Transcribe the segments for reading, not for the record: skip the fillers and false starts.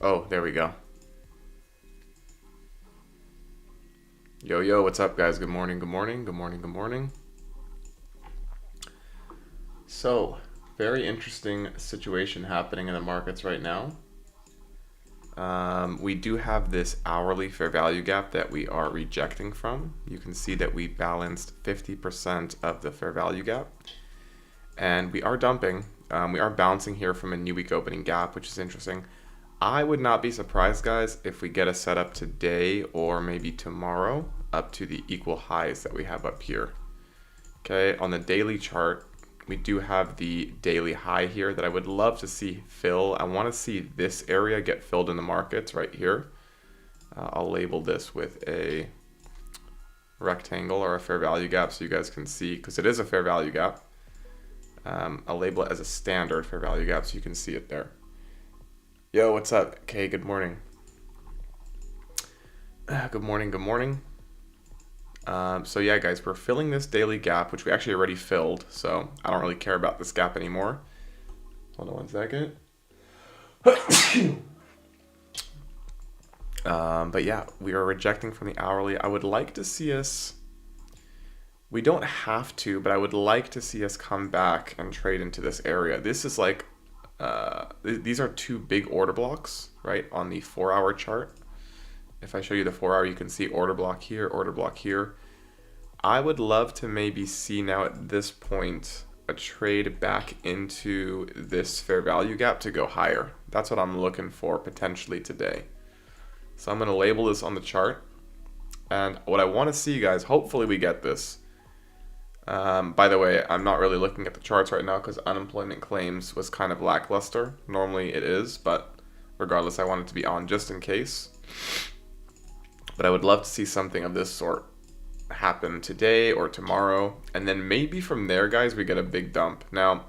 Oh, there we go. Yo, what's up, guys? Good morning, good morning, good morning, good morning. So, very interesting situation happening in the markets right now. We do have this hourly fair value gap that we are rejecting from. You can see that we balanced 50% of the fair value gap. And we are dumping. We are bouncing here from a new week opening gap, which is interesting. I would not be surprised, guys, if we get a setup today or maybe tomorrow up to the equal highs that we have up here. Okay, on the daily chart, we do have the daily high here that I would love to see fill. I want to see this area get filled in the markets right here. I'll label this with a rectangle or a fair value gap so you guys can see, because it is a fair value gap. I'll label it as a standard fair value gap so you can see it there. Yo, what's up? Okay, good morning. Good morning, good morning. So yeah, guys, we're filling this daily gap, which we actually already filled, so I don't really care about this gap anymore. Hold on one second. But yeah, we are rejecting from the hourly. I would like to see us, we don't have to, but I would like to see us come back and trade into this area. This is like, these are two big order blocks, right, on the 4-hour chart. If I show you the 4-hour, you can see order block here, order block here. I would love to maybe see now at this point a trade back into this fair value gap to go higher. That's what I'm looking for potentially today. So I'm going to label this on the chart. And what I want to see, guys, hopefully we get this. By the way, I'm not really looking at the charts right now because unemployment claims was kind of lackluster. Normally it is, but regardless, I want it to be on just in case. But I would love to see something of this sort happen today or tomorrow. And then maybe from there, guys, we get a big dump. Now,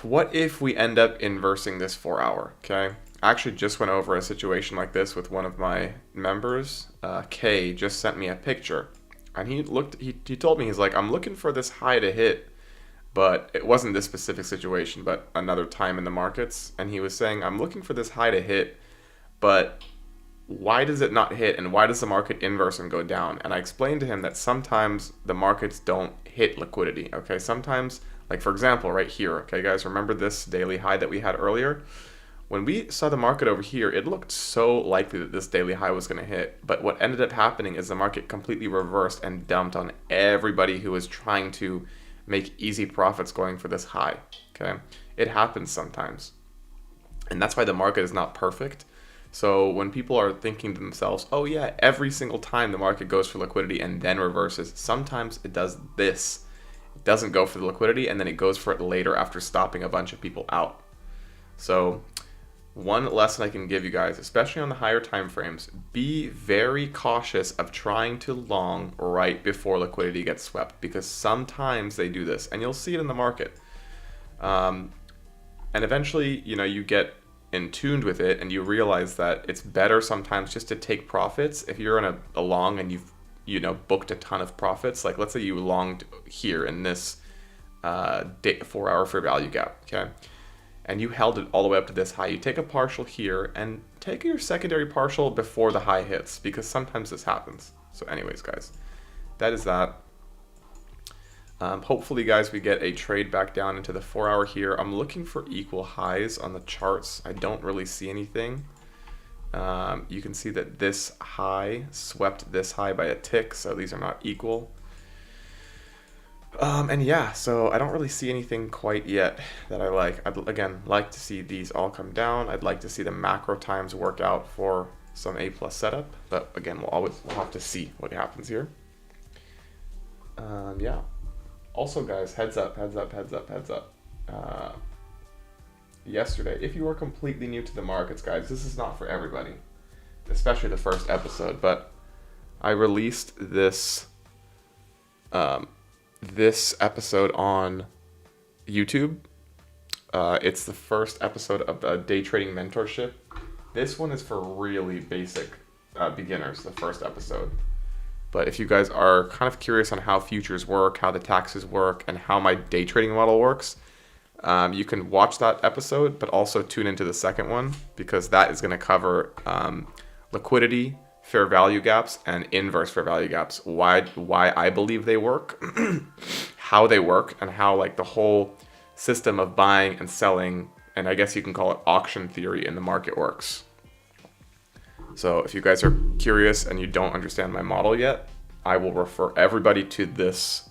what if we end up inversing this 4-hour, okay? I actually just went over a situation like this with one of my members. Kay just sent me a picture. And he told me, he's like, I'm looking for this high to hit, but it wasn't this specific situation, but another time in the markets. And he was saying, I'm looking for this high to hit, but why does it not hit? And why does the market inverse and go down? And I explained to him that sometimes the markets don't hit liquidity, okay? Sometimes, like for example, right here, okay, guys, remember this daily high that we had earlier? When we saw the market over here, it looked so likely that this daily high was going to hit. But what ended up happening is the market completely reversed and dumped on everybody who was trying to make easy profits going for this high. Okay, it happens sometimes. And that's why the market is not perfect. So when people are thinking to themselves, oh yeah, every single time the market goes for liquidity and then reverses, sometimes it does this. It doesn't go for the liquidity and then it goes for it later after stopping a bunch of people out. So one lesson I can give you guys, especially on the higher time frames, be very cautious of trying to long right before liquidity gets swept, because sometimes they do this and you'll see it in the market. And eventually, you know, you get in tuned with it and you realize that it's better sometimes just to take profits. If you're in a long and you've, you know, booked a ton of profits, like let's say you longed here in this 4-hour fair value gap, okay? And you held it all the way up to this high, you take a partial here and take your secondary partial before the high hits, because sometimes this happens. So anyways, guys, that is that. Hopefully, guys, we get a trade back down into the 4-hour here. I'm looking for equal highs on the charts. I don't really see anything. You can see that this high swept this high by a tick, so these are not equal. And yeah, so I don't really see anything quite yet that I like. I'd, again, like to see these all come down. I'd like to see the macro times work out for some A+ setup. But again, we'll have to see what happens here. Yeah. Also, guys, heads up. Yesterday, if you are completely new to the markets, guys, this is not for everybody, especially the first episode, but I released this this episode on YouTube. It's the first episode of the Daytrading mentorship. This one is for really basic beginners, the first episode. But if you guys are kind of curious on how futures work, how the taxes work, and how my day trading model works, You can watch that episode, but also tune into the second one because that is going to cover liquidity, fair value gaps, and inverse fair value gaps. Why I believe they work, how they work, and how like the whole system of buying and selling, and I guess you can call it auction theory in the market works. So if you guys are curious and you don't understand my model yet, I will refer everybody to this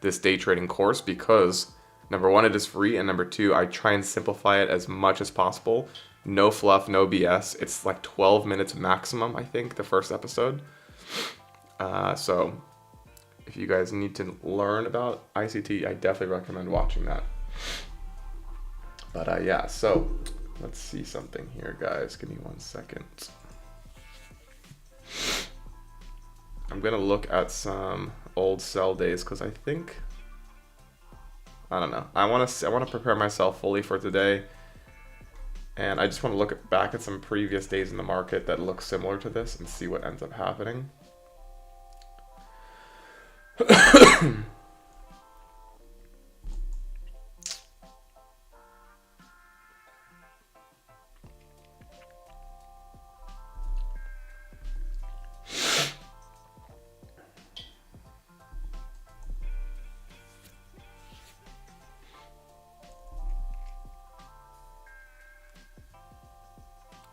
this day trading course because number one, it is free, and number two, I try and simplify it as much as possible. No fluff, no BS. It's like 12 minutes maximum, I think, the first episode. So if you guys need to learn about ICT, I definitely recommend watching that. But yeah, so let's see something here, guys. Give me 1 second. I'm gonna look at some old sell days because I think, I don't know. I want to prepare myself fully for today, and I just want to look back at some previous days in the market that look similar to this and see what ends up happening.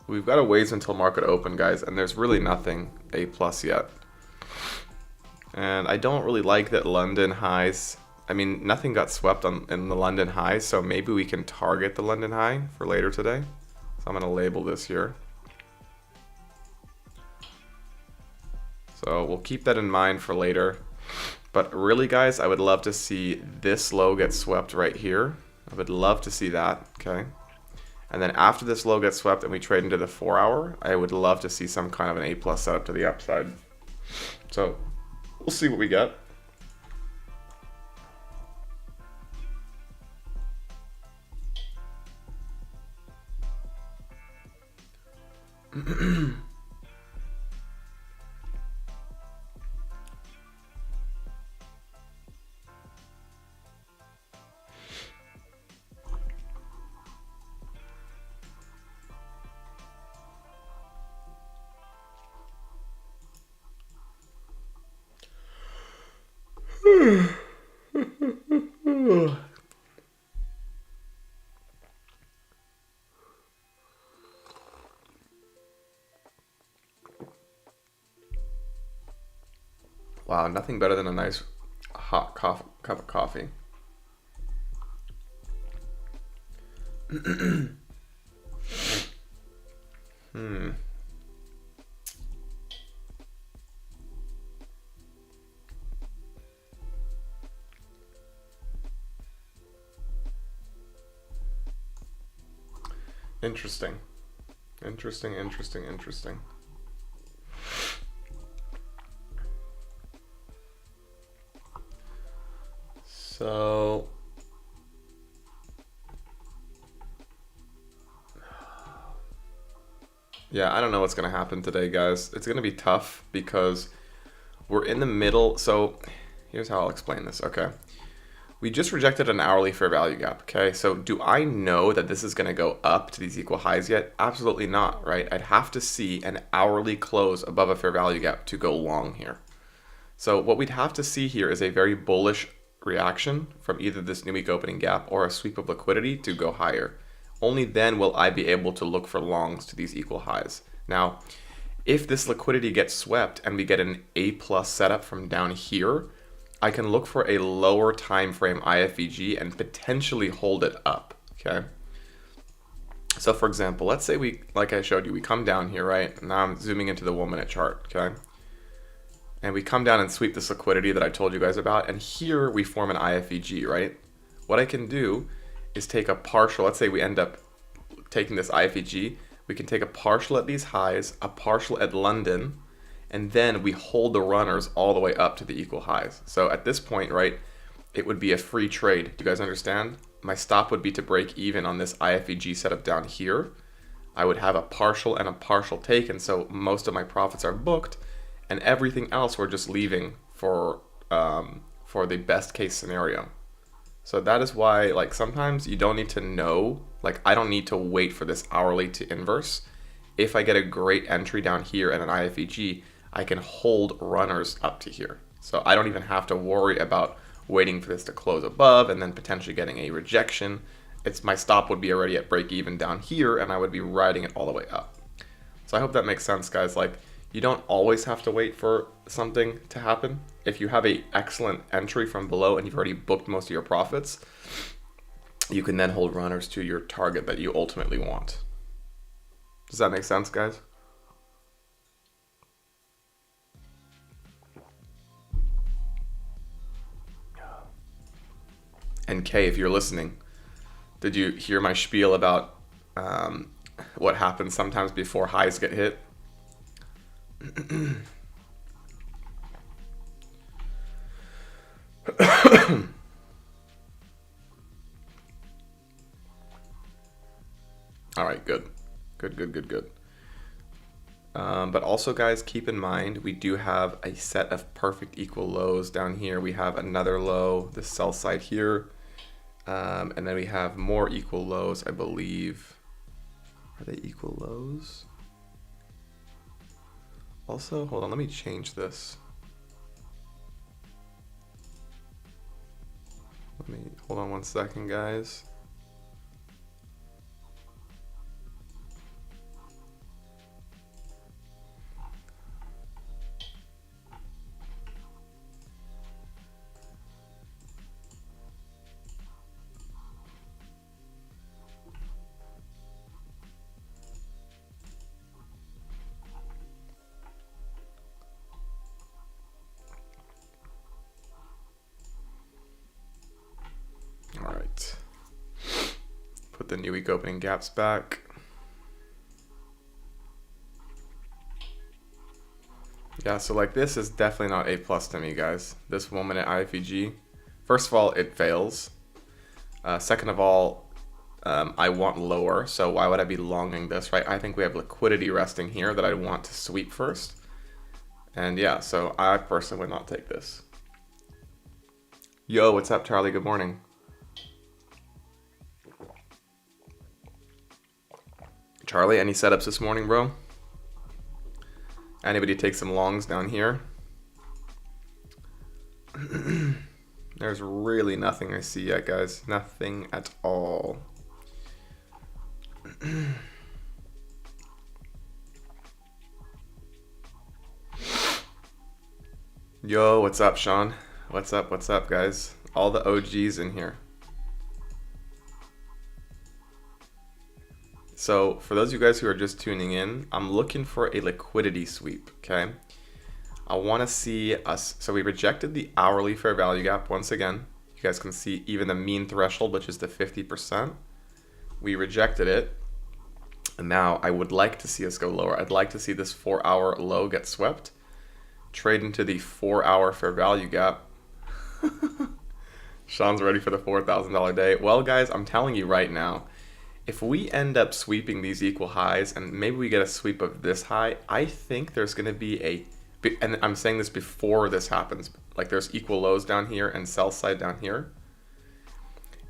We've got a ways until market open, guys, and there's really nothing A+ yet. And I don't really like that London highs. I mean, nothing got swept in the London highs, so maybe we can target the London high for later today. So I'm going to label this here. So we'll keep that in mind for later. But really, guys, I would love to see this low get swept right here. I would love to see that, okay? And then after this low gets swept and we trade into the 4 hour, I would love to see some kind of an A+ setup to the upside. So we'll see what we get. Wow, nothing better than a nice hot cup of coffee. Interesting. Interesting. So yeah, I don't know what's going to happen today, guys. It's going to be tough because we're in the middle. So here's how I'll explain this, okay? We just rejected an hourly fair value gap, okay? So do I know that this is going to go up to these equal highs yet? Absolutely not, right? I'd have to see an hourly close above a fair value gap to go long here. So what we'd have to see here is a very bullish reaction from either this new week opening gap or a sweep of liquidity to go higher. Only then will I be able to look for longs to these equal highs. Now, if this liquidity gets swept and we get an A+ setup from down here, I can look for a lower time frame IFVG and potentially hold it up, okay? So for example, let's say we, like I showed you, we come down here, right? Now I'm zooming into the 1 minute chart, okay? And we come down and sweep this liquidity that I told you guys about, and here we form an IFVG, right? What I can do is take a partial, let's say we end up taking this IFVG, we can take a partial at these highs, a partial at London, and then we hold the runners all the way up to the equal highs. So at this point, right, it would be a free trade. Do you guys understand? My stop would be to break even on this IFVG setup down here. I would have a partial and a partial taken, so most of my profits are booked, and everything else we're just leaving for the best case scenario. So that is why, like, sometimes you don't need to know, like, I don't need to wait for this hourly to inverse. If I get a great entry down here and an IFEG, I can hold runners up to here. So I don't even have to worry about waiting for this to close above and then potentially getting a rejection. It's my stop would be already at break even down here and I would be riding it all the way up. So I hope that makes sense, guys. Like, you don't always have to wait for something to happen. If you have a excellent entry from below and you've already booked most of your profits, you can then hold runners to your target that you ultimately want. Does that make sense, guys? And Kay, if you're listening, did you hear my spiel about what happens sometimes before highs get hit? All right, good. Good. But also, guys, keep in mind, we do have a set of perfect equal lows down here. We have another low, the sell side here. And then we have more equal lows, I believe. Are they equal lows? Also, hold on, let me change this. Hold on 1 second, guys. All right. Put the new week opening gaps back. Yeah, so like this is definitely not A plus to me, guys. This 1 minute IFEG. First of all, it fails. Second of all, I want lower, so why would I be longing this, right? I think we have liquidity resting here that I want to sweep first. And yeah, so I personally would not take this. Yo, what's up, Charlie? Good morning. Charlie, any setups this morning, bro? Anybody take some longs down here? There's really nothing I see yet, guys. Nothing at all. Yo, what's up, Sean? What's up, guys? All the OGs in here. So for those of you guys who are just tuning in, I'm looking for a liquidity sweep, okay? I want to see us, so we rejected the hourly fair value gap once again. You guys can see even the mean threshold, which is the 50%. We rejected it. And now I would like to see us go lower. I'd like to see this 4-hour low get swept. Trade into the 4-hour fair value gap. Sean's ready for the $4,000 day. Well, guys, I'm telling you right now, if we end up sweeping these equal highs and maybe we get a sweep of this high, I think there's going to be and I'm saying this before this happens, like there's equal lows down here and sell side down here.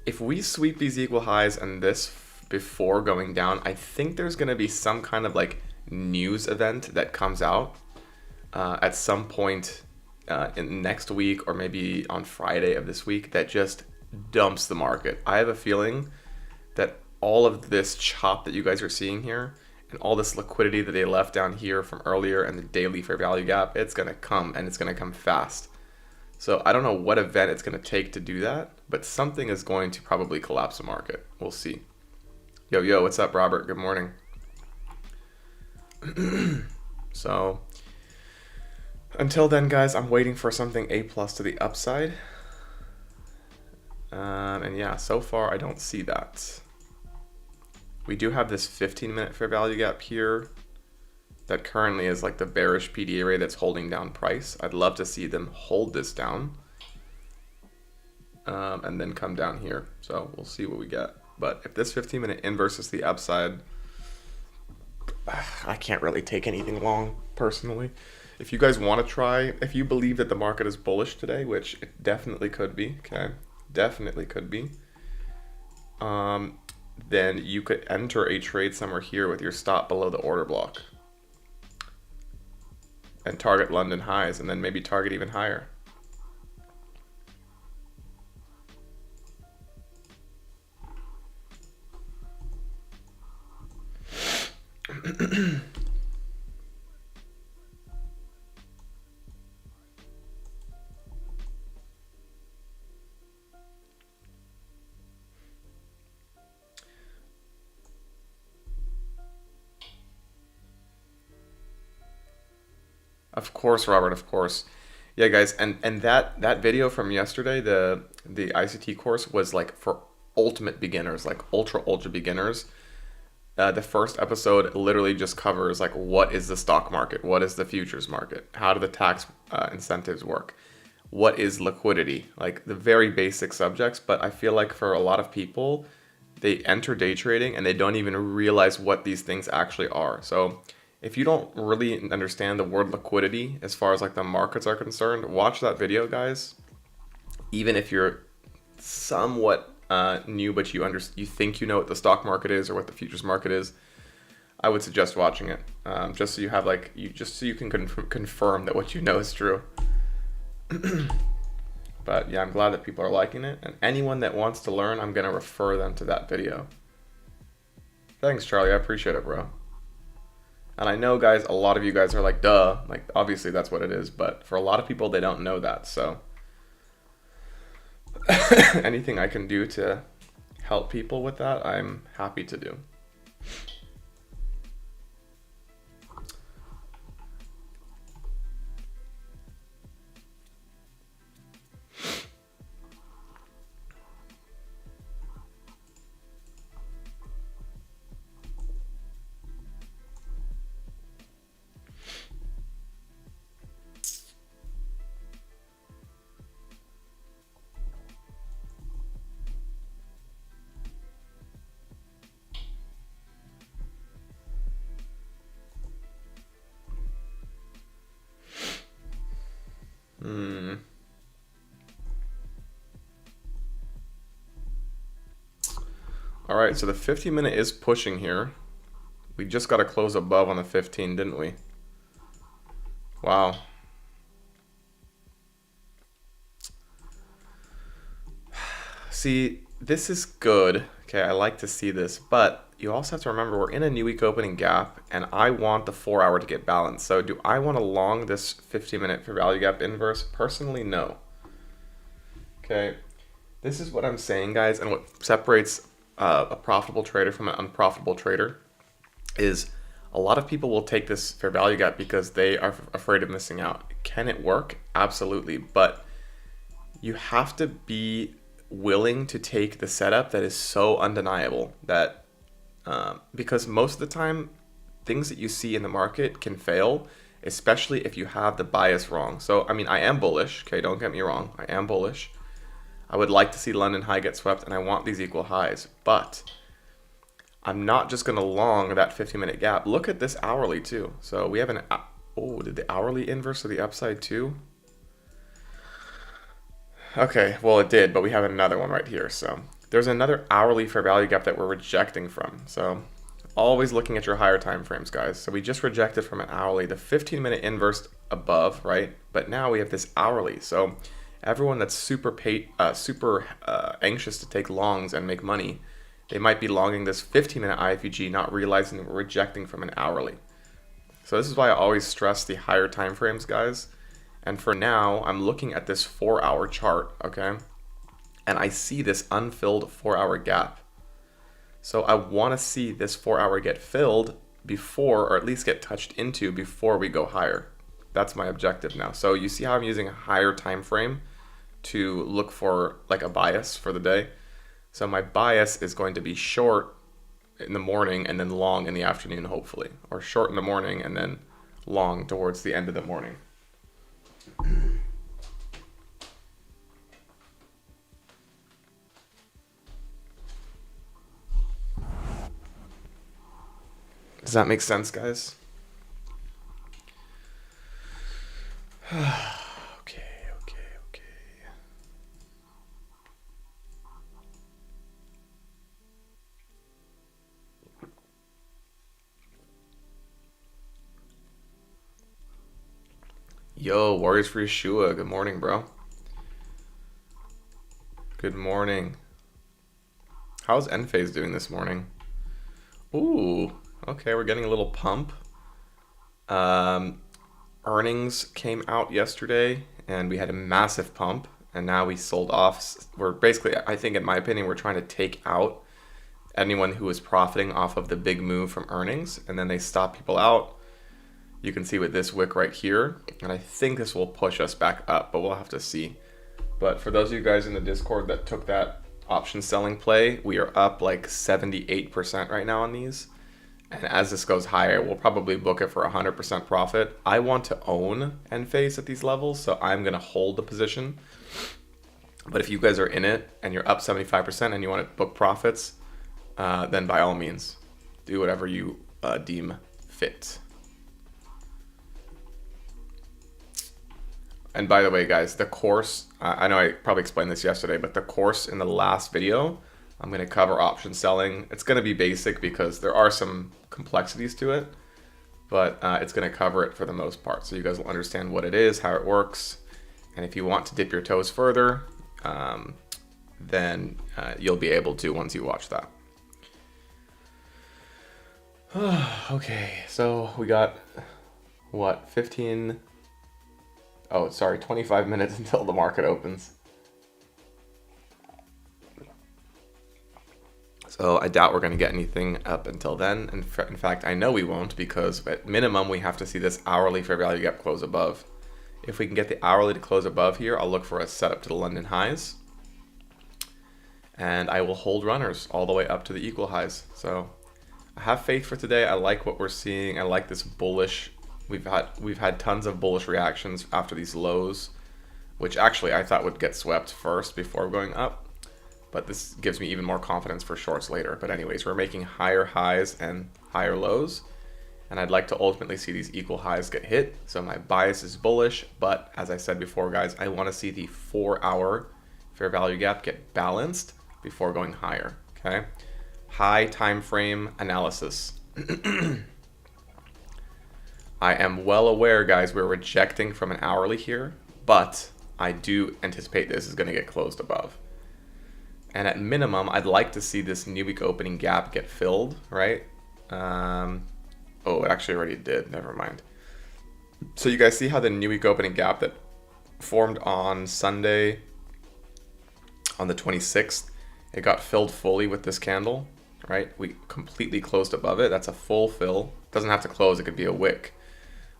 If we sweep these equal highs and this before going down, I think there's going to be some kind of like news event that comes out at some point in next week or maybe on Friday of this week that just dumps the market. I have a feeling that all of this chop that you guys are seeing here and all this liquidity that they left down here from earlier and the daily fair value gap, it's going to come and it's going to come fast. So I don't know what event it's going to take to do that, but something is going to probably collapse the market. We'll see. Yo, what's up, Robert? Good morning. So until then, guys, I'm waiting for something A plus to the upside. And yeah, so far I don't see that. We do have this 15-minute fair value gap here that currently is like the bearish PDA ray that's holding down price. I'd love to see them hold this down and then come down here. So we'll see what we get. But if this 15-minute inverses the upside, I can't really take anything long personally. If you guys want to try, if you believe that the market is bullish today, which it definitely could be, okay, Definitely could be. Then you could enter a trade somewhere here with your stop below the order block and target London highs, and then maybe target even higher. Of course, Robert, of course. Yeah, guys, and that video from yesterday, the ICT course was like for ultimate beginners, like ultra beginners. The first episode literally just covers like what is the stock market, what is the futures market, how do the tax incentives work, what is liquidity, like the very basic subjects. But I feel like for a lot of people, they enter day trading and they don't even realize what these things actually are. So if you don't really understand the word liquidity as far as like the markets are concerned, watch that video, guys. Even if you're somewhat new, but you think you know what the stock market is or what the futures market is, I would suggest watching it, just so you have like just so you can confirm that what you know is true. But yeah, I'm glad that people are liking it, and anyone that wants to learn, I'm gonna refer them to that video. Thanks, Charlie. I appreciate it, bro. And I know, guys, a lot of you guys are like, duh, like obviously that's what it is, but for a lot of people, they don't know that. So anything I can do to help people with that, I'm happy to do. All right, so the 50-minute is pushing here. We just got to close above on the 15, didn't we? Wow. See, this is good. Okay, I like to see this, but you also have to remember we're in a new week opening gap, and I want the 4-hour to get balanced. So do I want to long this 50-minute for value gap inverse? Personally, no. Okay, this is what I'm saying, guys, and what separates a profitable trader from an unprofitable trader is a lot of people will take this fair value gap because they are afraid of missing out. Can it work? Absolutely, but you have to be willing to take the setup that is so undeniable that because most of the time things that you see in the market can fail, especially if you have the bias wrong. So I mean, I am bullish, okay, don't get me wrong, I am bullish. I would like to see London high get swept, and I want these equal highs, but I'm not just going to long that 50-minute gap. Look at this hourly too. So we have an, oh, did the hourly inverse of the upside too? Okay, well it did, but we have another one right here. So there's another hourly fair value gap that we're rejecting from. So always looking at your higher time frames, guys. So we just rejected from an hourly, the 15-minute inverse above, right? But now we have this hourly. So everyone that's super anxious to take longs and make money, they might be longing this 15-minute IFUG, not realizing that we're rejecting from an hourly. So this is why I always stress the higher time frames, guys. And for now, I'm looking at this 4-hour chart, okay? And I see this unfilled 4-hour gap. So I want to see this 4-hour get filled before, or at least get touched into before we go higher. That's my objective now. So you see how I'm using a higher time frame to look for like a bias for the day. So my bias is going to be short in the morning and then long in the afternoon, hopefully, or short in the morning and then long towards the end of the morning. Does that make sense, guys? Okay. Yo, Warriors for Yeshua. Good morning, bro. Good morning. How's Enphase doing this morning? Ooh, okay, we're getting a little pump. Earnings came out yesterday, and we had a massive pump, and now we sold off. We're basically, I think, in my opinion, we're trying to take out anyone who was profiting off of the big move from earnings, and then they stop people out. You can see with this wick right here, and I think this will push us back up, but we'll have to see. But for those of you guys in the Discord that took that option selling play, we are up like 78% right now on these. And as this goes higher, we'll probably book it for 100% profit. I want to own Enphase at these levels, so I'm going to hold the position. But if you guys are in it and you're up 75% and you want to book profits, then by all means, do whatever you deem fit. And by the way, guys, the course, I know I probably explained this yesterday, but the course in the last video, I'm going to cover option selling. It's going to be basic because there are some complexities to it, but it's going to cover it for the most part. So you guys will understand what it is, how it works. And if you want to dip your toes further, then you'll be able to once you watch that. Okay, so we got, what, 25 minutes until the market opens. So I doubt we're going to get anything up until then. In fact, I know we won't, because at minimum we have to see this hourly fair value gap close above. If we can get the hourly to close above here, I'll look for a setup to the London highs. And I will hold runners all the way up to the equal highs. So I have faith for today. I like what we're seeing. I like this bullish. We've had tons of bullish reactions after these lows, which actually I thought would get swept first before going up. But this gives me even more confidence for shorts later. But anyways, we're making higher highs and higher lows. And I'd like to ultimately see these equal highs get hit. So my bias is bullish. But as I said before, guys, I want to see the 4-hour fair value gap get balanced before going higher. Okay. High time frame analysis. I am well aware, guys, we're rejecting from an hourly here, but I do anticipate this is going to get closed above. And at minimum, I'd like to see this new week opening gap get filled, right? Oh, it actually already did. Never mind. So you guys see how the new week opening gap that formed on Sunday, on the 26th, it got filled fully with this candle, right? We completely closed above it. That's a full fill. It doesn't have to close. It could be a wick.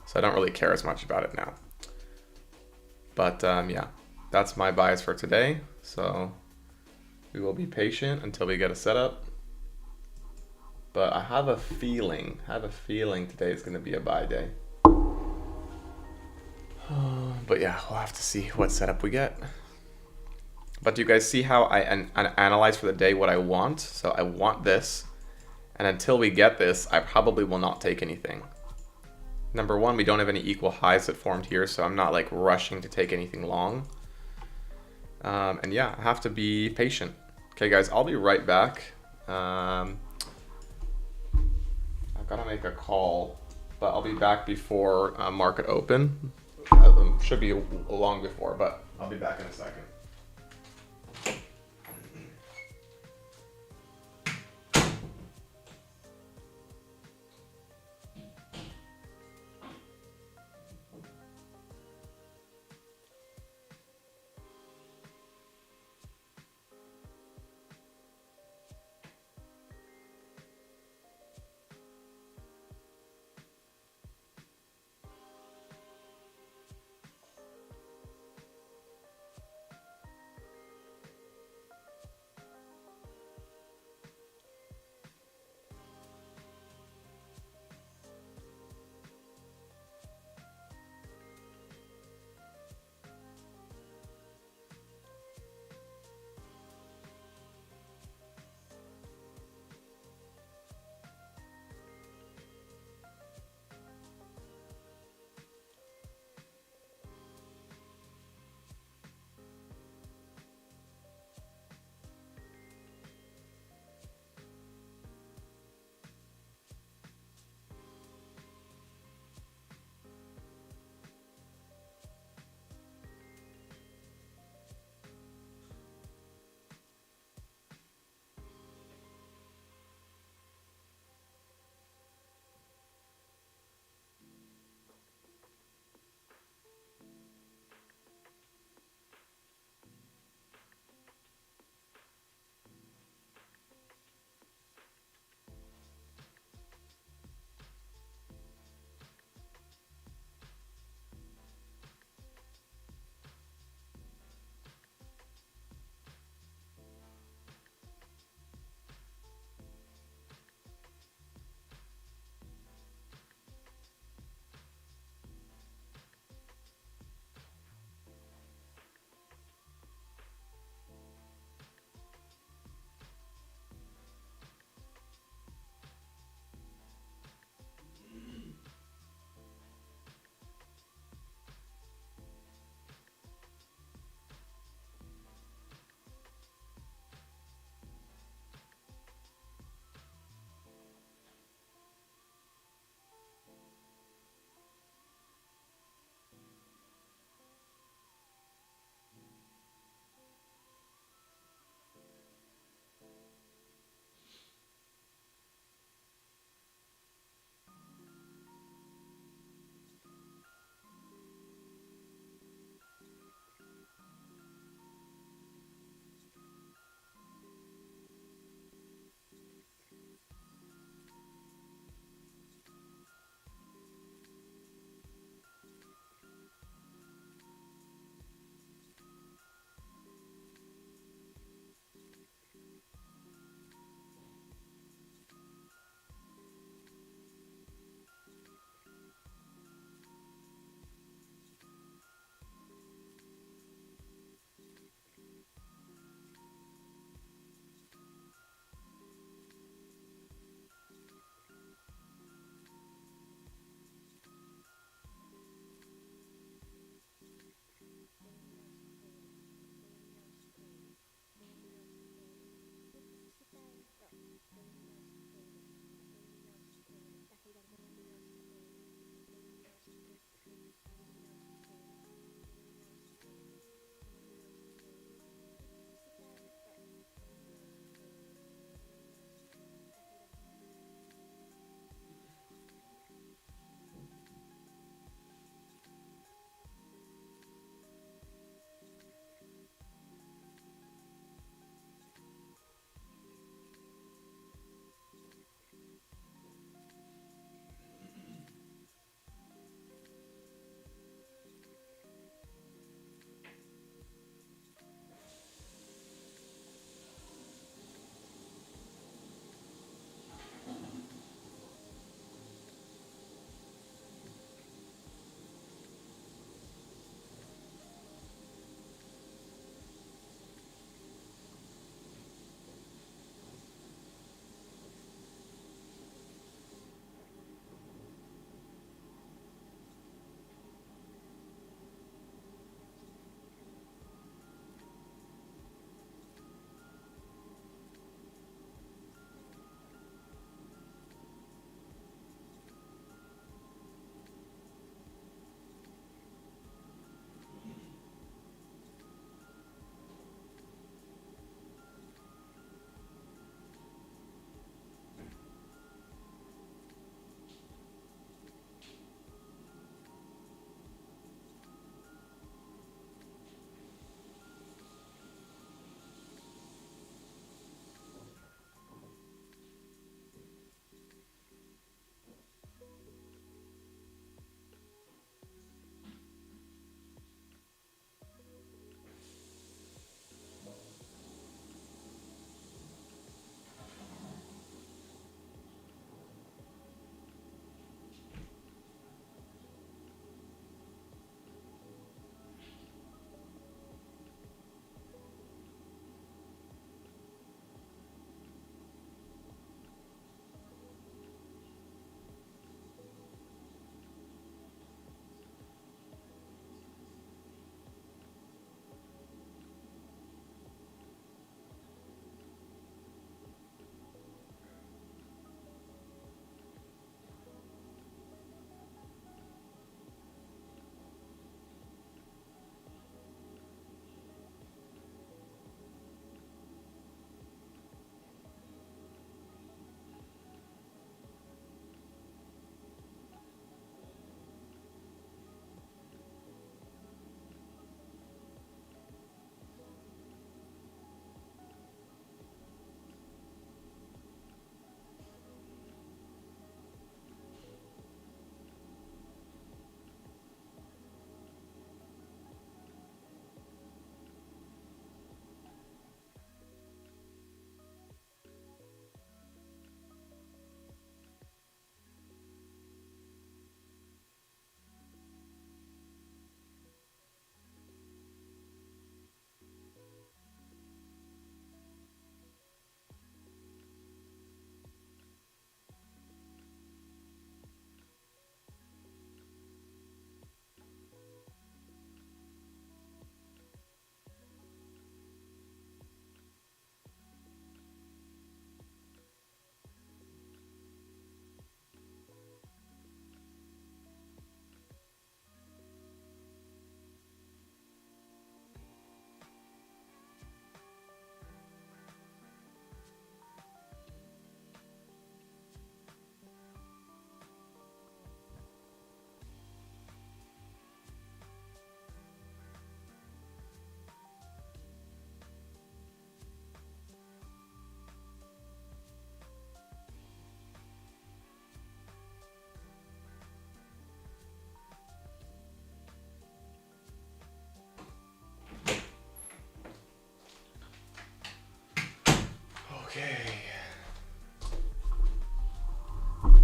So I don't really care as much about it now. But yeah, that's my bias for today. So we will be patient until we get a setup. But I have a feeling today is going to be a buy day. But yeah, we'll have to see what setup we get. But do you guys see how I analyze for the day what I want? So I want this. And until we get this, I probably will not take anything. Number one, we don't have any equal highs that formed here, so I'm not like rushing to take anything long. And yeah, I have to be patient. Okay, guys, I'll be right back. I've got to make a call, but I'll be back before market open. Should be long before, but I'll be back in a second.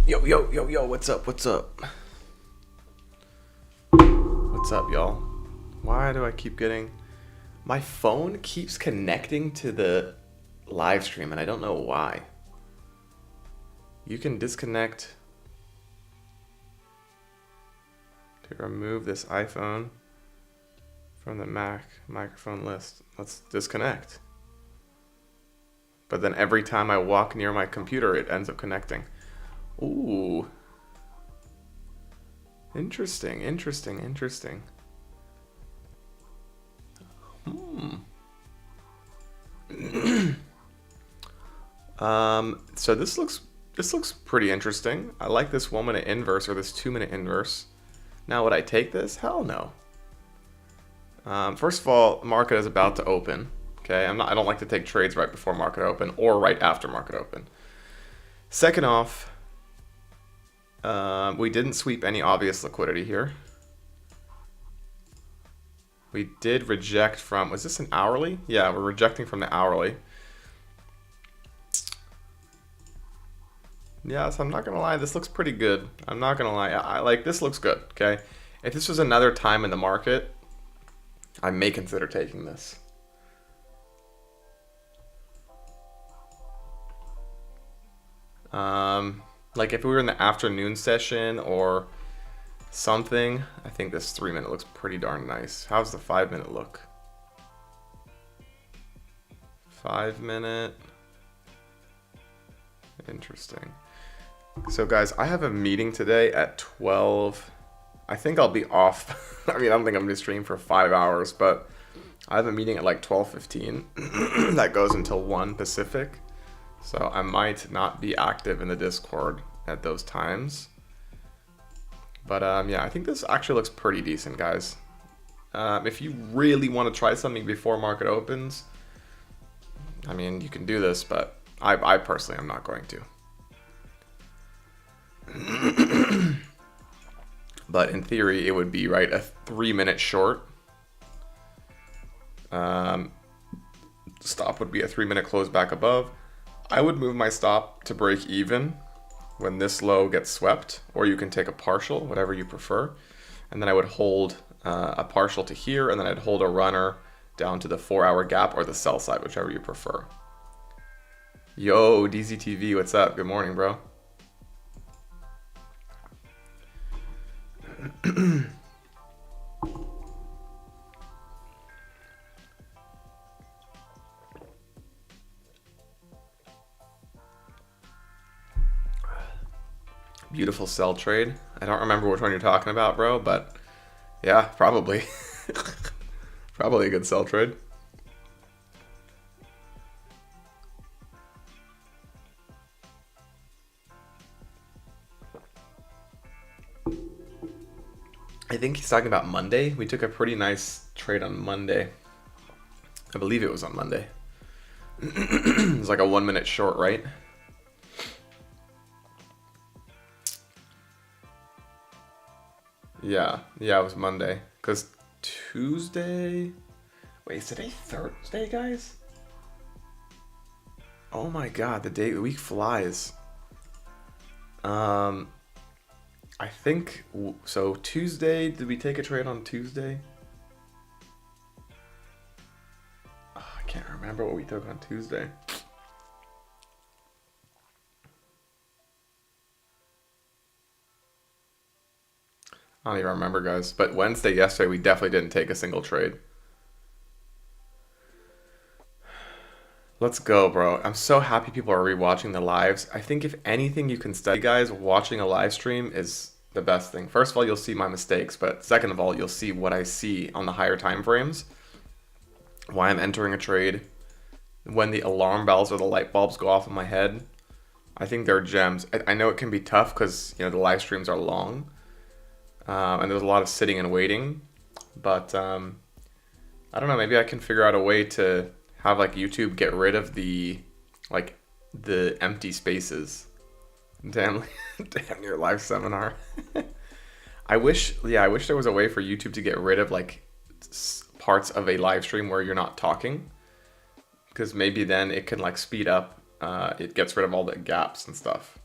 Yo, yo, yo, yo, what's up? What's up? What's up, y'all? Why do I keep getting... My phone keeps connecting to the live stream, and I don't know why. You can disconnect to remove this iPhone from the Mac microphone list. Let's disconnect. But then every time I walk near my computer, it ends up connecting. Ooh. Interesting, interesting, interesting. So this looks pretty interesting. I like this 1 minute inverse or this 2 minute inverse. Now would I take this? Hell no. First of all, the market is about to open. Okay, I don't like to take trades right before market open or right after market open. Second off, we didn't sweep any obvious liquidity here. We did reject from, was this an hourly? Yeah, we're rejecting from the hourly. Yeah, so I'm not gonna lie, this looks pretty good. I'm not gonna lie, I like, this looks good, okay? If this was another time in the market, I may consider taking this. Like if we were in the afternoon session or something, I think this 3 minute looks pretty darn nice. How's the 5 minute look? 5 minute. Interesting. So guys, I have a meeting today at 12. I think I'll be off. I mean, I don't think I'm going to stream for 5 hours, but I have a meeting at like 12:15 that goes until 1 Pacific. So I might not be active in the Discord at those times. But yeah, I think this actually looks pretty decent, guys. If you really want to try something before market opens, I mean, you can do this, but I personally am not going to. But in theory, it would be, right, a 3 minute short. Stop would be a 3 minute close back above. I would move my stop to break even when this low gets swept, or you can take a partial, whatever you prefer. And then I would hold a partial to here, and then I'd hold a runner down to the 4 hour gap or the sell side, whichever you prefer. Yo, DZTV, what's up? Good morning, bro. Beautiful sell trade. I don't remember which one you're talking about, bro, but yeah, probably. Probably a good sell trade. I think he's talking about Monday. We took a pretty nice trade on Monday. I believe it was on Monday. It was like a 1 minute short, right? Yeah, it was Monday. Because Tuesday... Wait, is today Thursday, guys? Oh my god, the week flies. I think... So Tuesday, did we take a trade on Tuesday? Oh, I can't remember what we took on Tuesday. I don't even remember, guys. But Wednesday, yesterday, we definitely didn't take a single trade. Let's go, bro. I'm so happy people are rewatching the lives. I think if anything you can study, guys, watching a live stream is the best thing. First of all, you'll see my mistakes, but second of all, you'll see what I see on the higher time frames. Why I'm entering a trade. When the alarm bells or the light bulbs go off in my head. I think they're gems. I know it can be tough because, you know, the live streams are long. And there's a lot of sitting and waiting, but I don't know, maybe I can figure out a way to have like YouTube get rid of the empty spaces. Damn near live seminar. I wish there was a way for YouTube to get rid of like parts of a live stream where you're not talking, because maybe then it can like speed up, it gets rid of all the gaps and stuff.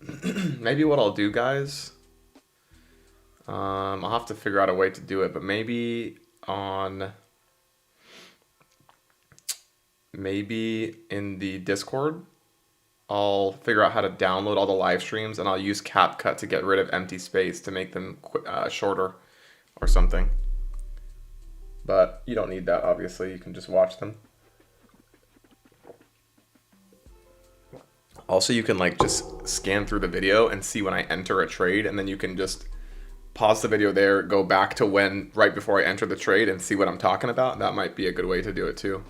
Maybe what I'll do, guys, I'll have to figure out a way to do it, but maybe in the Discord, I'll figure out how to download all the live streams, and I'll use CapCut to get rid of empty space to make them shorter or something. But you don't need that, obviously. You can just watch them. Also, you can like just scan through the video and see when I enter a trade, and then you can just pause the video there, go back to when right before I enter the trade and see what I'm talking about. That might be a good way to do it too.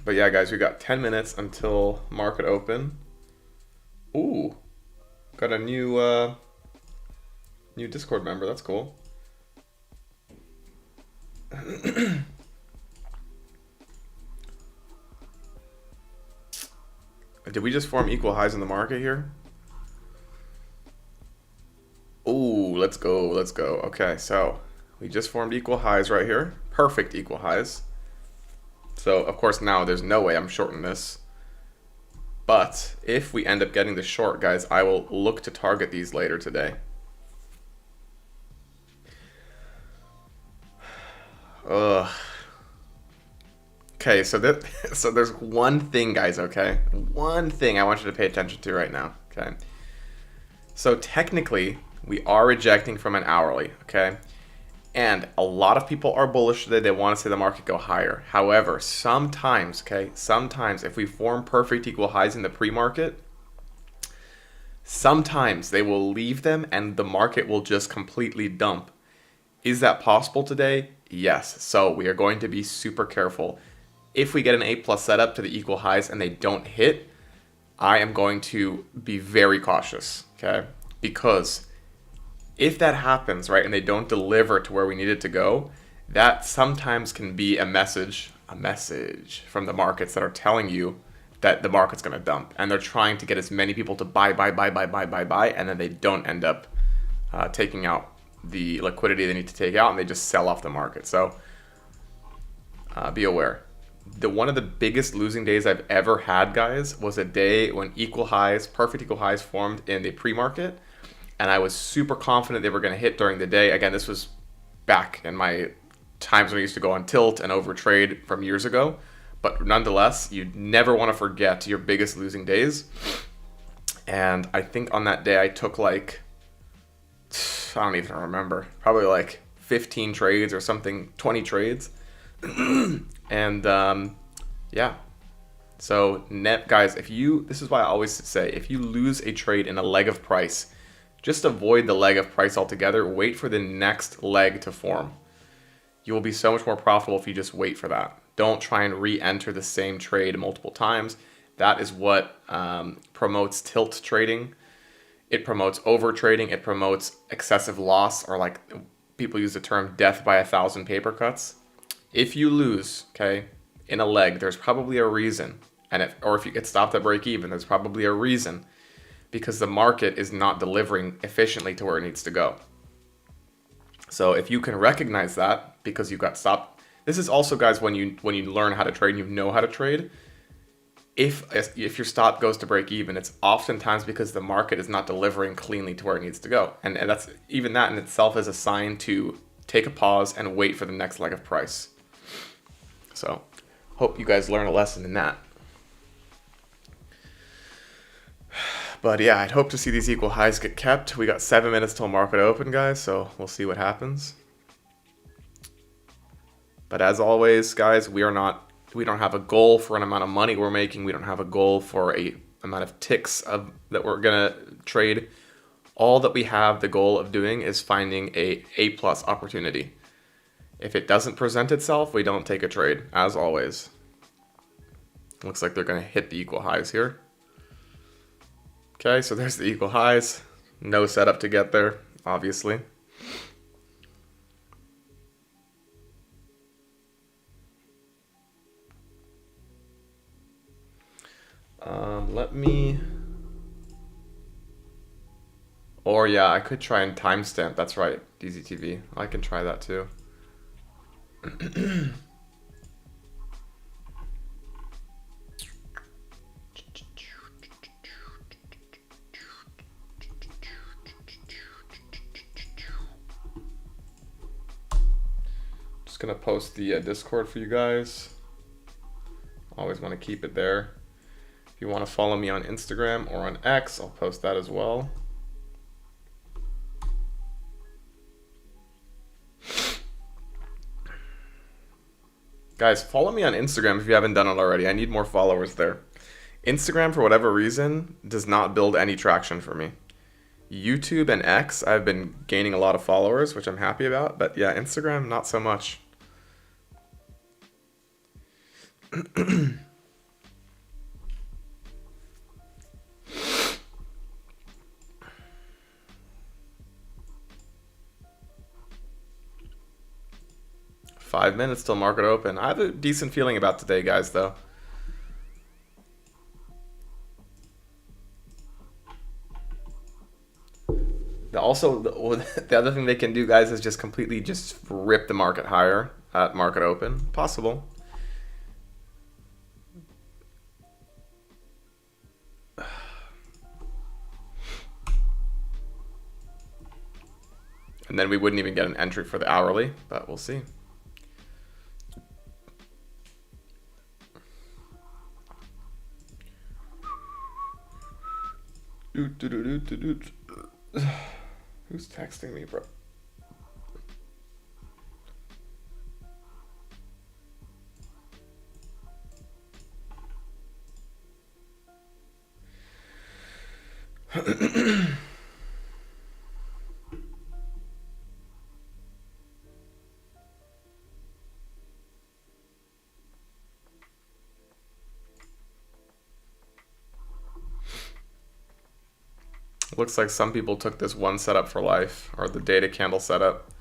But yeah, guys, we got 10 minutes until market open. Ooh, got a new Discord member. That's cool. Did we just form equal highs in the market here? Ooh, let's go, let's go. Okay, so we just formed equal highs right here. Perfect equal highs. So, of course, now there's no way I'm shorting this. But if we end up getting the short, guys, I will look to target these later today. Ugh. Okay, so there's one thing, guys, okay? One thing I want you to pay attention to right now, okay? So technically, we are rejecting from an hourly, okay? And a lot of people are bullish today. They want to see the market go higher. However, sometimes, okay, sometimes if we form perfect equal highs in the pre-market, sometimes they will leave them and the market will just completely dump. Is that possible today? Yes. So we are going to be super careful. If we get an A+ setup to the equal highs and they don't hit, I am going to be very cautious, okay? Because if that happens, right, and they don't deliver to where we need it to go, that sometimes can be a message from the markets that are telling you that the market's going to dump. And they're trying to get as many people to buy, and then they don't end up taking out the liquidity they need to take out, and they just sell off the market. So be aware. One of the biggest losing days I've ever had, guys, was a day when equal highs, perfect equal highs formed in the pre-market, and I was super confident they were going to hit during the day. Again, this was back in my times when I used to go on tilt and overtrade from years ago, but nonetheless, you never want to forget your biggest losing days. And I think on that day I took like, I don't even remember, probably like 15 trades or something, 20 trades. And yeah, so net, guys, this is why I always say, if you lose a trade in a leg of price, just avoid the leg of price altogether. Wait for the next leg to form. You will be so much more profitable if you just wait for that. Don't try and re-enter the same trade multiple times. That is what promotes tilt trading. It promotes over trading. It promotes excessive loss, or like people use the term death by 1,000 paper cuts. If you lose, okay, in a leg, there's probably a reason. Or if you get stopped at break even, there's probably a reason, because the market is not delivering efficiently to where it needs to go. So if you can recognize that because you got stopped, this is also, guys, when you learn how to trade and you know how to trade. If your stop goes to break even, it's oftentimes because the market is not delivering cleanly to where it needs to go, and that's, even that in itself is a sign to take a pause and wait for the next leg of price. So, hope you guys learn a lesson in that. But yeah, I'd hope to see these equal highs get kept. We got 7 minutes till market open, guys, so we'll see what happens. But as always, guys, we don't have a goal for an amount of money we're making. We don't have a goal for a amount of ticks that we're gonna trade. All that we have the goal of doing is finding a A+ opportunity. If it doesn't present itself, we don't take a trade, as always. Looks like they're gonna hit the equal highs here. Okay, so there's the equal highs. No setup to get there, obviously. Or yeah, I could try and timestamp. That's right, DZTV. I can try that too. Just gonna post the Discord for you guys. Always want to keep it there. If you want to follow me on Instagram or on X, I'll post that as well. Guys, follow me on Instagram if you haven't done it already. I need more followers there. Instagram, for whatever reason, does not build any traction for me. YouTube and X, I've been gaining a lot of followers, which I'm happy about. But yeah, Instagram, not so much. 5 minutes till market open. I have a decent feeling about today, guys, though. Also, the other thing they can do, guys, is just completely just rip the market higher at market open. Possible. And then we wouldn't even get an entry for the hourly, but we'll see. Who's texting me, bro? Looks like some people took this one setup for life, or the data candle setup.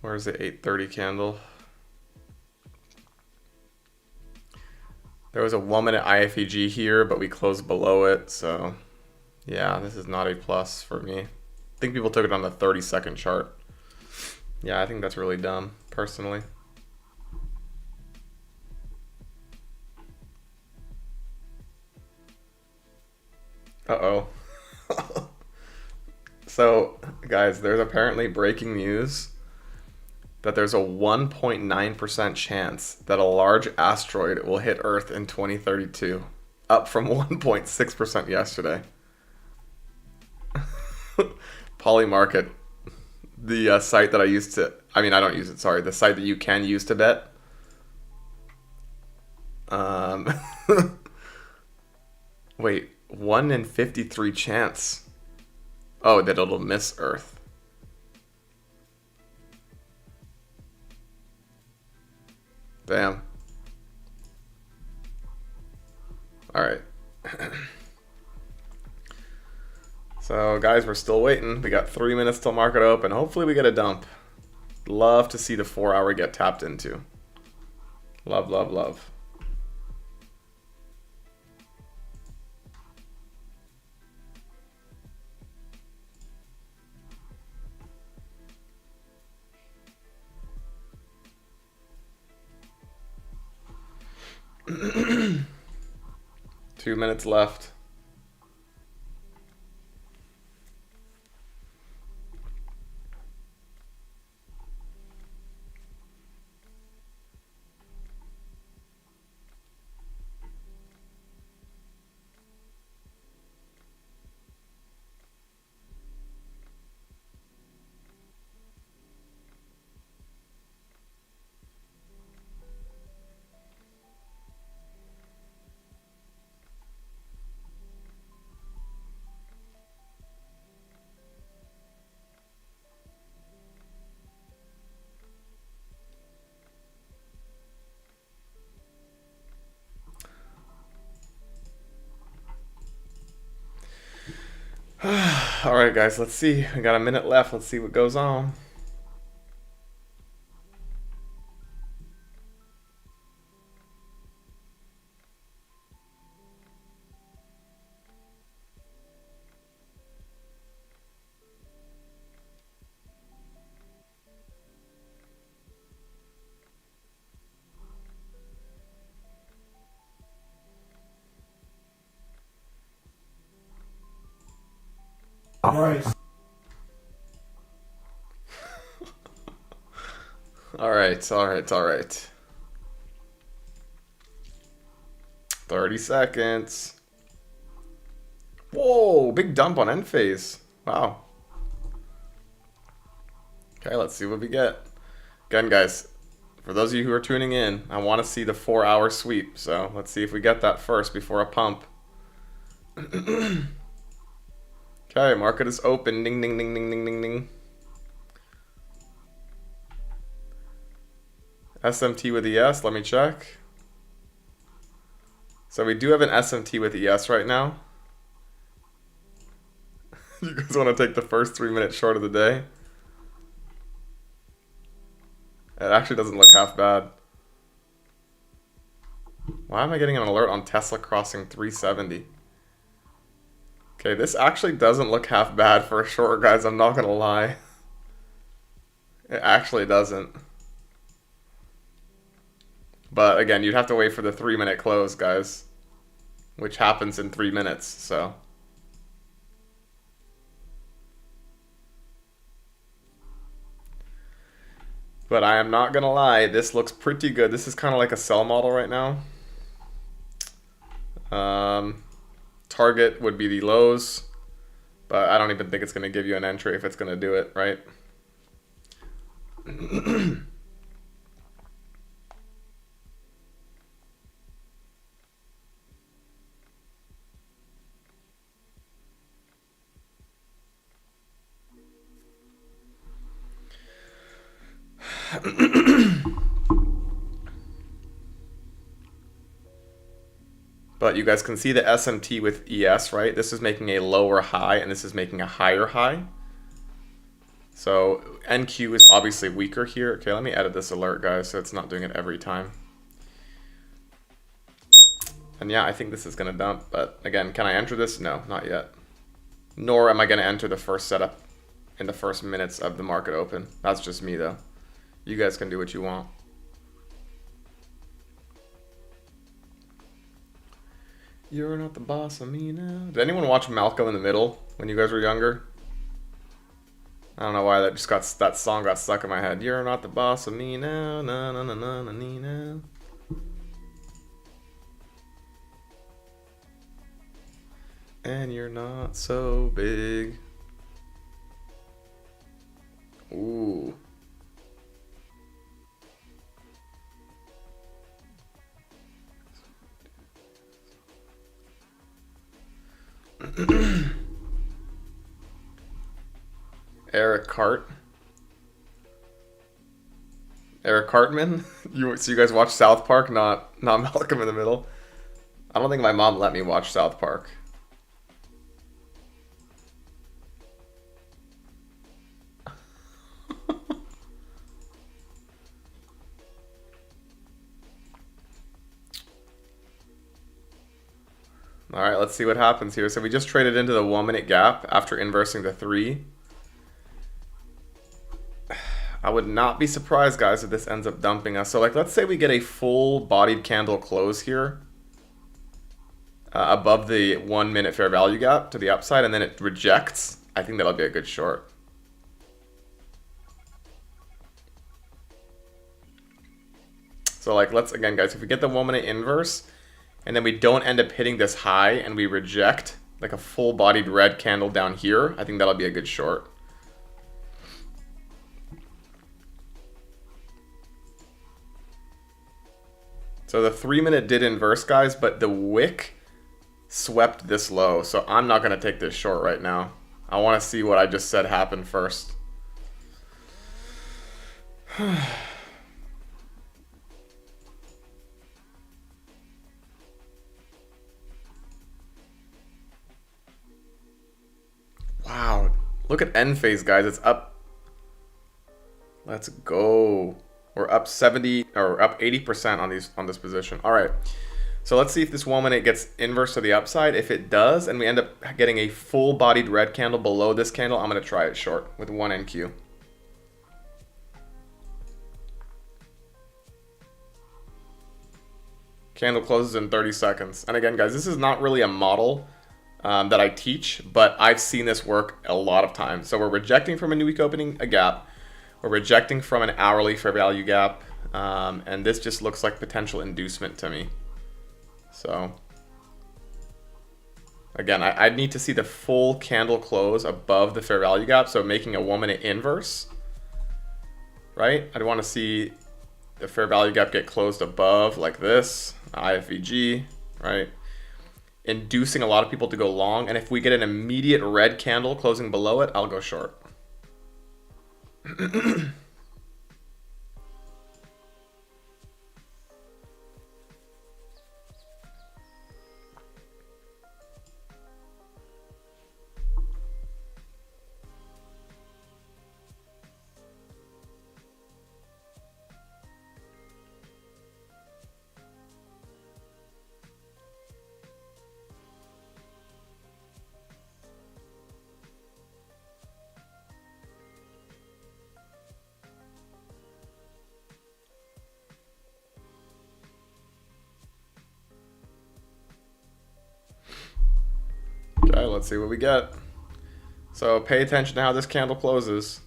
Where's the 8:30 candle? There was a 1 minute IFEG here, but we closed below it, so yeah, this is not a plus for me. I think people took it on the 30-second chart. Yeah, I think that's really dumb, personally. Uh-oh. So, guys, there's apparently breaking news that there's a 1.9% chance that a large asteroid will hit Earth in 2032, up from 1.6% yesterday. Polymarket, the site that I used to, I mean, I don't use it, sorry, the site that you can use to bet. Wait, 1 in 53 chance. Oh, that it'll miss Earth. Damn. All right. So, guys, we're still waiting. We got 3 minutes till market open. Hopefully we get a dump. Love to see the 4-hour get tapped into. Love, love, love. Two minutes left. All right, guys, let's see. We got a minute left. Let's see what goes on. All right. Alright, alright, alright. 30 seconds. Whoa, big dump on end phase. Wow. Okay, let's see what we get. Again, guys, for those of you who are tuning in, I want to see the 4-hour sweep. So let's see if we get that first before a pump. Okay, market is open. Ding, ding, ding, ding, ding, ding, ding. SMT with ES, let me check. So we do have an SMT with ES right now. You guys want to take the first 3-minute short of the day? It actually doesn't look half bad. Why am I getting an alert on Tesla crossing 370? Okay, this actually doesn't look half bad for a short, guys. I'm not going to lie. It actually doesn't. But again, you'd have to wait for the 3-minute close, guys. Which happens in 3 minutes, so. But I am not going to lie, this looks pretty good. This is kind of like a sell model right now. Target would be the lows, but I don't even think it's going to give you an entry if it's going to do it, right? But you guys can see the SMT with ES, right? This is making a lower high, and this is making a higher high. So NQ is obviously weaker here. Okay, let me edit this alert, guys, so it's not doing it every time. And yeah, I think this is going to dump. But again, can I enter this? No, not yet. Nor am I going to enter the first setup in the first minutes of the market open. That's just me, though. You guys can do what you want. You're not the boss of me now. Did anyone watch Malcolm in the Middle when you guys were younger? I don't know why that song got stuck in my head. You're not the boss of me now, na na na na na na. And you're not so big. Ooh. Eric Cartman? So you guys watch South Park, not Malcolm in the Middle? I don't think my mom let me watch South Park. Alright, let's see what happens here. So we just traded into the 1-minute gap after inversing the 3. I would not be surprised, guys, if this ends up dumping us. So, like, let's say we get a full-bodied candle close here above the 1-minute fair value gap to the upside, and then it rejects. I think that'll be a good short. So, like, let's, again, guys, if we get the 1-minute inverse, and then we don't end up hitting this high, and we reject, like, a full-bodied red candle down here, I think that'll be a good short. So the 3-minute did inverse, guys, but the wick swept this low. So I'm not going to take this short right now. I want to see what I just said happen first. Wow. Look at end phase, guys. It's up. Let's go. We're up 70 or up 80% on this position. All right. So let's see if this 1-minute gets inverse to the upside. If it does, and we end up getting a full-bodied red candle below this candle, I'm going to try it short with 1 NQ. Candle closes in 30 seconds. And again, guys, this is not really a model that I teach, but I've seen this work a lot of times. So we're rejecting from a new week opening a gap. We're rejecting from an hourly fair value gap. And this just looks like potential inducement to me. So again, I'd need to see the full candle close above the fair value gap. So making a 1 minute inverse, right? I'd want to see the fair value gap get closed above like this, IFVG, right? Inducing a lot of people to go long. And if we get an immediate red candle closing below it, I'll go short. Okay, let's see what we get. So pay attention to how this candle closes.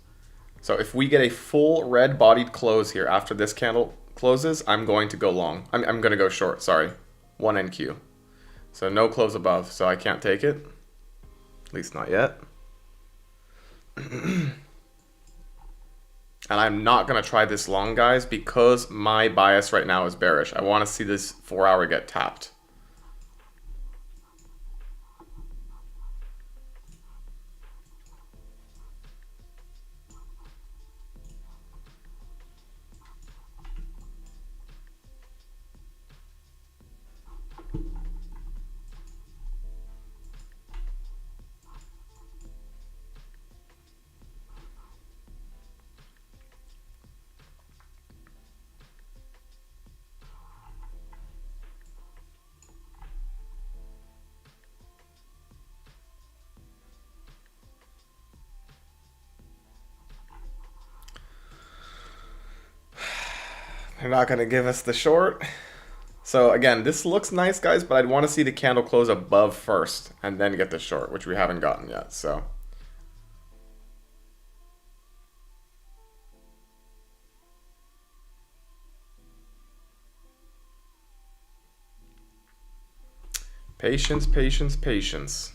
So if we get a full red bodied close here after this candle closes, I'm going to go long. I'm going to go short, sorry. 1 NQ. So no close above, so I can't take it. At least not yet. And I'm not going to try this long, guys, because my bias right now is bearish. I want to see this 4 hour get tapped. They're not going to give us the short. So again, this looks nice, guys, but I'd want to see the candle close above first and then get the short, which we haven't gotten yet. So patience, patience, patience.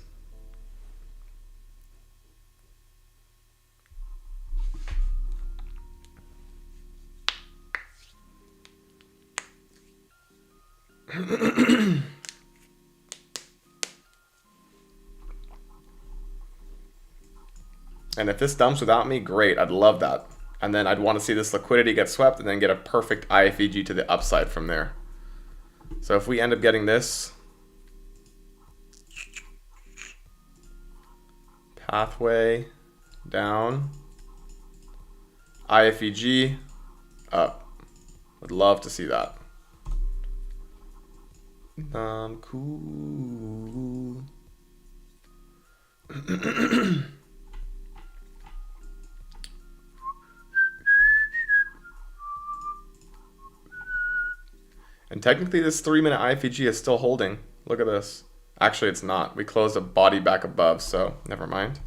And if this dumps without me, great, I'd love that. And then I'd want to see this liquidity get swept and then get a perfect IFEG to the upside from there. So if we end up getting this pathway down, IFEG up, would love to see that. Cool. And technically this 3 minute IFEG is still holding. Look at this. Actually, it's not. We closed a body back above, so never mind.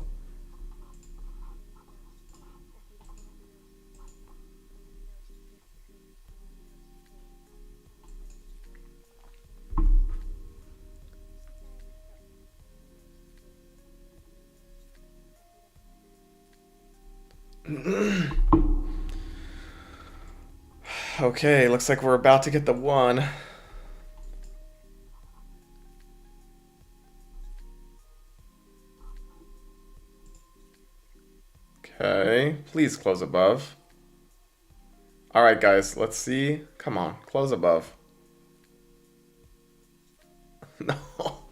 Okay, looks like we're about to get the one. Okay, please close above. All right, guys, let's see. Come on, close above. No,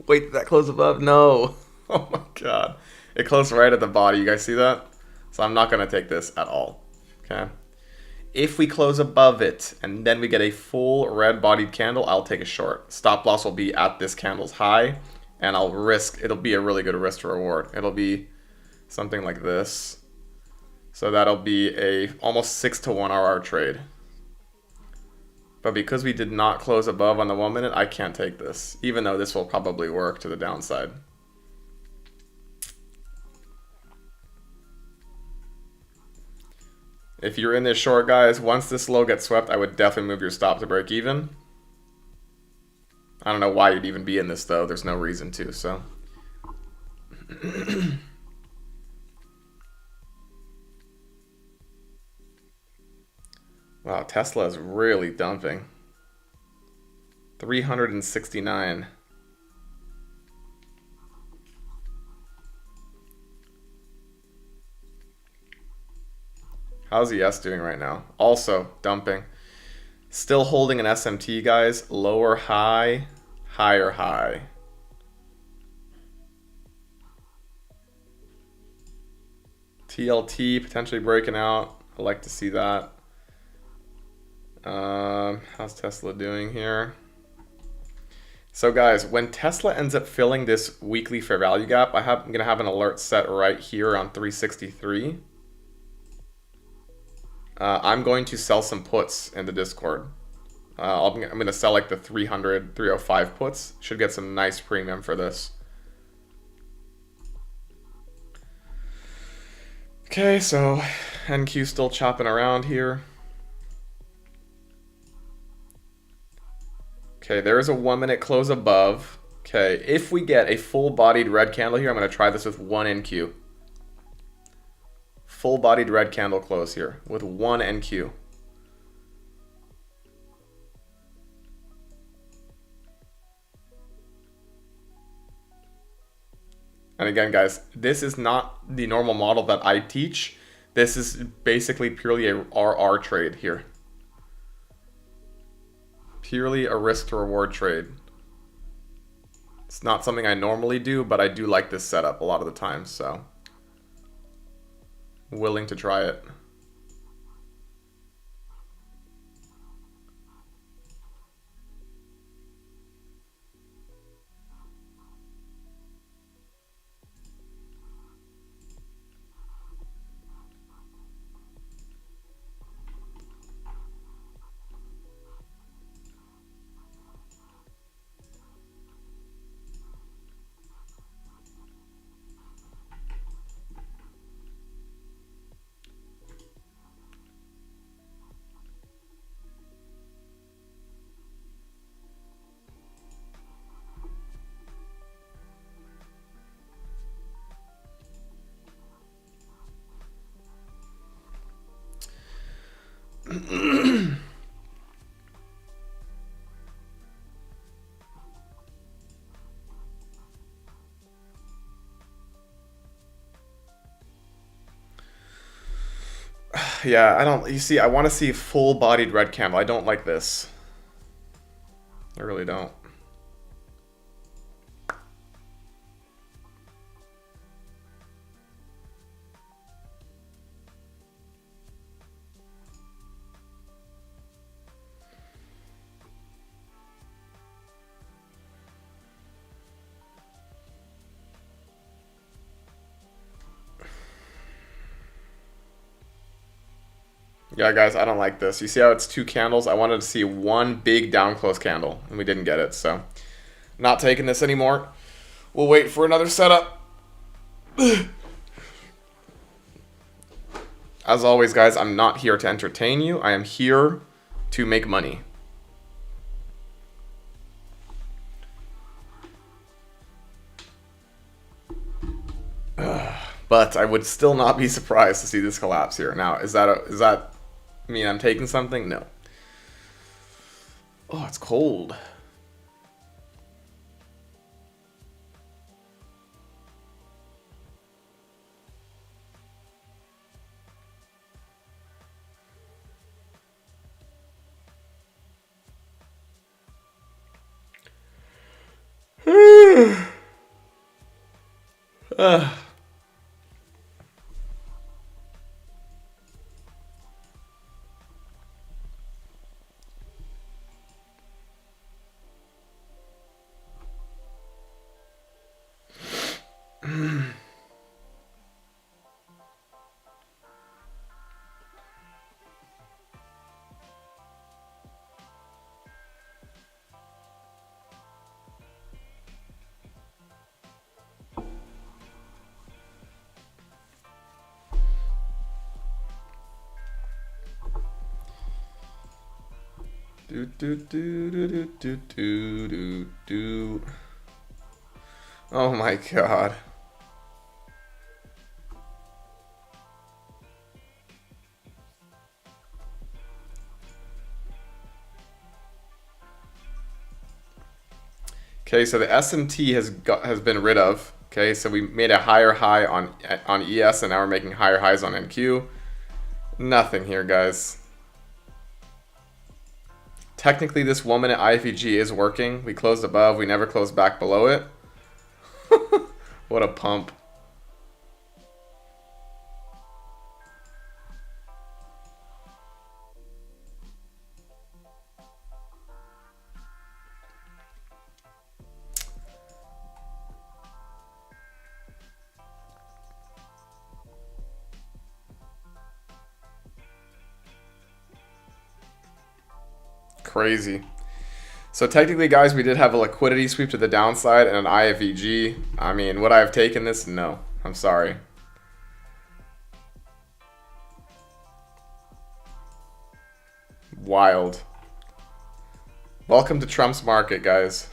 wait, did that close above? No. Oh my God. It closed right at the body. You guys see that? So I'm not going to take this at all. Okay. If we close above it and then we get a full red bodied candle, I'll take a short. Stop loss will be at this candle's high and I'll risk, it'll be a really good risk to reward. It'll be something like this. So that'll be a almost 6 to 1 RR trade. But because we did not close above on the 1 minute, I can't take this, even though this will probably work to the downside. If you're in this short, guys, once this low gets swept, I would definitely move your stop to break even. I don't know why you'd even be in this, though. There's no reason to, so. Wow, Tesla is really dumping. 369. How's ES doing right now? Also dumping. Still holding an SMT, guys. Lower high, higher high. TLT potentially breaking out. I like to see that. How's Tesla doing here? So guys, when Tesla ends up filling this weekly fair value gap, I'm gonna have an alert set right here on 363. I'm going to sell some puts in the Discord. I'm going to sell like the 300, 305 puts. Should get some nice premium for this. Okay, so NQ still chopping around here. Okay, there is a 1 minute close above. Okay, if we get a full-bodied red candle here, I'm going to try this with one NQ. Full-bodied red candle close here with one NQ. And again, guys, this is not the normal model that I teach. This is basically purely a RR trade here. Purely a risk to reward trade. It's not something I normally do, but I do like this setup a lot of the time, so willing to try it. Yeah, I don't, you see, I want to see full-bodied red candle. I don't like this. I really don't. Yeah, guys, I don't like this. You see how it's two candles? I wanted to see one big down close candle, and we didn't get it, so not taking this anymore. We'll wait for another setup. As always, guys, I'm not here to entertain you. I am here to make money. But I would still not be surprised to see this collapse here. Now, does that mean I'm taking something? No. Oh, it's cold. Do do do do do do do do do. Oh my god. Okay, so the SMT has been rid of. Okay, so we made a higher high on ES, and now we're making higher highs on NQ. Nothing here, guys. Technically, this 1 minute IFEG is working. We closed above, we never closed back below it. What a pump. Crazy. So technically, guys, we did have a liquidity sweep to the downside and an IFEG. I mean, would I have taken this? No. I'm sorry. Wild. Welcome to Trump's market, guys.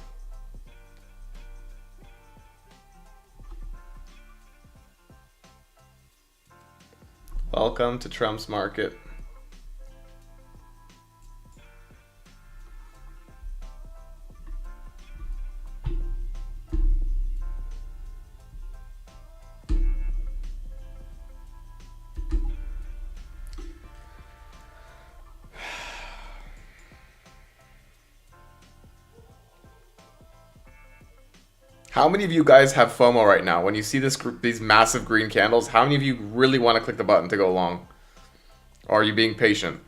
Welcome to Trump's market. How many of you guys have FOMO right now? When you see these massive green candles, how many of you really want to click the button to go long? Or are you being patient?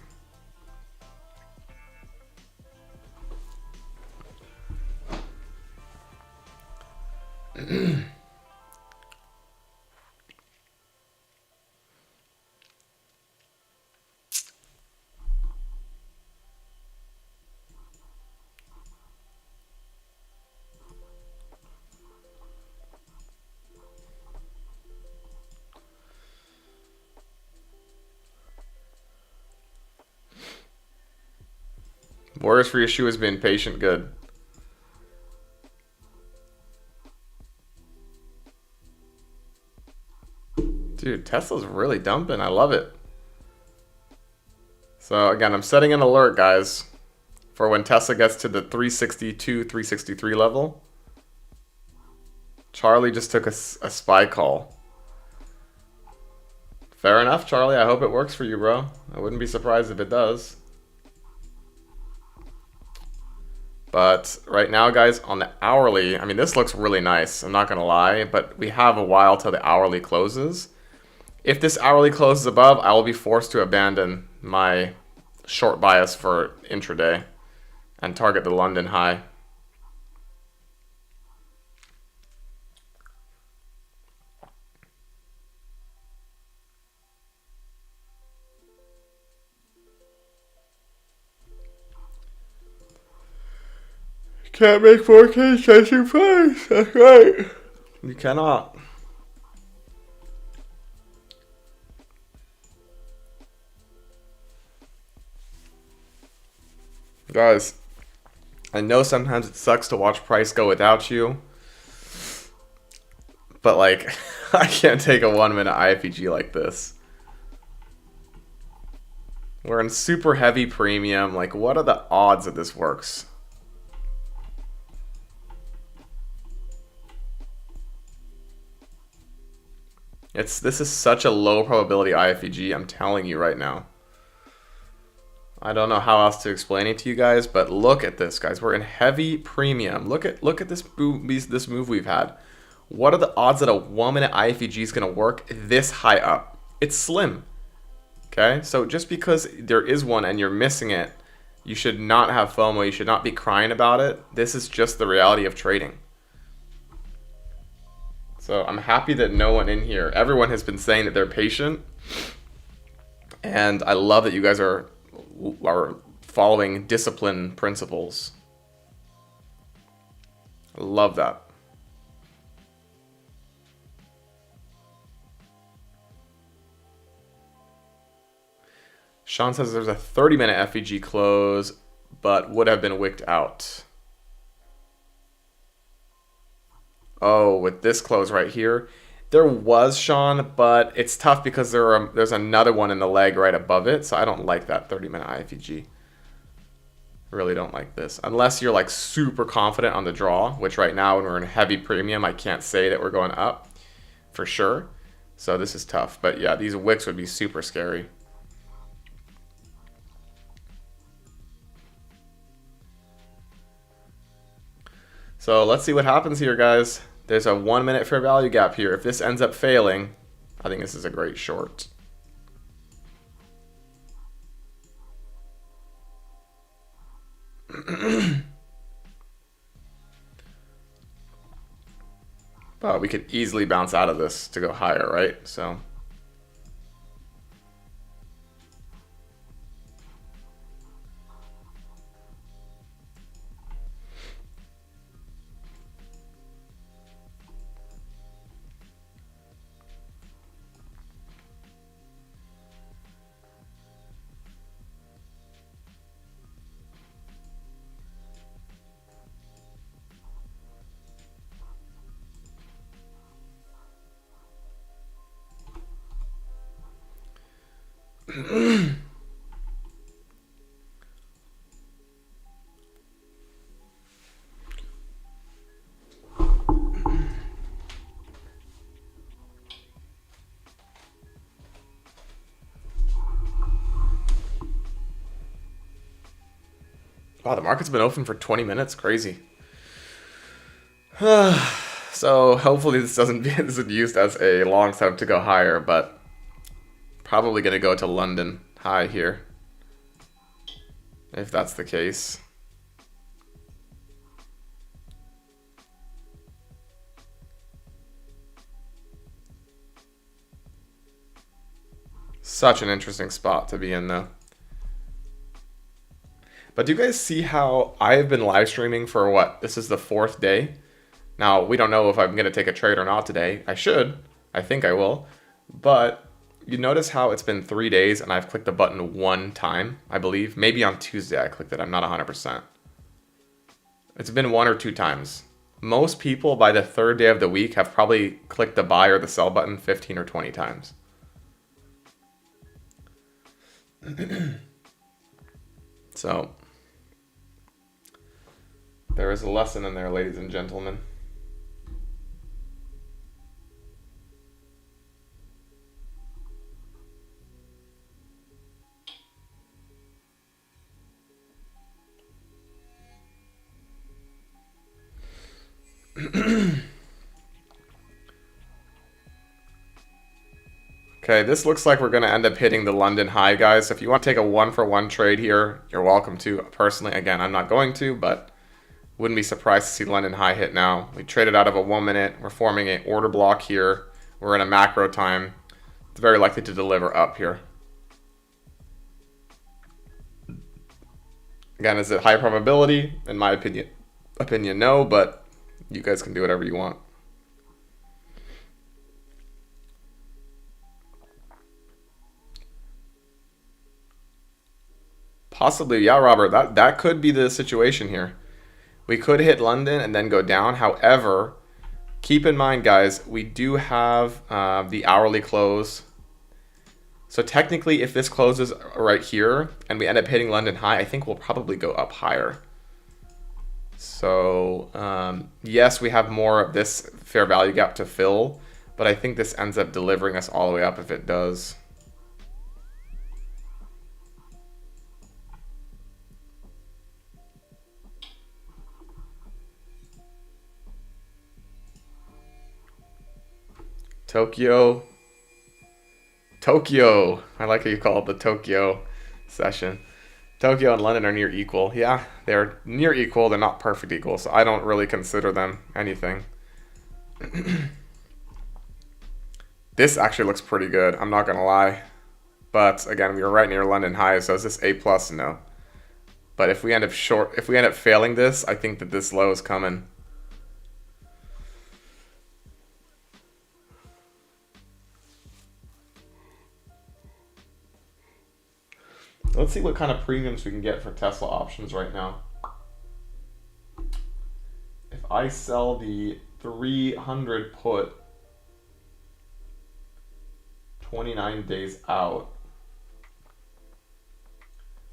Warriors for Yeshua has been patient. Good. Dude, Tesla's really dumping. I love it. So again, I'm setting an alert, guys, for when Tesla gets to the 362, 363 level. Charlie just took a SPY call. Fair enough, Charlie. I hope it works for you, bro. I wouldn't be surprised if it does. But right now, guys, on the hourly, I mean, this looks really nice. I'm not going to lie, but we have a while till the hourly closes. If this hourly closes above, I will be forced to abandon my short bias for intraday and target the London high. Can't make 4K chasing price. That's right. You cannot. Guys, I know sometimes it sucks to watch price go without you. But like, I can't take a 1 minute IFEG like this. We're in super heavy premium. Like, what are the odds that this works? This is such a low probability IFEG, I'm telling you right now. I don't know how else to explain it to you guys, but look at this, guys. We're in heavy premium. Look at this move we've had. What are the odds that a 1 minute IFEG is going to work this high up? It's slim. Okay, so just because there is one and you're missing it, you should not have FOMO. You should not be crying about it. This is just the reality of trading. So I'm happy that no one in here, everyone has been saying that they're patient. And I love that you guys are following discipline principles. I love that. Sean says there's a 30-minute FEG close but would have been wicked out. Oh, with this close right here. There was Sean, but it's tough because there's another one in the leg right above it, so I don't like that 30-minute IFEG. Really don't like this. Unless you're like super confident on the draw, which right now when we're in heavy premium, I can't say that we're going up for sure. So this is tough. But yeah, these wicks would be super scary. So let's see what happens here, guys. There's a 1 minute fair value gap here. If this ends up failing, I think this is a great short. But we could easily bounce out of this to go higher, right? So wow, the market's been open for 20 minutes. Crazy. So hopefully this isn't used as a long setup to go higher, but probably going to go to London high here, if that's the case. Such an interesting spot to be in, though. But do you guys see how I've been live streaming for what? This is the 4th day. Now, we don't know if I'm going to take a trade or not today. I should. I think I will. But you notice how it's been 3 days and I've clicked the button 1 time, I believe. Maybe on Tuesday I clicked it. I'm not 100%. It's been 1 or 2 times. Most people by the 3rd day of the week have probably clicked the buy or the sell button 15 or 20 times. So there is a lesson in there, ladies and gentlemen. Okay, this looks like we're going to end up hitting the London high, guys. So if you want to take a 1-for-1 trade here, you're welcome to. Personally, again, I'm not going to, but wouldn't be surprised to see London high hit now. We traded out of a 1 minute. We're forming an order block here. We're in a macro time. It's very likely to deliver up here. Again, is it high probability? In my opinion, no, but you guys can do whatever you want. Possibly, yeah, Robert. That could be the situation here. We could hit London and then go down. However, keep in mind, guys, we do have the hourly close. So technically, if this closes right here and we end up hitting London high, I think we'll probably go up higher. So yes, we have more of this fair value gap to fill, but I think this ends up delivering us all the way up if it does. Tokyo. I like how you call it the Tokyo session. Tokyo and London are near equal. Yeah, they're near equal. They're not perfect equal, so I don't really consider them anything. This actually looks pretty good. I'm not going to lie. But again, we were right near London high, so is this A+? No. But if we end up failing this, I think that this low is coming. Let's see what kind of premiums we can get for Tesla options right now. If I sell the 300 put 29 days out.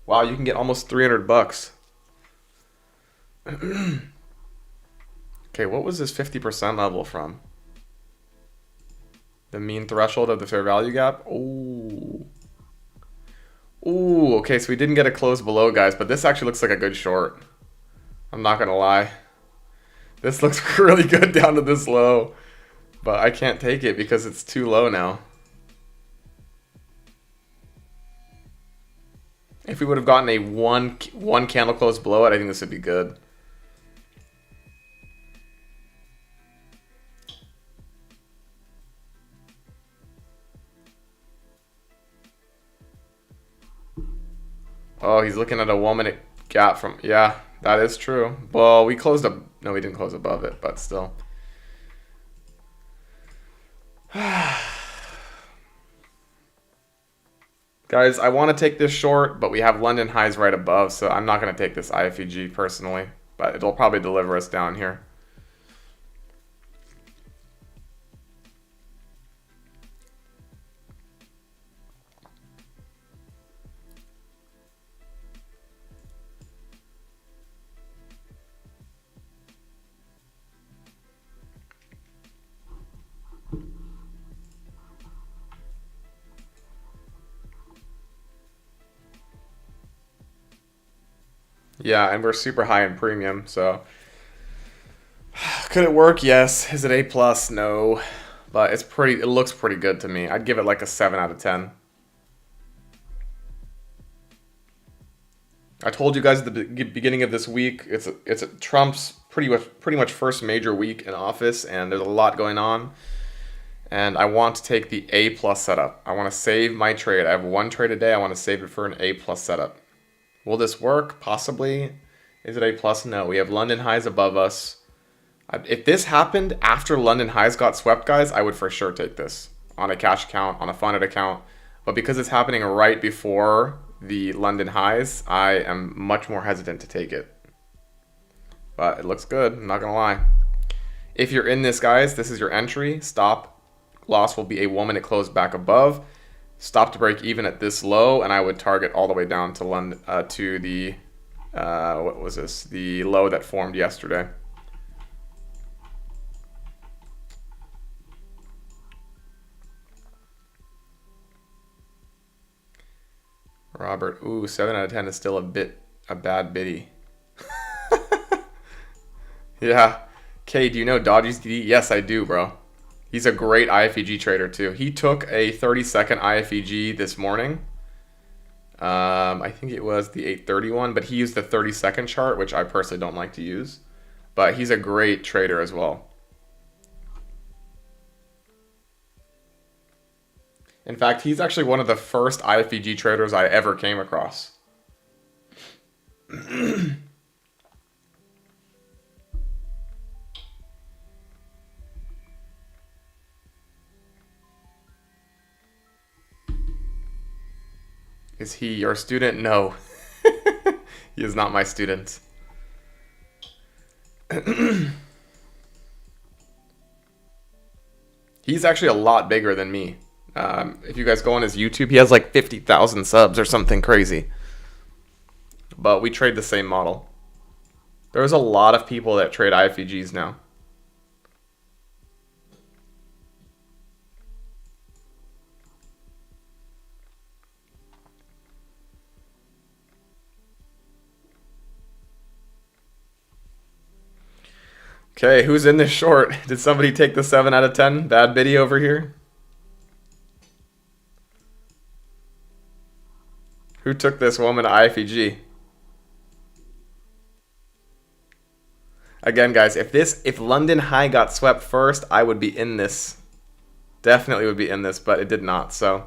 Wow, you can get almost 300 bucks. Okay, what was this 50% level from? The mean threshold of the fair value gap? Ooh. Ooh, okay, so we didn't get a close below, guys, but this actually looks like a good short. I'm not gonna lie. This looks really good down to this low, but I can't take it because it's too low now. If we would have gotten a one candle close below it, I think this would be good. Oh, he's looking at a 1 minute gap from, yeah, that is true. Well, we closed up, no, we didn't close above it, but still. Guys, I want to take this short, but we have London highs right above, so I'm not going to take this IFEG personally, but it'll probably deliver us down here. Yeah, and we're super high in premium, so could it work? Yes. Is it A plus? No. But it's pretty, it looks pretty good to me. I'd give it like a 7 out of 10. I told you guys at the beginning of this week, it's Trump's pretty much first major week in office, and there's a lot going on. And I want to take the A plus setup. I want to save my trade. I have one trade a day. I want to save it for an A plus setup. Will this work? Possibly. Is it A plus? No. We have London highs above us. If this happened after London highs got swept, guys, I would for sure take this on a cash account, on a funded account. But because it's happening right before the London highs, I am much more hesitant to take it. But it looks good. I'm not going to lie. If you're in this, guys, this is your entry. Stop loss will be a 1 minute close back above. Stop to break even at this low, and I would target all the way down to London to the what was this? The low that formed yesterday. Robert, ooh, 7 out of 10 is still a bad biddy. Yeah. Kay, do you know Dodgy's DD? Yes, I do, bro. He's a great IFEG trader too. He took a 30-second IFEG this morning. I think it was the 831, but he used the 30-second chart, which I personally don't like to use. But he's a great trader as well. In fact, he's actually one of the first IFEG traders I ever came across. Is he your student? No. He is not my student. He's actually a lot bigger than me. If you guys go on his YouTube, he has like 50,000 subs or something crazy. But we trade the same model. There's a lot of people that trade IFEGs now. Okay, who's in this short? Did somebody take the 7 out of 10? Bad biddy over here? Who took this woman to IFEG? Again, guys, if London high got swept first, I would be in this. Definitely would be in this, but it did not, so.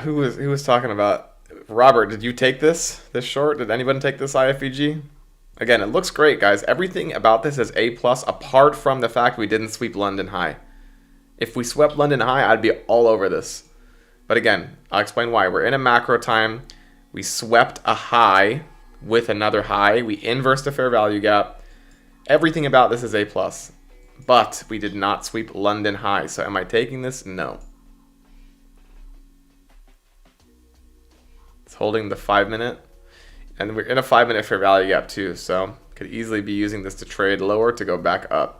Who was talking about Robert, did you take this short? Did anyone take this IFEG? Again, it looks great, guys. Everything about this is A+, apart from the fact we didn't sweep London High. If we swept London High, I'd be all over this. But again, I'll explain why. We're in a macro time. We swept a high with another high. We inversed the fair value gap. Everything about this is A+. But we did not sweep London High. So am I taking this? No. It's holding the 5-minute. And we're in a 5-minute fair value gap too. So could easily be using this to trade lower to go back up.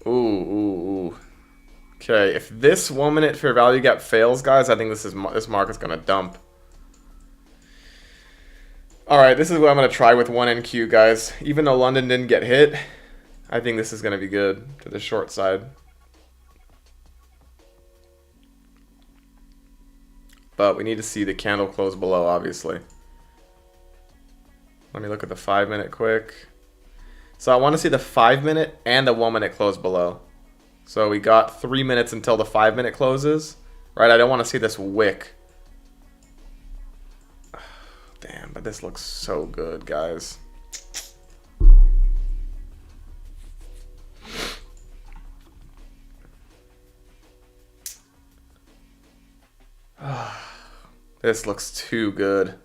Ooh. Okay, if this 1-minute fair value gap fails, guys, I think this market's gonna dump. All right, this is what I'm gonna try with 1NQ, guys. Even though London didn't get hit, I think this is gonna be good to the short side. But we need to see the candle close below, obviously. Let me look at the 5-minute quick. So I want to see the 5-minute and the 1-minute close below. So we got 3 minutes until the 5-minute closes, right? I don't want to see this wick. Damn, but this looks so good, guys. This looks too good.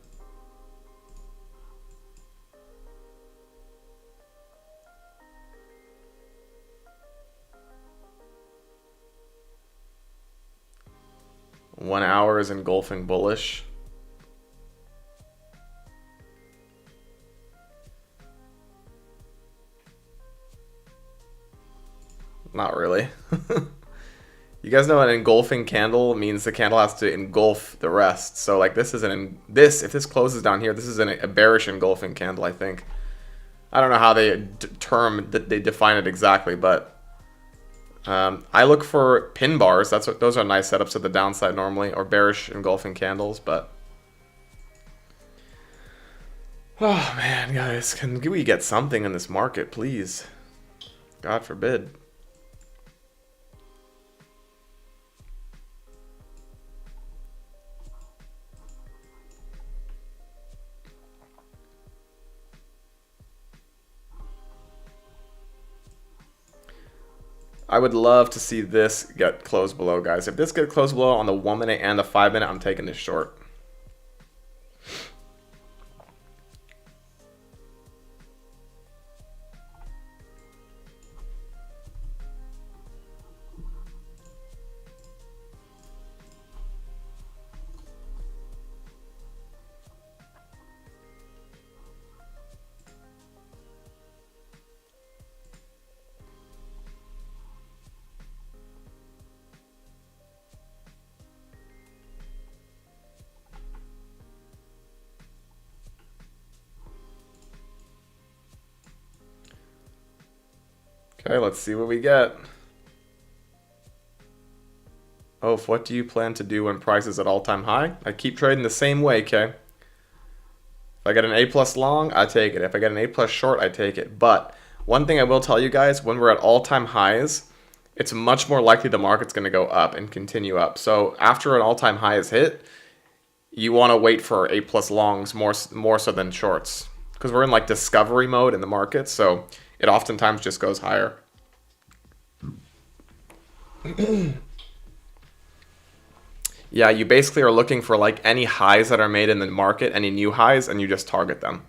One hour is engulfing bullish. Not really. You guys know an engulfing candle means the candle has to engulf the rest. So like this is if this closes down here, this is a bearish engulfing candle, I think. I don't know how they define it exactly, but I look for pin bars. Those are nice setups to the downside normally, or bearish engulfing candles. But oh man, guys, can we get something in this market, please? God forbid. I would love to see this get closed below, guys. If this gets closed below on the 1-minute and the 5-minute, I'm taking this short. Okay, let's see what we get. Oh, what do you plan to do when price is at all-time high? I keep trading the same way, okay? If I get an A+ long, I take it. If I get an A+ short, I take it. But one thing I will tell you guys, when we're at all-time highs, it's much more likely the market's going to go up and continue up. So after an all-time high is hit, you want to wait for A plus longs more so than shorts, because we're in like discovery mode in the market, so it oftentimes just goes higher. Yeah, you basically are looking for like any highs that are made in the market, any new highs, and you just target them.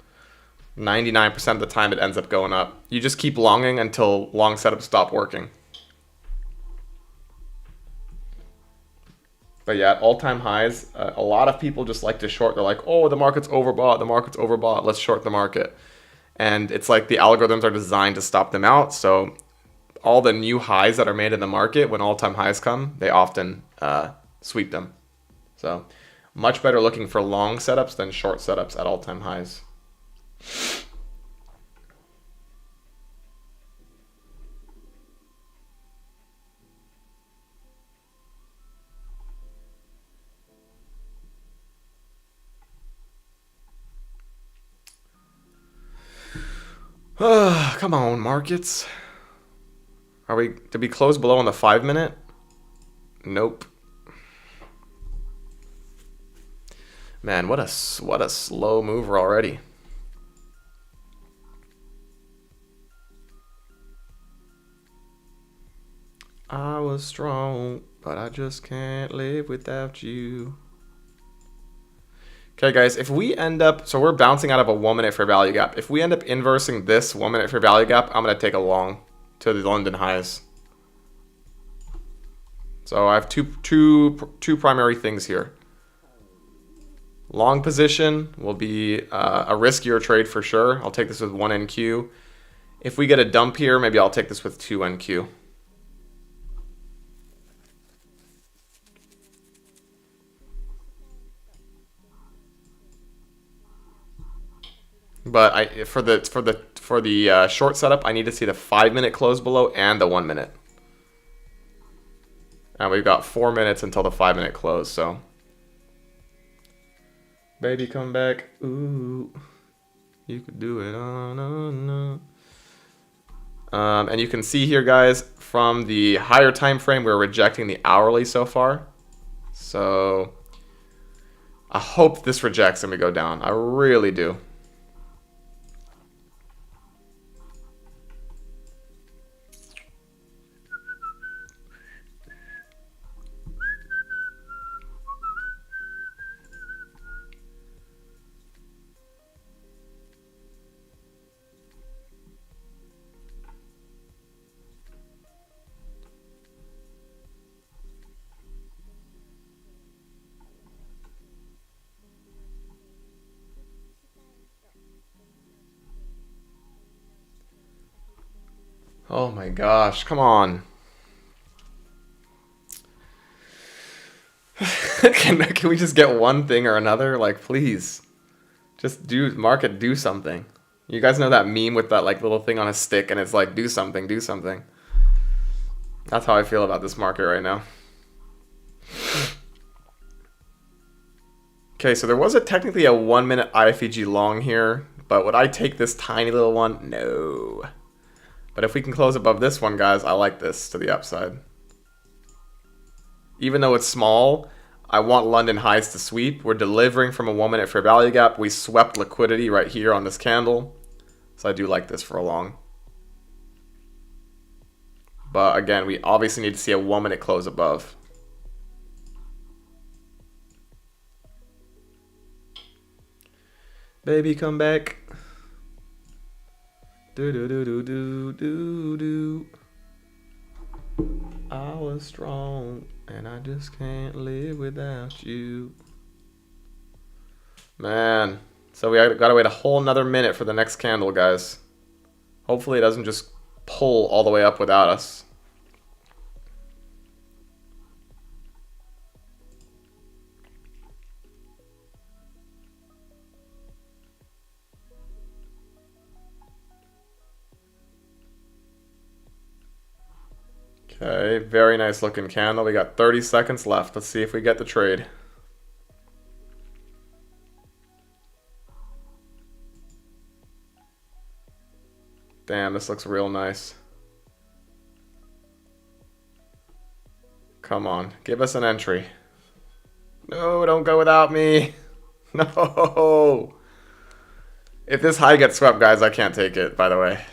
99% of the time it ends up going up. You just keep longing until long setups stop working. But yeah, at all-time highs, a lot of people just like to short. They're like, oh, the market's overbought, the market's overbought, let's short the market. And it's like the algorithms are designed to stop them out. So all the new highs that are made in the market, when all-time highs come, they often sweep them. So much better looking for long setups than short setups at all-time highs. Come on, markets. Did we close below on the 5-minute? Nope. Man, what a slow mover already. I was strong, but I just can't live without you. Okay, guys, if we end up, so we're bouncing out of a 1-minute fair value gap. If we end up inversing this 1-minute fair value gap, I'm going to take a long to the London highs. So I have two primary things here. Long position will be a riskier trade for sure. I'll take this with 1 NQ. If we get a dump here, maybe I'll take this with 2 NQ. But for the short setup, I need to see the 5-minute close below and the 1-minute. And we've got 4 minutes until the 5-minute close, so. Baby, come back. Ooh, you could do it. No. And you can see here, guys, from the higher time frame, we're rejecting the hourly so far. So I hope this rejects and we go down. I really do. Oh my gosh, come on. Can we just get one thing or another? Like, please. Just do something. You guys know that meme with that like little thing on a stick and it's like, do something, do something. That's how I feel about this market right now. Okay, so there was technically a 1-minute IFEG long here, but would I take this tiny little one? No. But if we can close above this one, guys, I like this to the upside. Even though it's small, I want London highs to sweep. We're delivering from a 1-minute fair value gap. We swept liquidity right here on this candle. So I do like this for a long. But again, we obviously need to see a 1-minute close above. Baby, come back. Do do do do do do do. I was strong and I just can't live without you. Man, so we gotta wait a whole nother minute for the next candle, guys. Hopefully it doesn't just pull all the way up without us. Okay, very nice looking candle. We got 30 seconds left. Let's see if we get the trade. Damn, this looks real nice. Come on, give us an entry. No, don't go without me. No. If this high gets swept, guys, I can't take it, by the way.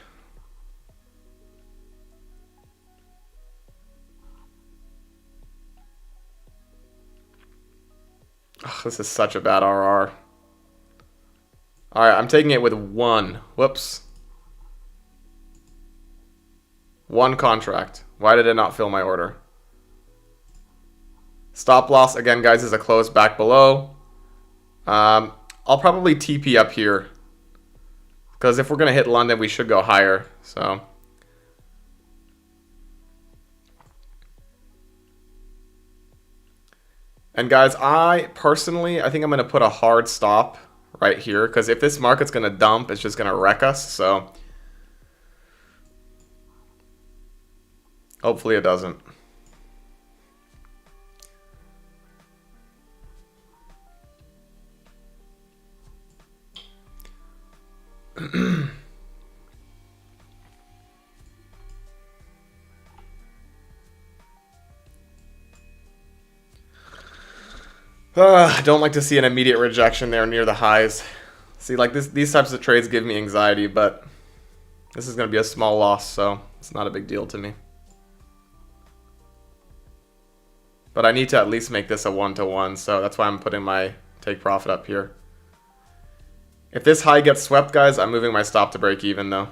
Ugh, this is such a bad RR. Alright, I'm taking it with one. Whoops. One contract. Why did it not fill my order? Stop loss, again, guys, is a close back below. I'll probably TP up here. Because if we're going to hit London, we should go higher. So. And guys, I think I'm going to put a hard stop right here. Because if this market's going to dump, it's just going to wreck us. So. Hopefully it doesn't. I don't like to see an immediate rejection there near the highs. See, like these types of trades give me anxiety, but this is going to be a small loss, so it's not a big deal to me. But I need to at least make this a 1-to-1, so that's why I'm putting my take profit up here. If this high gets swept, guys, I'm moving my stop to break even, though.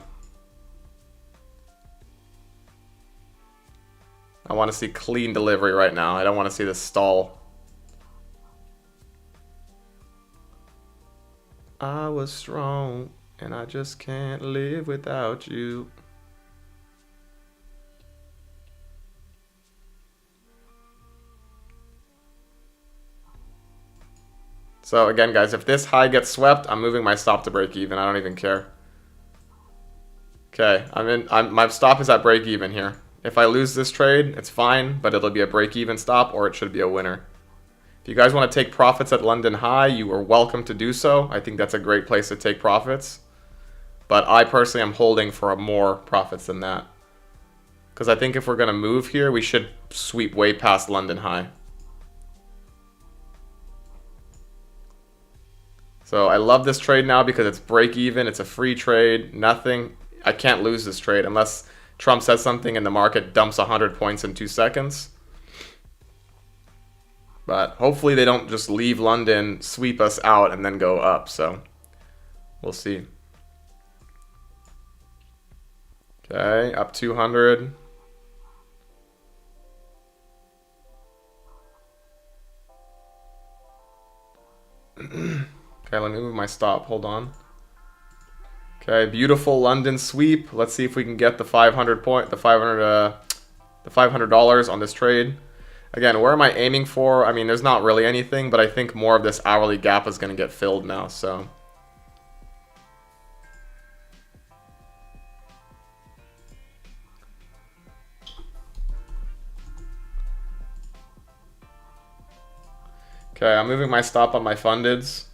I want to see clean delivery right now. I don't want to see this stall. I was strong, and I just can't live without you. So again, guys, if this high gets swept, I'm moving my stop to break even. I don't even care. Okay, my stop is at break even here. If I lose this trade, it's fine, but it'll be a break even stop or it should be a winner. If you guys want to take profits at London high, you are welcome to do so. I think that's a great place to take profits. But I personally am holding for more profits than that. Because I think if we're going to move here, we should sweep way past London high. So I love this trade now because it's break even. It's a free trade. Nothing. I can't lose this trade unless Trump says something and the market dumps 100 points in 2 seconds. But hopefully they don't just leave London, sweep us out, and then go up. So we'll see. Okay, up 200. Okay, let me move my stop. Hold on. Okay, beautiful London sweep. Let's see if we can get the $500 on this trade. Again, where am I aiming for? I mean, there's not really anything, but I think more of this hourly gap is going to get filled now, so. Okay, I'm moving my stop on my fundeds.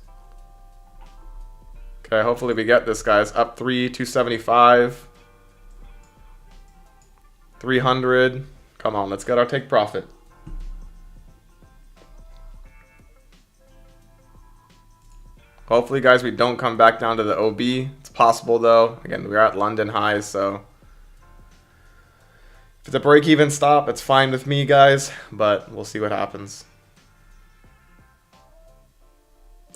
Okay, hopefully we get this, guys. Up 275. 300. Come on, let's get our take profit. Hopefully, guys, we don't come back down to the OB. It's possible, though. Again, we're at London highs, so if it's a break-even stop, it's fine with me, guys, but we'll see what happens.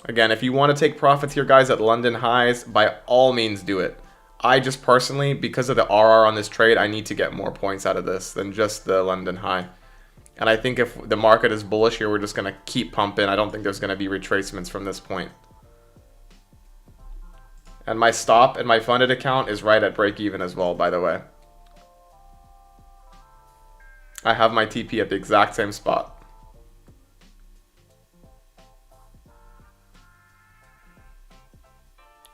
Again, if you want to take profits here, guys, at London highs, by all means do it. I just personally, because of the RR on this trade, I need to get more points out of this than just the London high. And I think if the market is bullish here, we're just going to keep pumping. I don't think there's going to be retracements from this point. And my stop in my funded account is right at break even as well, by the way. I have my TP at the exact same spot.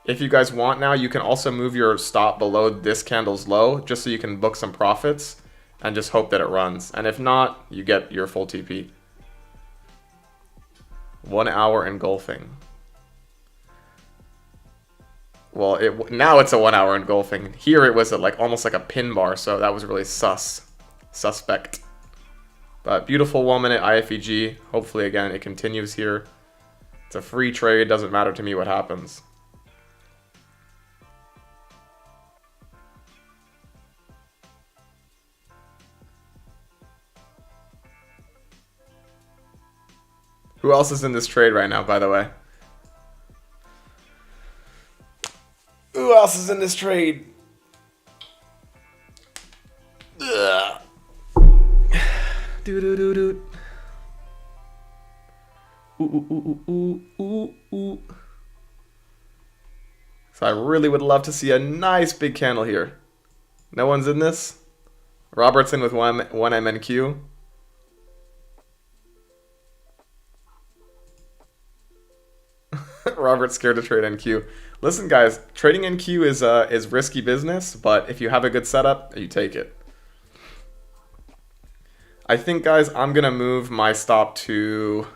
If you guys want now, you can also move your stop below this candle's low, just so you can book some profits and just hope that it runs. And if not, you get your full TP. 1 hour engulfing. Well, now it's a 1 hour engulfing. Here it was like almost like a pin bar, so that was really suspect. But beautiful 1 minute IFEG. Hopefully, again, it continues here. It's a free trade. Doesn't matter to me what happens. Who else is in this trade right now, by the way? Who else is in this trade? Ugh. Do. Ooh. So I really would love to see a nice big candle here. No one's in this? Robertson with one MNQ. Robert's scared to trade NQ. Listen, guys, trading NQ is risky business, but if you have a good setup, you take it. I think, guys, I'm gonna move my stop to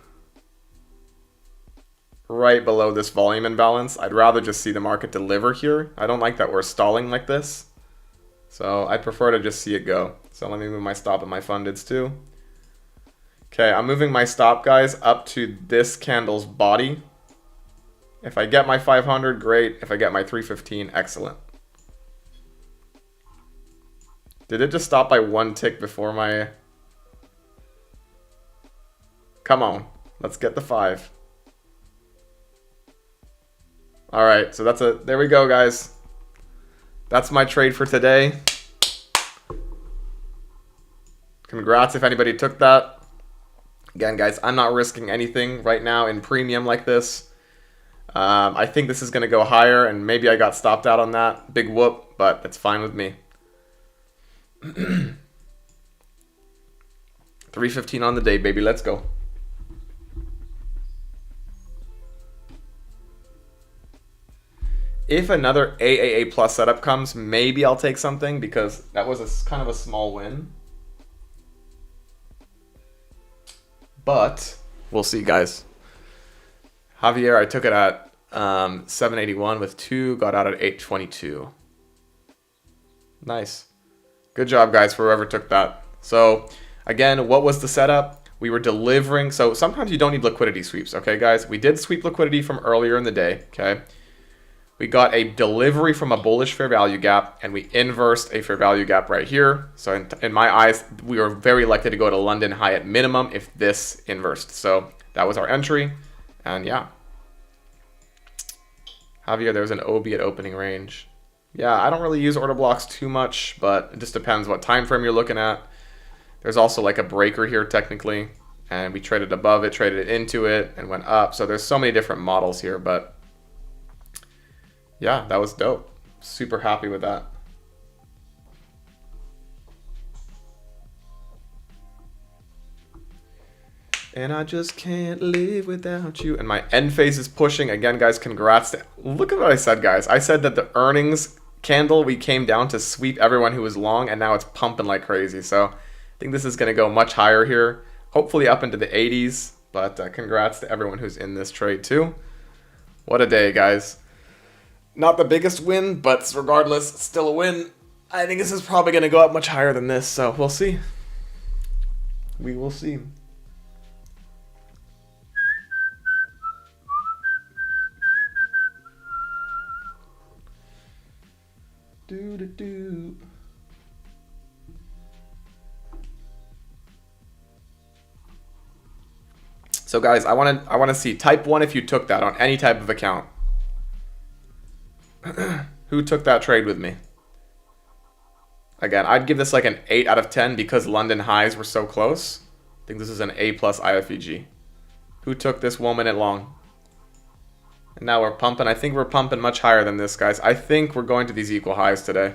right below this volume imbalance. I'd rather just see the market deliver here. I don't like that we're stalling like this, so I'd prefer to just see it go. So let me move my stop and my fundeds too. Okay, I'm moving my stop, guys, up to this candle's body. If I get my 500, great. If I get my 315, excellent. Did it just stop by 1 tick before my... Come on, let's get the 5. All right, so there we go, guys. That's my trade for today. Congrats if anybody took that. Again, guys, I'm not risking anything right now in premium like this. I think this is going to go higher, and maybe I got stopped out on that. Big whoop, but it's fine with me. 315 on the day, baby. Let's go. If another AAA plus setup comes, maybe I'll take something, because that was kind of a small win. But we'll see, guys. Javier, I took it at 781 with 2, got out at 822. Nice. Good job, guys, for whoever took that. So, again, what was the setup? We were delivering. So sometimes you don't need liquidity sweeps, okay, guys? We did sweep liquidity from earlier in the day, okay? We got a delivery from a bullish fair value gap, and we inversed a fair value gap right here. So in my eyes, we were very likely to go to London high at minimum if this inversed. So that was our entry, and yeah. Javier, there's an OB at opening range. Yeah, I don't really use order blocks too much, but it just depends what time frame you're looking at. There's also like a breaker here technically, and we traded above it, traded into it, and went up. So there's so many different models here, but yeah, that was dope. Super happy with that. And I just can't live without you. And my end phase is pushing. Again, guys, congrats. Look at what I said, guys. I said that the earnings candle, we came down to sweep everyone who was long, and now it's pumping like crazy. So I think this is going to go much higher here. Hopefully up into the 80s. But congrats to everyone who's in this trade too. What a day, guys. Not the biggest win, but regardless, still a win. I think this is probably going to go up much higher than this, so we'll see. We will see. Do. So guys, I want to see type 1 if you took that on any type of account. Who took that trade with me? Again, I'd give this like an 8 out of 10 because London highs were so close. I think this is an A plus IFEG. Who took this 1 minute long? And now we're pumping. I think we're pumping much higher than this, guys. I think we're going to these equal highs today.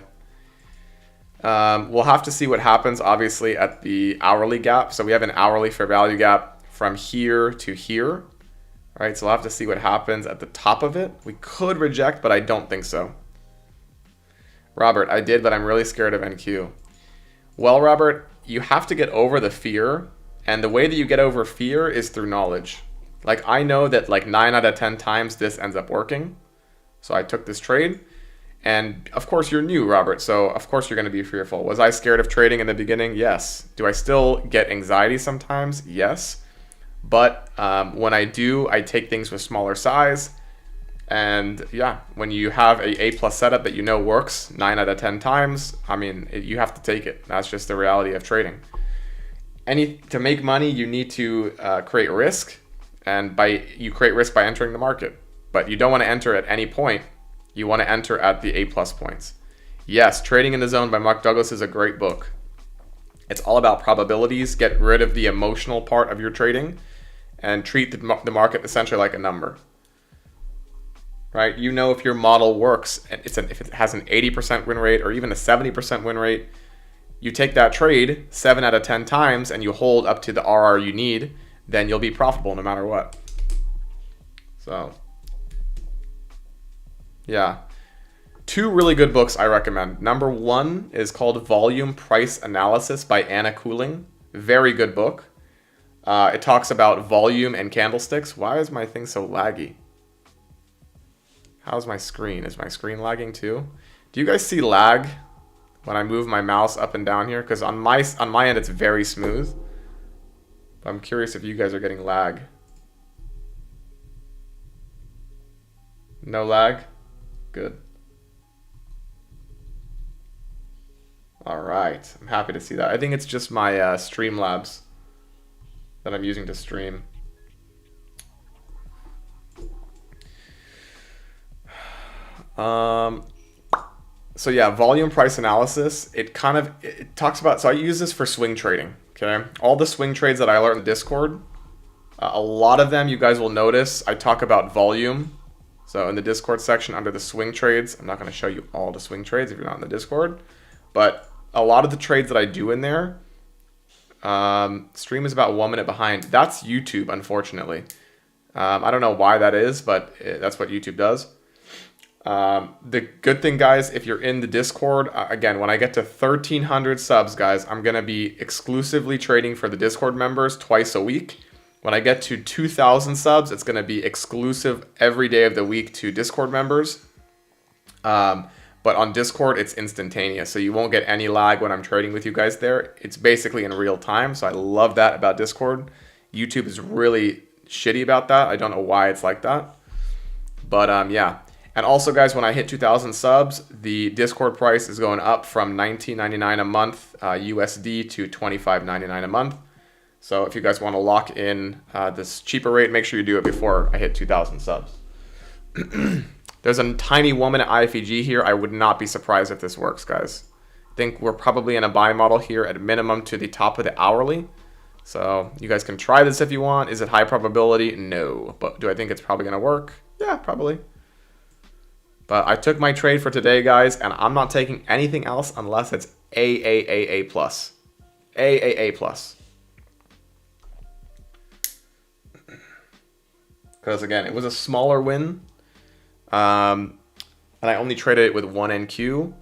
We'll have to see what happens, obviously, at the hourly gap. So we have an hourly fair value gap from here to here. All right, so we'll have to see what happens at the top of it. We could reject, but I don't think so. Robert, I did, but I'm really scared of NQ. Well, Robert, you have to get over the fear. And the way that you get over fear is through knowledge. Like, I know that like 9 out of 10 times this ends up working. So I took this trade. And of course you're new, Robert, so of course you're going to be fearful. Was I scared of trading in the beginning? Yes. Do I still get anxiety sometimes? Yes. But when I do, I take things with smaller size. And yeah, when you have a A+ setup that you know works 9 out of 10 times, I mean, you have to take it. That's just the reality of trading. To make money, you need to create risk. And you create risk by entering the market. But you don't want to enter at any point. You want to enter at the A+ points. Yes, Trading in the Zone by Mark Douglas is a great book. It's all about probabilities. Get rid of the emotional part of your trading and treat the market essentially like a number. Right? You know if your model works, and if it has an 80% win rate or even a 70% win rate, you take that trade 7 out of 10 times and you hold up to the RR you need, then you'll be profitable no matter what. So yeah, 2 really good books I recommend. Number 1 is called Volume Price Analysis by Anna Cooling. Very good book. It talks about volume and candlesticks. Why is my thing so laggy? How's my screen? Is my screen lagging too? Do you guys see lag when I move my mouse up and down here? Because on my end it's very smooth. But I'm curious if you guys are getting lag. No lag? Good. All right, I'm happy to see that. I think it's just my Streamlabs that I'm using to stream. So yeah, volume price analysis. It talks about. So I use this for swing trading. Okay, all the swing trades that I learned in Discord, a lot of them you guys will notice I talk about volume. So in the Discord section under the swing trades, I'm not going to show you all the swing trades if you're not in the Discord, but a lot of the trades that I do in there, stream is about 1 minute behind. That's YouTube, unfortunately. I don't know why that is, but that's what YouTube does. The good thing, guys, if you're in the Discord, again, when I get to 1,300 subs, guys, I'm going to be exclusively trading for the Discord members twice a week. When I get to 2,000 subs, it's going to be exclusive every day of the week to Discord members. But on Discord, it's instantaneous, so you won't get any lag when I'm trading with you guys there. It's basically in real time, so I love that about Discord. YouTube is really shitty about that. I don't know why it's like that. But yeah. And also, guys, when I hit 2,000 subs, the Discord price is going up from $19.99 a month USD to $25.99 a month. So if you guys want to lock in this cheaper rate, make sure you do it before I hit 2,000 subs. There's a tiny 1 minute IFEG here. I would not be surprised if this works, guys. I think we're probably in a buy model here at minimum to the top of the hourly. So you guys can try this if you want. Is it high probability? No. But do I think it's probably going to work? Yeah, probably. But I took my trade for today, guys, and I'm not taking anything else unless it's AAAA+. AAA+. Because, again, it was a smaller win. And I only traded it with 1 NQ.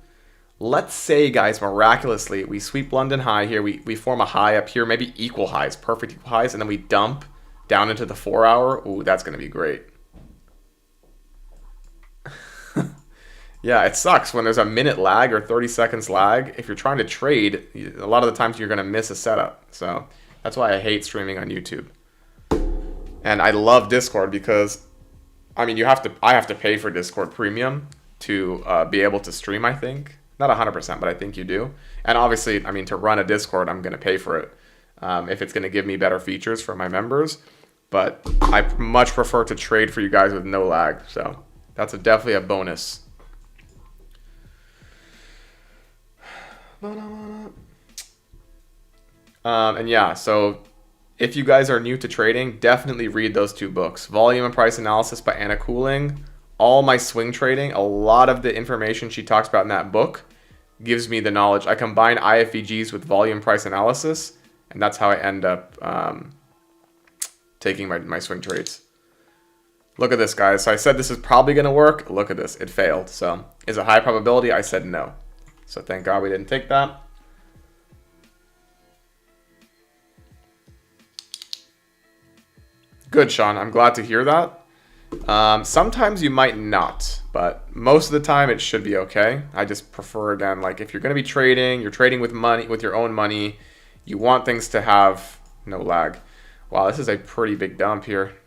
Let's say, guys, miraculously, we sweep London high here. We form a high up here, maybe equal highs, perfect equal highs, and then we dump down into the 4 hour. Ooh, that's going to be great. Yeah, it sucks when there's a minute lag or 30 seconds lag. If you're trying to trade, a lot of the times you're going to miss a setup. So that's why I hate streaming on YouTube. And I love Discord because, I mean, I have to pay for Discord Premium to be able to stream, I think. Not 100%, but I think you do. And obviously, I mean, to run a Discord, I'm going to pay for it if it's going to give me better features for my members. But I much prefer to trade for you guys with no lag. So that's definitely a bonus. And yeah, so if you guys are new to trading, definitely read those 2 books. Volume and Price Analysis by Anna Cooling. All my swing trading, a lot of the information she talks about in that book gives me the knowledge. I combine IFEGs with volume price analysis, and that's how I end up taking my swing trades. Look at this, guys. So I said this is probably going to work. Look at this. It failed. So is it high probability? I said no. So thank God we didn't take that. Good, Sean. I'm glad to hear that. Sometimes you might not, but most of the time it should be okay. I just prefer, again, like if you're going to be trading, you're trading with money, with your own money, you want things to have no lag. Wow, this is a pretty big dump here.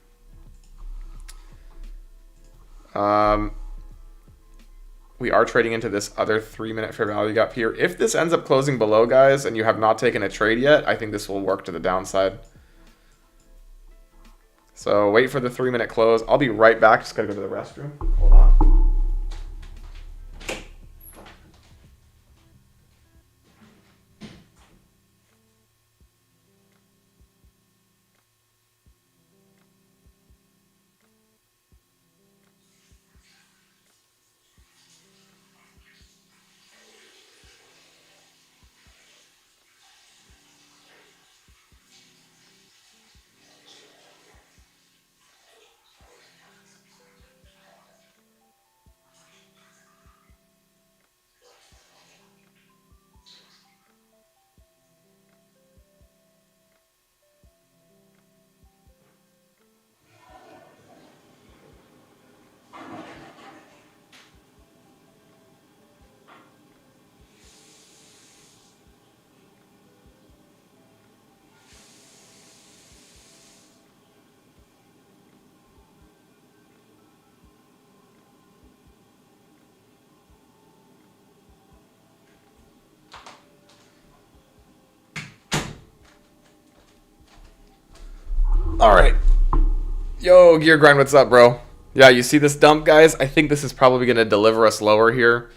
We are trading into this other 3-minute fair value gap here. If this ends up closing below, guys, and you have not taken a trade yet, I think this will work to the downside. So wait for the 3-minute close. I'll be right back. Just gotta go to the restroom. Hold on. All right. Yo, Gear Grind, what's up, bro? Yeah, you see this dump, guys? I think this is probably going to deliver us lower here.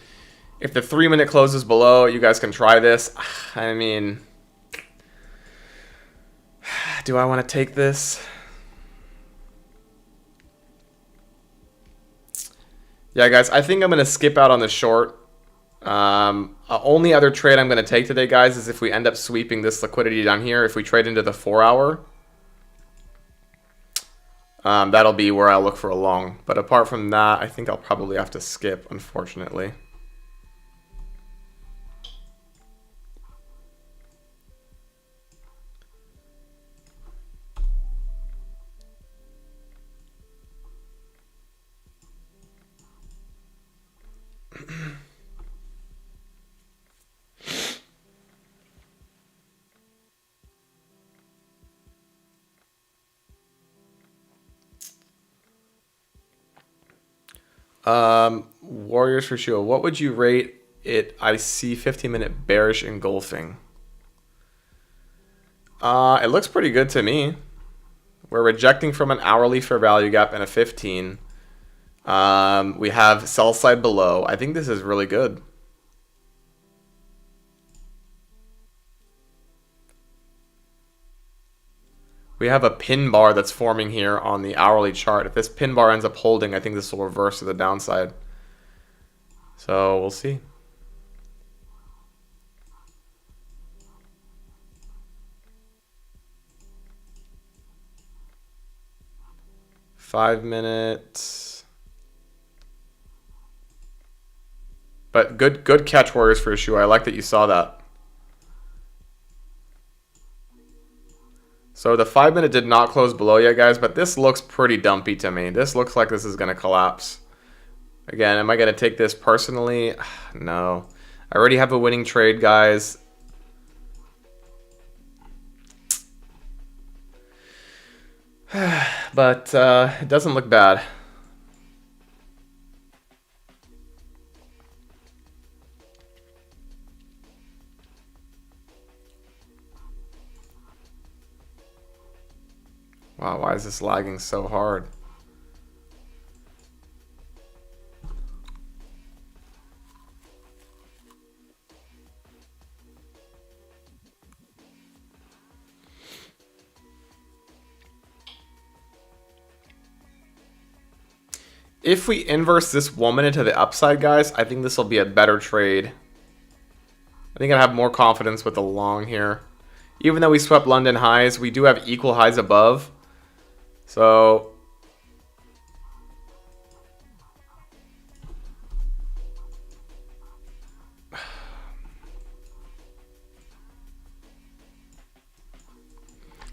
If the 3-minute closes below, you guys can try this. I mean, do I want to take this? Yeah, guys, I think I'm going to skip out on the short. Only other trade I'm going to take today, guys, is if we end up sweeping this liquidity down here. If we trade into the 4-hour. That'll be where I'll look for a long. But apart from that, I think I'll probably have to skip, unfortunately. Warriors for Shua. What would you rate it? I see 15-minute bearish engulfing. It looks pretty good to me. We're rejecting from an hourly fair value gap and a 15. We have sell side below. I think this is really good. We have a pin bar that's forming here on the hourly chart. If this pin bar ends up holding, I think this will reverse to the downside. So we'll see. Five minutes. But good catch, Warriors for Yeshua. I like that you saw that. So the 5-minute did not close below yet, guys, but this looks pretty dumpy to me. This looks like this is going to collapse. Again, am I going to take this personally? No. I already have a winning trade, guys. But it doesn't look bad. Wow, why is this lagging so hard? If we inverse this 1 minute to the upside, guys, I think this will be a better trade. I think I have more confidence with the long here. Even though we swept London highs, we do have equal highs above. So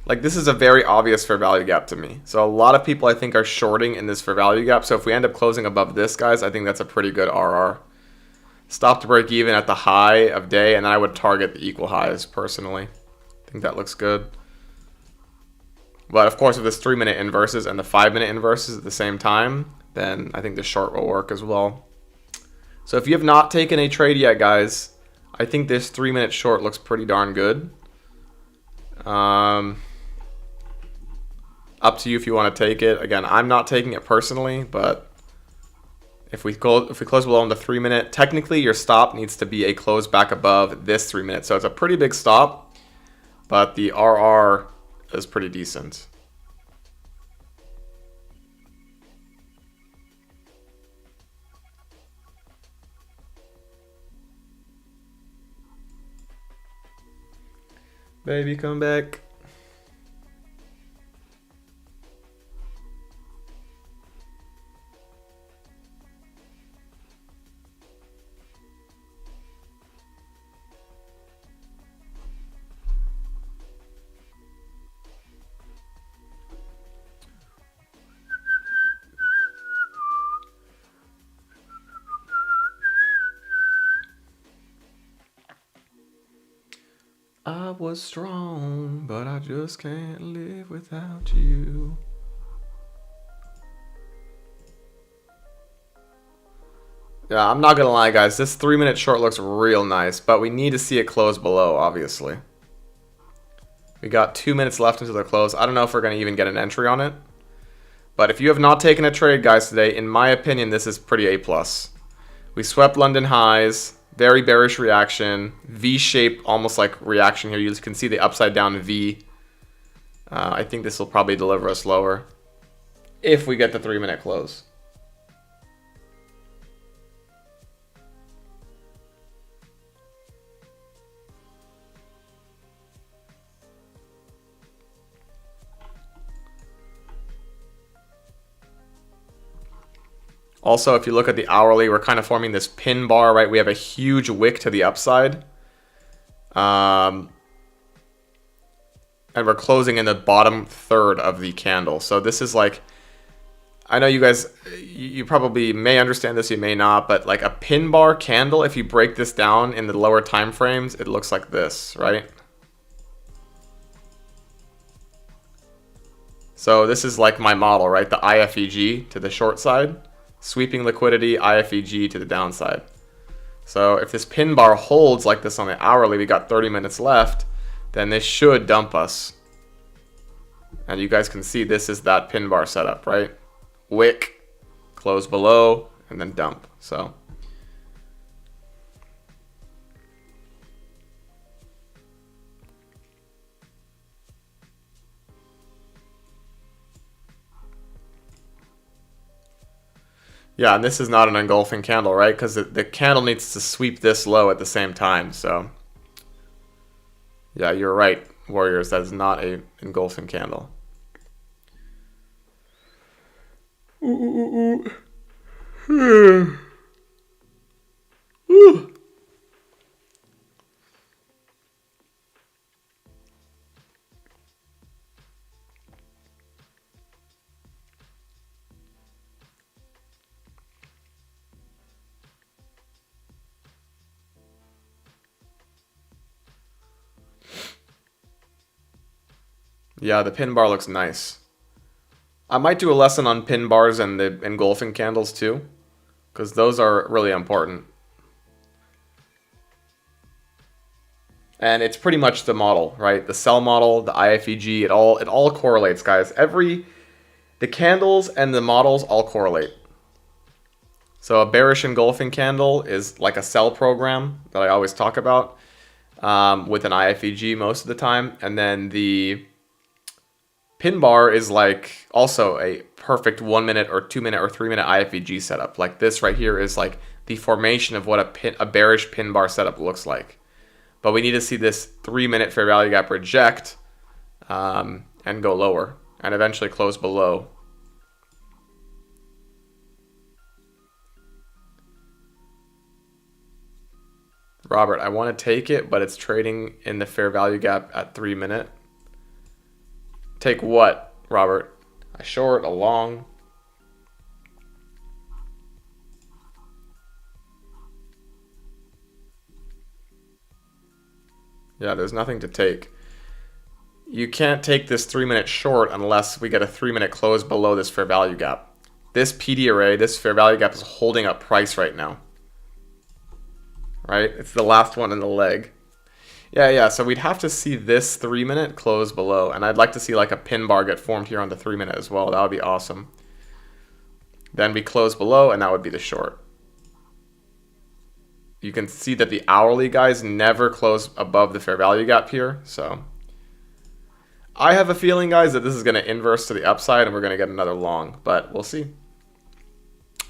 Like, this is a very obvious fair value gap to me. So a lot of people, I think, are shorting in this fair value gap. So if we end up closing above this, guys, I think that's a pretty good RR. Stop to break even at the high of day, and then I would target the equal highs, personally. I think that looks good. But, of course, if this 3-minute inverses and the 5-minute inverses at the same time, then I think the short will work as well. So if you have not taken a trade yet, guys, I think this 3-minute short looks pretty darn good. Up to you if you want to take it. Again, I'm not taking it personally, but if we close below on the 3-minute, technically your stop needs to be a close back above this 3-minute. So it's a pretty big stop, but the RR is pretty decent. Baby, come back. I was strong, but I just can't live without you. Yeah, I'm not gonna lie, guys. This 3-minute short looks real nice, but we need to see it close below, obviously. We got 2 minutes left until the close. I don't know if we're gonna even get an entry on it. But if you have not taken a trade, guys, today, in my opinion, this is pretty A+. We swept London highs. Very bearish reaction. V-shaped, almost like reaction here. You can see the upside down V. I think this will probably deliver us lower if we get the 3-minute close. Also, if you look at the hourly, we're kind of forming this pin bar, right? We have a huge wick to the upside. And we're closing in the bottom third of the candle. So this is like, I know you guys, you probably may understand this, you may not, but like a pin bar candle, if you break this down in the lower time frames, it looks like this, right? So this is like my model, right? The IFEG to the short side. Sweeping liquidity, IFEG to the downside. So if this pin bar holds like this on the hourly, we got 30 minutes left, then this should dump us. And you guys can see this is that pin bar setup, right? Wick, close below, and then dump. So yeah, and this is not an engulfing candle, right? Because the candle needs to sweep this low at the same time. So yeah, you're right, Warriors. That is not an engulfing candle. Yeah, the pin bar looks nice. I might do a lesson on pin bars and the engulfing candles too, because those are really important. And it's pretty much the model, right? The sell model, the IFEG, it all correlates, guys. The candles and the models all correlate. So a bearish engulfing candle is like a sell program that I always talk about with an IFEG most of the time. And then the pin bar is like also a perfect 1 minute or 2 minute or 3 minute IFEG setup. Like this right here is like the formation of what a bearish pin bar setup looks like. But we need to see this 3 minute fair value gap reject and go lower and eventually close below. Robert, I want to take it, but it's trading in the fair value gap at 3 minute. Take what, Robert? A short, a long? Yeah, there's nothing to take. You can't take this 3-minute short unless we get a 3-minute close below this fair value gap. This PD array, this fair value gap is holding up price right now. Right? It's the last one in the leg. Yeah, so we'd have to see this 3-minute close below. And I'd like to see like a pin bar get formed here on the 3-minute as well. That would be awesome. Then we close below, and that would be the short. You can see that the hourly guys never close above the fair value gap here. So I have a feeling, guys, that this is going to inverse to the upside and we're going to get another long. But we'll see.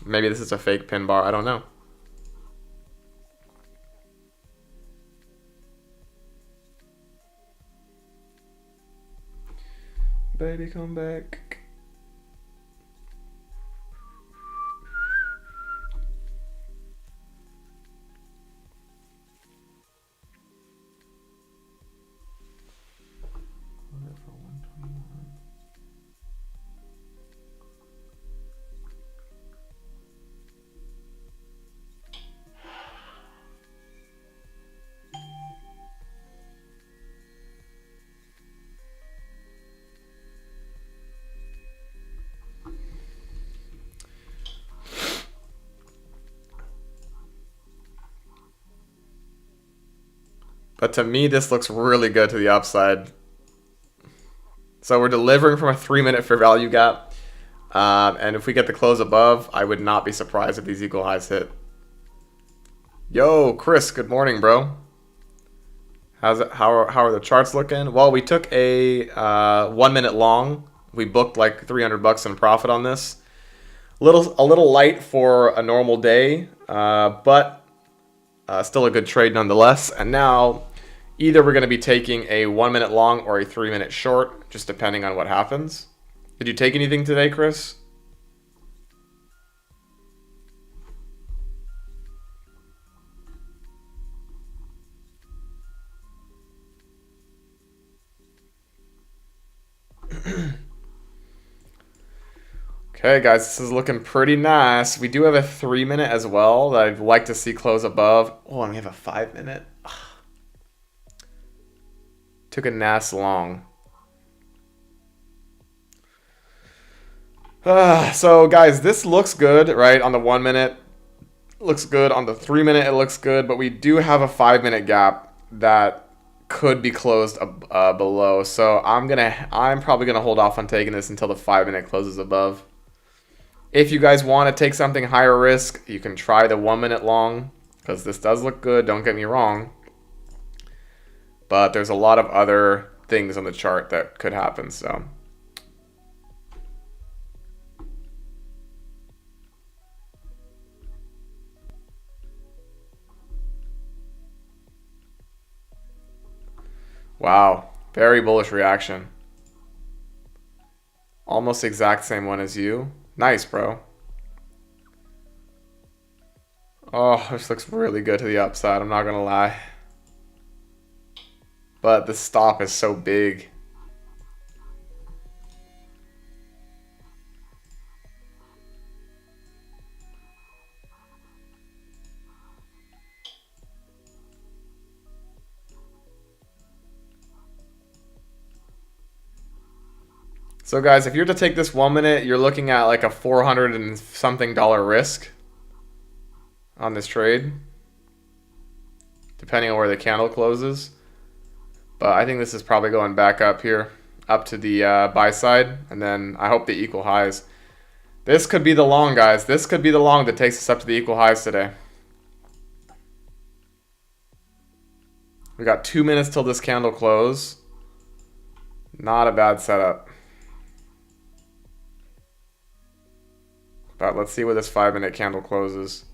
Maybe this is a fake pin bar. I don't know. Baby, come back. But to me, this looks really good to the upside. So we're delivering from a 3-minute fair value gap. And if we get the close above, I would not be surprised if these equal highs hit. Yo, Chris, good morning, bro. How's it? How are the charts looking? Well, we took a 1-minute long. We booked like $300 in profit on this. A little light for a normal day, but still a good trade nonetheless. And now either we're going to be taking a 1-minute long or a 3-minute short, just depending on what happens. Did you take anything today, Chris? Okay, guys, this is looking pretty nice. We do have a 3-minute as well that I'd like to see close above. Oh, and we have a 5-minute. Took a NAS long. So, guys, this looks good, right? On the 1-minute, looks good. On the 3-minute, it looks good. But we do have a 5-minute gap that could be closed below. So I'm probably gonna hold off on taking this until the 5-minute closes above. If you guys want to take something higher risk, you can try the 1-minute long, because this does look good, don't get me wrong. But there's a lot of other things on the chart that could happen, so. Wow, very bullish reaction. Almost exact same one as you. Nice, bro. Oh, this looks really good to the upside, I'm not gonna lie. But the stop is so big. So guys, if you're to take this 1-minute, you're looking at like a $400 and something risk on this trade, depending on where the candle closes. But I think this is probably going back up here, up to the buy side, and then I hope the equal highs. This could be the long, guys. This could be the long that takes us up to the equal highs today. We got 2 minutes till this candle close. Not a bad setup. But let's see where this 5-minute candle closes.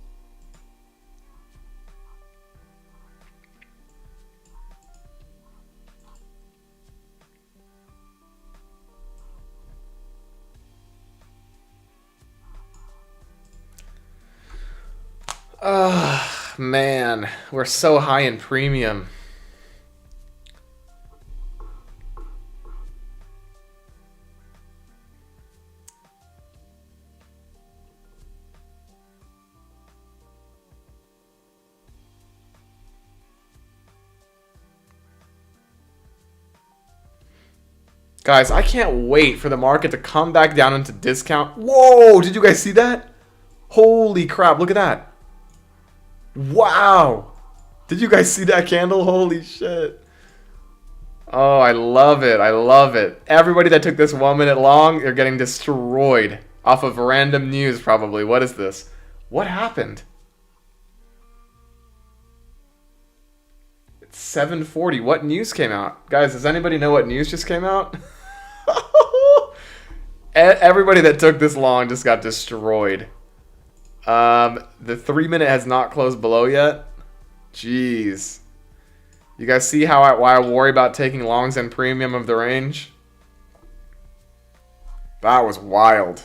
Man, we're so high in premium. Guys, I can't wait for the market to come back down into discount. Whoa, did you guys see that? Holy crap, look at that. Wow. Did you guys see that candle? Holy shit. Oh, I love it. I love it. Everybody that took this 1 minute long, you're getting destroyed. Off of random news, probably. What is this? What happened? It's 7:40. What news came out? Guys, does anybody know what news just came out? Everybody that took this long just got destroyed. The 3 minute has not closed below yet. Jeez. You guys see why I worry about taking longs and premium of the range? That was wild.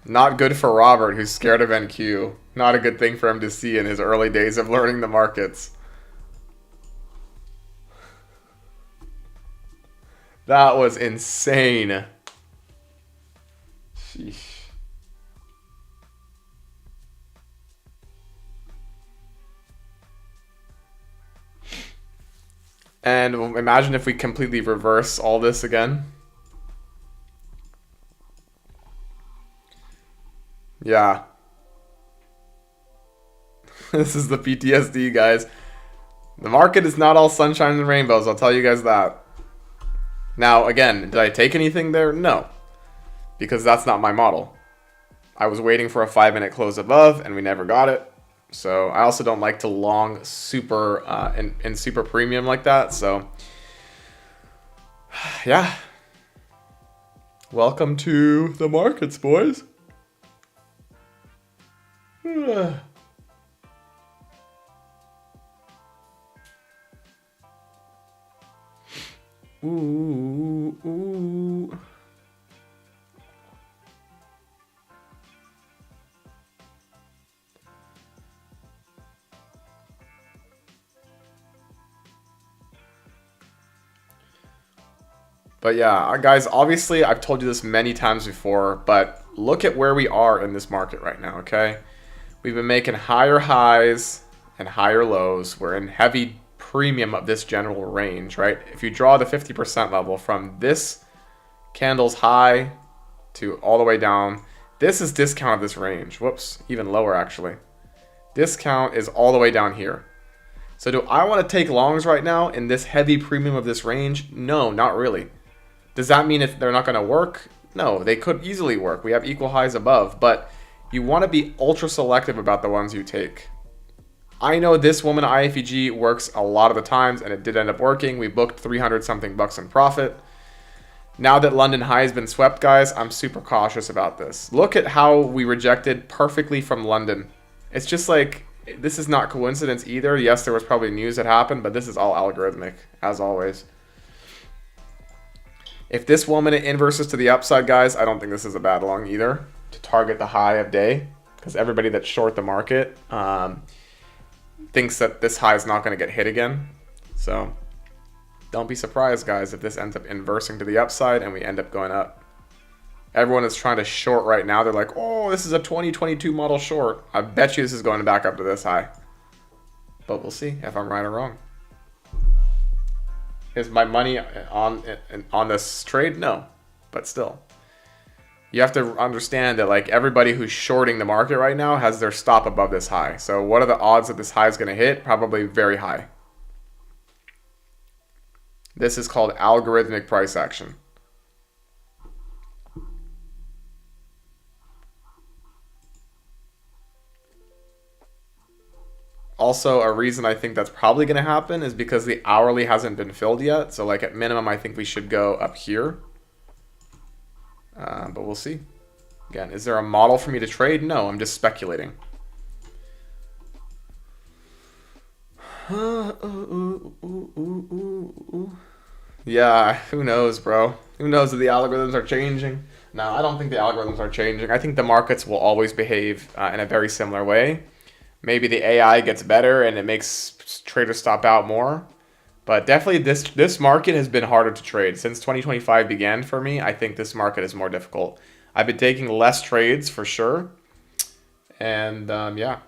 Not good for Robert, who's scared of NQ. Not a good thing for him to see in his early days of learning the markets. That was insane. Sheesh. And imagine if we completely reverse all this again. Yeah. This is the PTSD, guys. The market is not all sunshine and rainbows, I'll tell you guys that. Now, again, did I take anything there? No. Because that's not my model. I was waiting for a 5 minute close above, and we never got it. So I also don't like to long super in super premium like that. So yeah. Welcome to the markets, boys. Ooh, ooh. But yeah, guys, obviously I've told you this many times before, but look at where we are in this market right now, okay? We've been making higher highs and higher lows. We're in heavy premium of this general range, right? If you draw the 50% level from this candle's high to all the way down, this is discount of this range. Whoops, even lower actually. Discount is all the way down here. So do I want to take longs right now in this heavy premium of this range? No, not really. Does that mean if they're not going to work? No, they could easily work. We have equal highs above, but you want to be ultra selective about the ones you take. I know this woman IFEG works a lot of the times, and it did end up working. We booked 300 something bucks in profit. Now that London high has been swept, guys, I'm super cautious about this. Look at how we rejected perfectly from London. It's just like, this is not coincidence either. Yes, there was probably news that happened, but this is all algorithmic, as always. If this 1 minute inverses to the upside, guys, I don't think this is a bad long either to target the high of day, because everybody that's short the market thinks that this high is not going to get hit again. So don't be surprised, guys, if this ends up inversing to the upside and we end up going up. Everyone is trying to short right now. They're like, oh, this is a 2022 model short. I bet you this is going back up to this high. But we'll see if I'm right or wrong. Is my money on this trade? No, but still. You have to understand that like everybody who's shorting the market right now has their stop above this high. So what are the odds that this high is going to hit? Probably very high. This is called algorithmic price action. Also, a reason I think that's probably going to happen is because the hourly hasn't been filled yet. So like at minimum, I think we should go up here. But we'll see. Again, is there a model for me to trade? No, I'm just speculating. Yeah, who knows, bro? Who knows if the algorithms are changing? No, I don't think the algorithms are changing. I think the markets will always behave in a very similar way. Maybe the AI gets better and it makes traders stop out more. But definitely this market has been harder to trade. Since 2025 began for me, I think this market is more difficult. I've been taking less trades for sure. And yeah.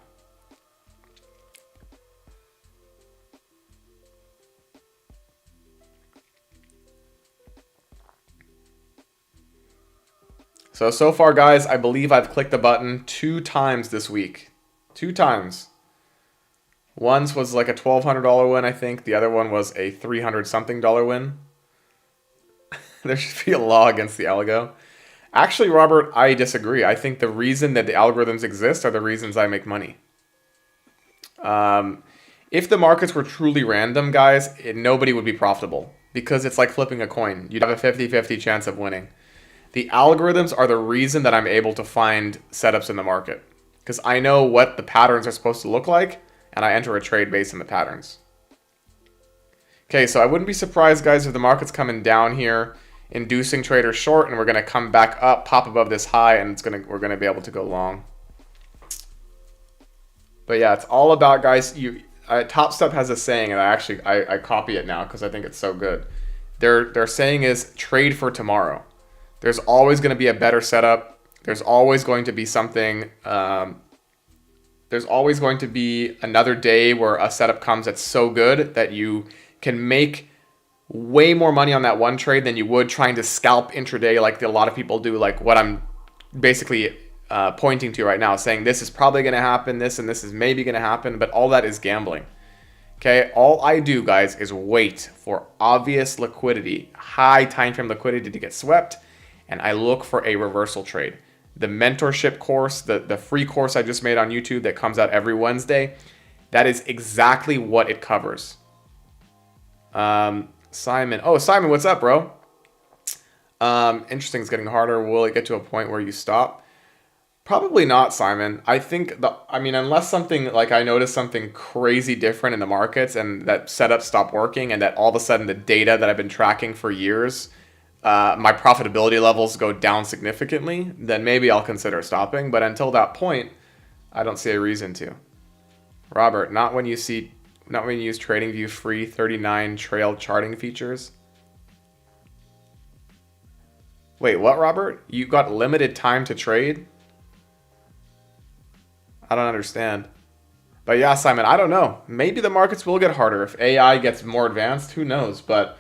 So far, guys, I believe I've clicked the button 2 times this week. 2 times. Once was like a $1,200 win, I think. The other one was a $300-something win. There should be a law against the algo. Actually, Robert, I disagree. I think the reason that the algorithms exist are the reasons I make money. If the markets were truly random, guys, nobody would be profitable. Because it's like flipping a coin. You'd have a 50-50 chance of winning. The algorithms are the reason that I'm able to find setups in the market. Because I know what the patterns are supposed to look like, and I enter a trade based on the patterns. Okay, so I wouldn't be surprised, guys, if the market's coming down here, inducing traders short, and we're going to come back up, pop above this high, and we're going to be able to go long. But yeah, it's all about, guys, Top Step has a saying, and I copy it now because I think it's so good. Their saying is trade for tomorrow. There's always going to be a better setup. There's always going to be something. There's always going to be another day where a setup comes that's so good that you can make way more money on that one trade than you would trying to scalp intraday like a lot of people do, like what I'm basically pointing to right now, saying this is probably going to happen, this and this is maybe going to happen, but all that is gambling. Okay, all I do, guys, is wait for obvious liquidity, high time frame liquidity to get swept, and I look for a reversal trade. The mentorship course, the free course I just made on YouTube that comes out every Wednesday, that is exactly what it covers. Simon. Oh, Simon, what's up, bro? Interesting. It's getting harder. Will it get to a point where you stop? Probably not, Simon. I think unless something like I notice something crazy different in the markets and that setups stop working and that all of a sudden the data that I've been tracking for years, my profitability levels go down significantly, then maybe I'll consider stopping. But until that point, I don't see a reason to. Robert, not when you use TradingView free 39 trail charting features. Wait, what, Robert? You got limited time to trade? I don't understand. But yeah, Simon, I don't know. Maybe the markets will get harder if AI gets more advanced. Who knows? But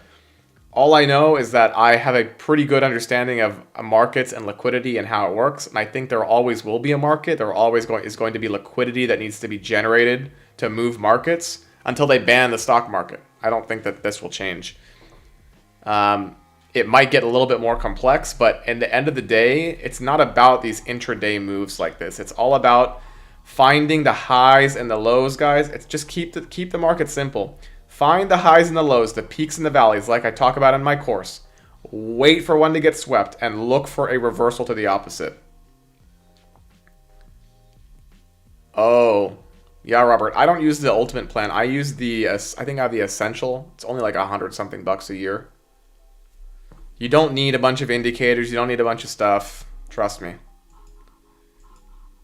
all I know is that I have a pretty good understanding of markets and liquidity and how it works. And I think there always will be a market. There always is going to be liquidity that needs to be generated to move markets until they ban the stock market. I don't think that this will change. It might get a little bit more complex, but in the end of the day, it's not about these intraday moves like this. It's all about finding the highs and the lows, guys. It's just keep the market simple. Find the highs and the lows, the peaks and the valleys, like I talk about in my course. Wait for one to get swept and look for a reversal to the opposite. Oh, yeah, Robert. I don't use the ultimate plan. I use I think I have the essential. It's only like $100-something a year. You don't need a bunch of indicators. You don't need a bunch of stuff. Trust me.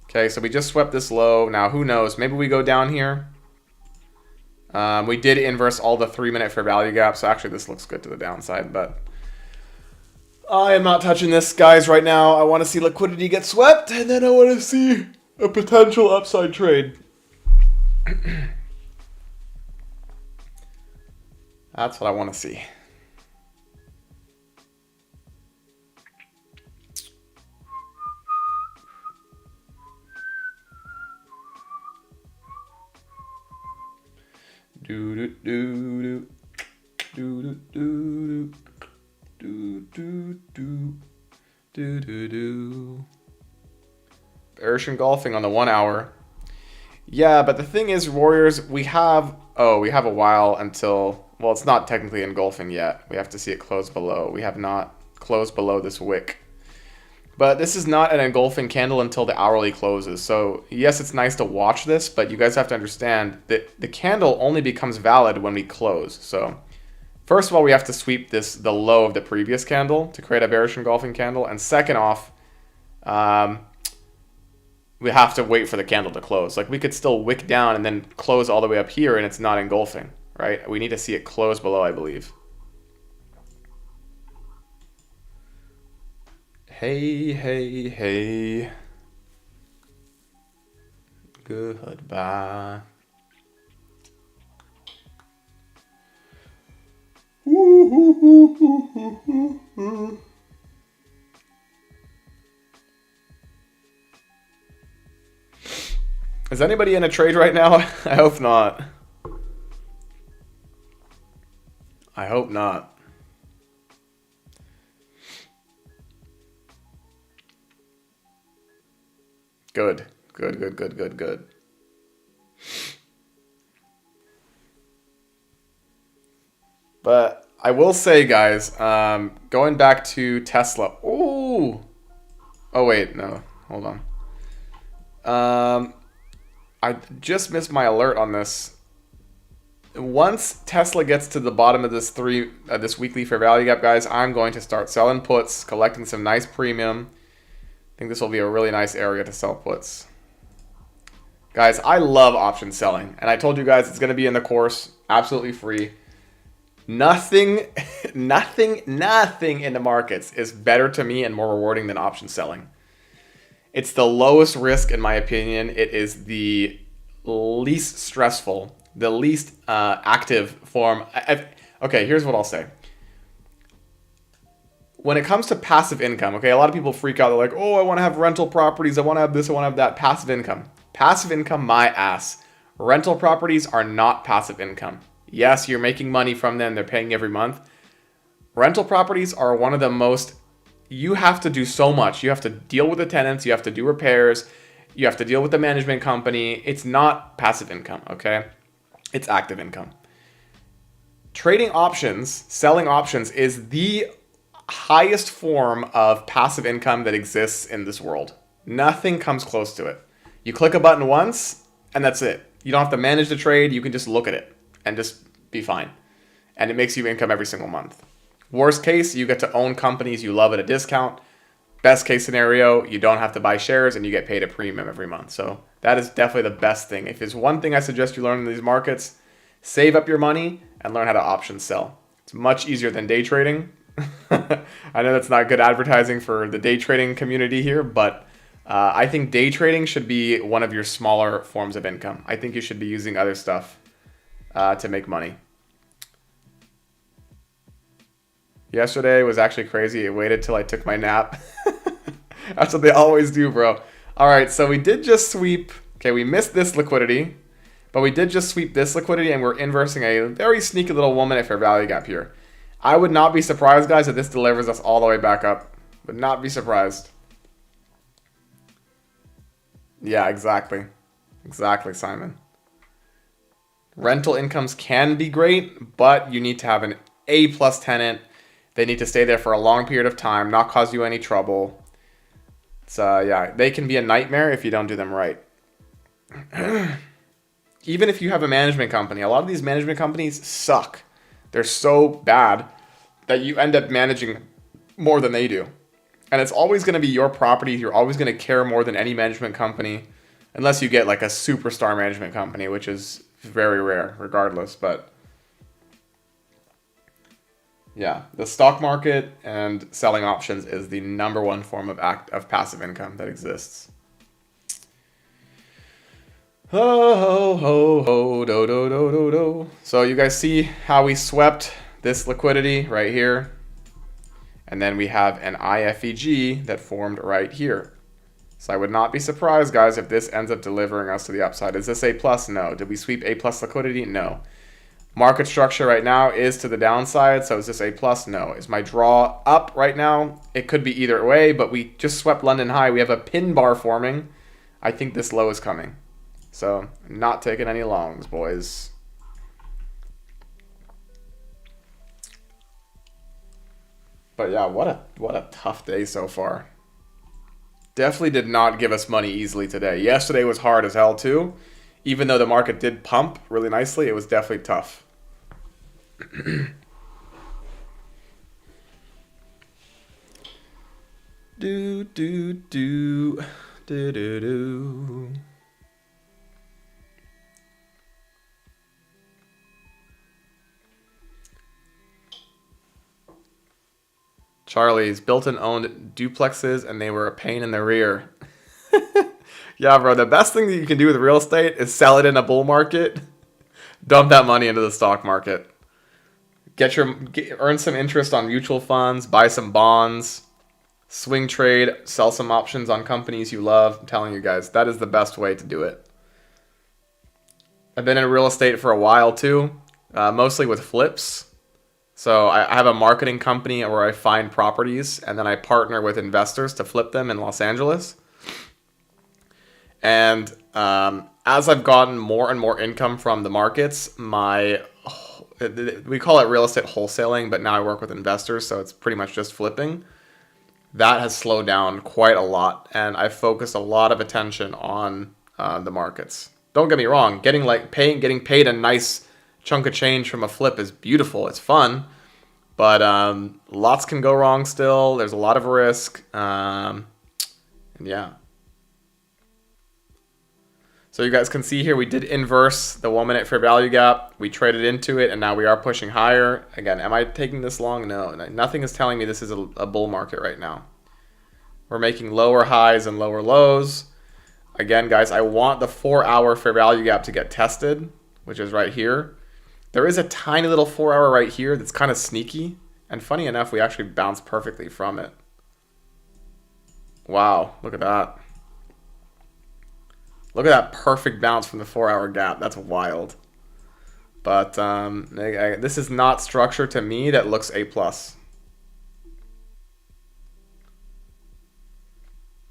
Okay, so we just swept this low. Now, who knows? Maybe we go down here. We did inverse all the 3-minute fair value gaps, so actually this looks good to the downside, but I am not touching this, guys, right now. I want to see liquidity get swept, and then I want to see a potential upside trade. That's what I want to see. Do do do do do do do do do do do. Bearish engulfing on the 1 hour. Yeah, but the thing is, Warriors, we have a while until, well, it's not technically engulfing yet. We have to see it close below. We have not closed below this wick. But this is not an engulfing candle until the hourly closes. So yes, it's nice to watch this, but you guys have to understand that the candle only becomes valid when we close. So first of all, we have to sweep the low of the previous candle to create a bearish engulfing candle. And second off, we have to wait for the candle to close. Like we could still wick down and then close all the way up here and it's not engulfing, right? We need to see it close below, I believe. Hey, hey, hey. Goodbye. Is anybody in a trade right now? I hope not. I hope not. Good. Good, good, good, good, good. But I will say, guys, going back to Tesla. Ooh. Oh, wait. No. Hold on. I just missed my alert on this. Once Tesla gets to the bottom of this weekly fair value gap, guys, I'm going to start selling puts, collecting some nice premium. I think this will be a really nice area to sell puts. Guys, I love option selling, and I told you guys it's going to be in the course, absolutely free. Nothing in the markets is better to me and more rewarding than option selling. It's the lowest risk, in my opinion. It is the least stressful, the least active form. Okay, here's what I'll say. When it comes to passive income, okay, a lot of people freak out. They're like, oh, I want to have rental properties. I want to have this. I want to have that. Passive income. Passive income, my ass. Rental properties are not passive income. Yes, you're making money from them. They're paying every month. Rental properties are one of the most... You have to do so much. You have to deal with the tenants. You have to do repairs. You have to deal with the management company. It's not passive income, okay? It's active income. Trading options, selling options is the highest form of passive income that exists in this world. Nothing comes close to it. You click a button once, and that's it. You don't have to manage the trade. You can just look at it and just be fine. And it makes you income every single month. Worst case, you get to own companies you love at a discount. Best case scenario, you don't have to buy shares and you get paid a premium every month. So that is definitely the best thing. If there's one thing I suggest you learn in these markets, save up your money and learn how to option sell. It's much easier than day trading. I know that's not good advertising for the day trading community here, but I think day trading should be one of your smaller forms of income. I think you should be using other stuff to make money. Yesterday was actually crazy. I waited till I took my nap. That's what they always do, bro. All right, so we did just sweep. Okay, we missed this liquidity, but we did just sweep this liquidity, and we're inversing a very sneaky little woman at fair value gap here. I would not be surprised, guys, if this delivers us all the way back up. Would not be surprised. Yeah, exactly. Exactly, Simon. Rental incomes can be great, but you need to have an A+ tenant. They need to stay there for a long period of time, not cause you any trouble. So yeah, they can be a nightmare if you don't do them right. Even if you have a management company, a lot of these management companies suck. They're so bad that you end up managing more than they do. And it's always going to be your property. You're always going to care more than any management company, unless you get like a superstar management company, which is very rare regardless. But yeah, the stock market and selling options is the #1 form of passive income that exists. Ho, ho, ho, ho, do, do, do, do, do. So you guys see how we swept this liquidity right here. And then we have an IFEG that formed right here. So I would not be surprised, guys, if this ends up delivering us to the upside. Is this A+? No. Did we sweep A+ liquidity? No. Market structure right now is to the downside, so is this A+? No. Is my draw up right now? It could be either way, but we just swept London high. We have a pin bar forming. I think this low is coming. So, not taking any longs, boys. But yeah, what a tough day so far. Definitely did not give us money easily today. Yesterday was hard as hell too. Even though the market did pump really nicely, it was definitely tough. do do do do do do. Charlie's built and owned duplexes, and they were a pain in the rear. Yeah, bro, the best thing that you can do with real estate is sell it in a bull market. Dump that money into the stock market. Earn some interest on mutual funds, buy some bonds, swing trade, sell some options on companies you love. I'm telling you guys, that is the best way to do it. I've been in real estate for a while too, mostly with flips. So I have a marketing company where I find properties and then I partner with investors to flip them in Los Angeles. And as I've gotten more and more income from the markets, we call it real estate wholesaling, but now I work with investors, so it's pretty much just flipping. That has slowed down quite a lot, and I've focused a lot of attention on the markets. Don't get me wrong, getting paid a nice chunk of change from a flip is beautiful. It's fun, but lots can go wrong still. There's a lot of risk, and yeah. So you guys can see here we did inverse the 1 minute fair value gap. We traded into it, and now we are pushing higher. Again, am I taking this long? No, nothing is telling me this is a bull market right now. We're making lower highs and lower lows. Again, guys, I want the 4-hour fair value gap to get tested, which is right here. There is a tiny little 4-hour right here that's kind of sneaky. And funny enough, we actually bounced perfectly from it. Wow, look at that. Look at that perfect bounce from the 4-hour gap. That's wild. But this is not structure to me that looks A+.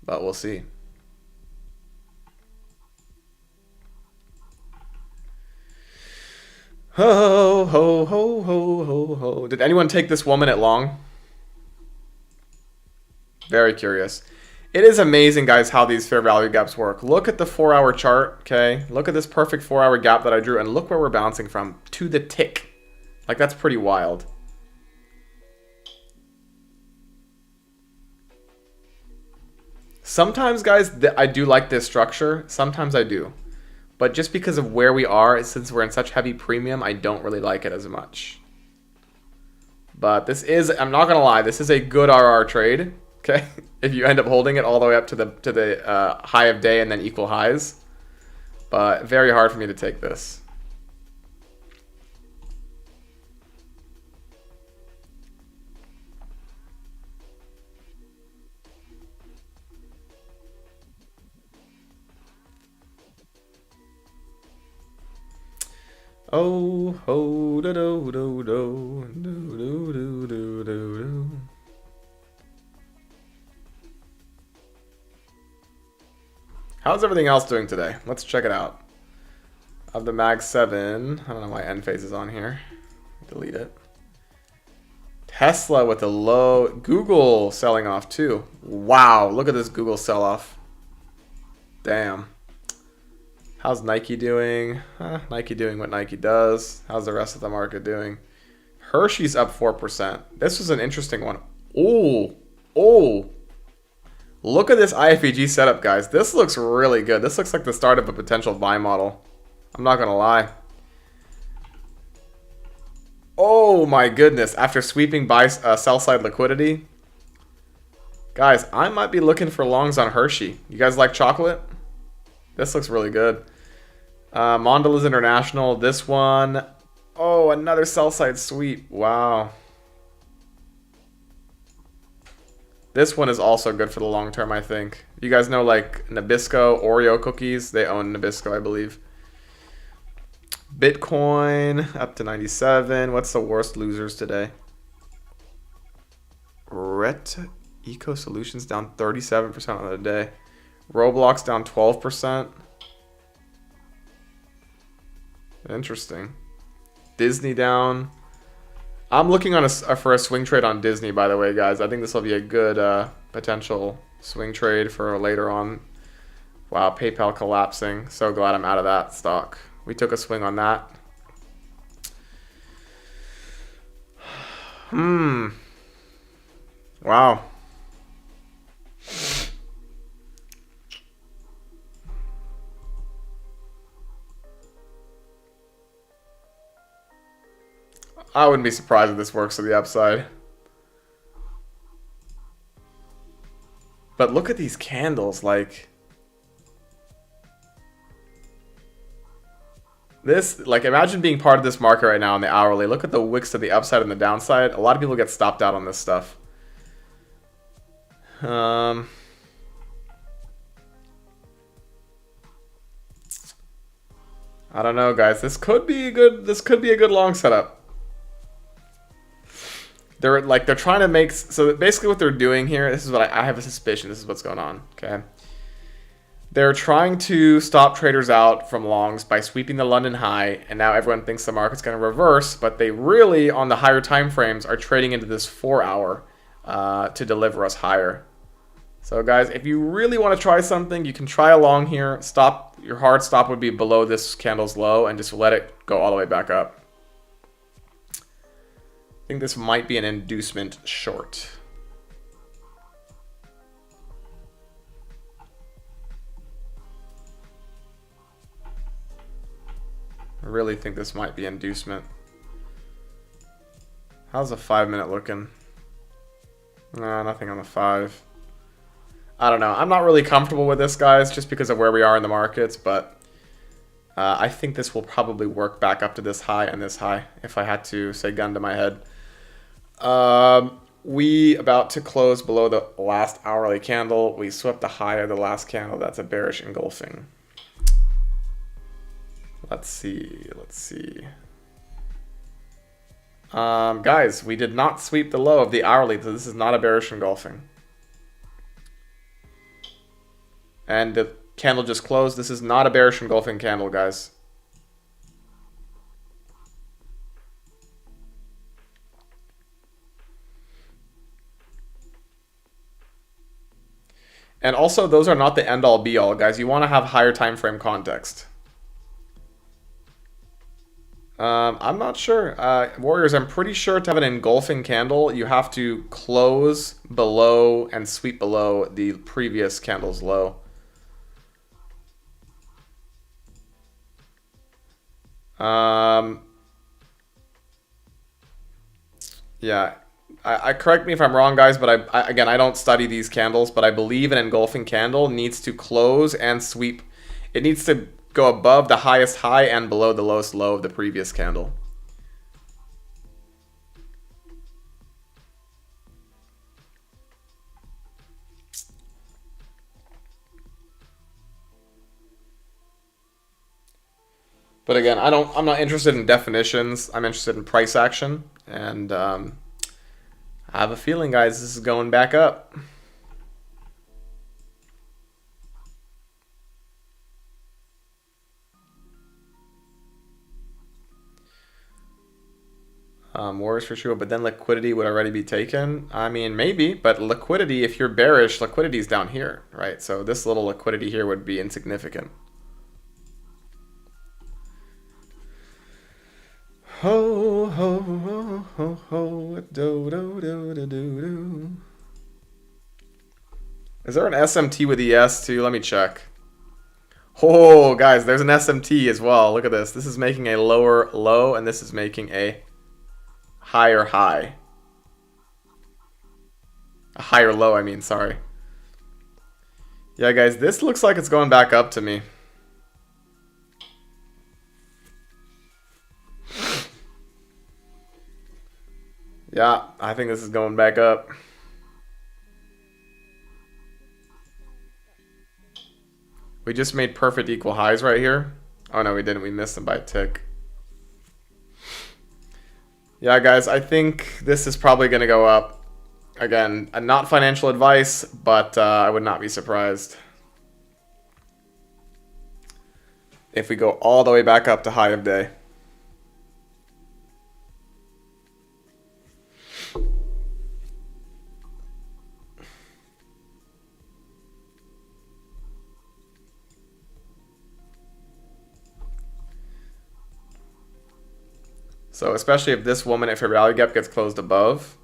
But we'll see. Ho, ho, ho, ho, ho, ho. Did anyone take this 1 minute long? Very curious. It is amazing, guys, how these fair value gaps work. Look at the 4-hour chart, okay? Look at this perfect 4-hour gap that I drew, and look where we're bouncing from. To the tick. Like, that's pretty wild. Sometimes, guys, I do like this structure. Sometimes I do. But just because of where we are, since we're in such heavy premium, I don't really like it as much. But this is, I'm not going to lie, this is a good RR trade. Okay, if you end up holding it all the way up to the high of day and then equal highs. But very hard for me to take this. Oh, ho, do, do, do, do, do, do, do, do, do. How's everything else doing today? Let's check it out. Of the Mag 7, I don't know why end phase is on here. Delete it. Tesla with a low. Google selling off too. Wow, look at this Google sell off. Damn. How's Nike doing? Nike doing what Nike does. How's the rest of the market doing? Hershey's up 4%. This was an interesting one. Oh, oh. Look at this IFEG setup, guys. This looks really good. This looks like the start of a potential buy model. I'm not going to lie. Oh my goodness. After sweeping buy sell side liquidity. Guys, I might be looking for longs on Hershey. You guys like chocolate? This looks really good. Mondelez International. This one. Oh, another sell side sweep. Wow. This one is also good for the long term, I think. You guys know, like, Nabisco, Oreo cookies. They own Nabisco, I believe. Bitcoin up to 97. What's the worst losers today? Ret Eco Solutions down 37% on the day. Roblox down 12%. Interesting. Disney down. I'm looking on for a swing trade on Disney, by the way, guys. I think this will be a good potential swing trade for later on. Wow, PayPal collapsing. So glad I'm out of that stock. We took a swing on that. Wow. I wouldn't be surprised if this works to the upside. But look at these candles, like... This, like, imagine being part of this market right now on the hourly. Look at the wicks to the upside and the downside. A lot of people get stopped out on this stuff. I don't know, guys. This could be a good. This could be a good long setup. They're trying to make. So basically, what they're doing here. This is what I have a suspicion. This is what's going on. Okay. They're trying to stop traders out from longs by sweeping the London high, and now everyone thinks the market's going to reverse, but they really, on the higher time frames, are trading into this 4-hour to deliver us higher. So guys, if you really want to try something, you can try a long here. Stop. Your hard stop would be below this candle's low, and just let it go all the way back up. I think this might be an inducement short. I really think this might be inducement. How's the 5-minute looking? Nah, nothing on the 5. I don't know. I'm not really comfortable with this, guys, just because of where we are in the markets, but I think this will probably work back up to this high and this high, if I had to say gun to my head. We about to close below the last hourly candle. We swept the high of the last candle. That's a bearish engulfing. Let's see. Guys, we did not sweep the low of the hourly, so this is not a bearish engulfing. And the candle just closed. This is not a bearish engulfing candle, guys. And also, those are not the end-all be-all, guys. You want to have higher time frame context. I'm not sure. Warriors, I'm pretty sure to have an engulfing candle, you have to close below and sweep below the previous candle's low. Yeah. I correct me if I'm wrong, guys, but again, I don't study these candles, but I believe an engulfing candle needs to close and sweep. It needs to go above the highest high and below the lowest low of the previous candle. But again, I'm not interested in definitions. I'm interested in price action, and I have a feeling, guys, this is going back up. Warriors for sure, but then liquidity would already be taken. I mean, maybe, but liquidity, if you're bearish, liquidity is down here, right? So this little liquidity here would be insignificant. Ho, ho, ho, ho, ho, do, do, do, do, do, do. Is there an SMT with ES too? Let me check. Oh, guys, there's an SMT as well. Look at this. This is making a lower low, and this is making a higher high. A higher low, I mean, sorry. Yeah, guys, this looks like it's going back up to me. Yeah, I think this is going back up. We just made perfect equal highs right here. Oh, no, we didn't. We missed them by a tick. Yeah, guys, I think this is probably going to go up. Again, not financial advice, but I would not be surprised if we go all the way back up to high of day. So especially if this 1 minute fair value gap gets closed above.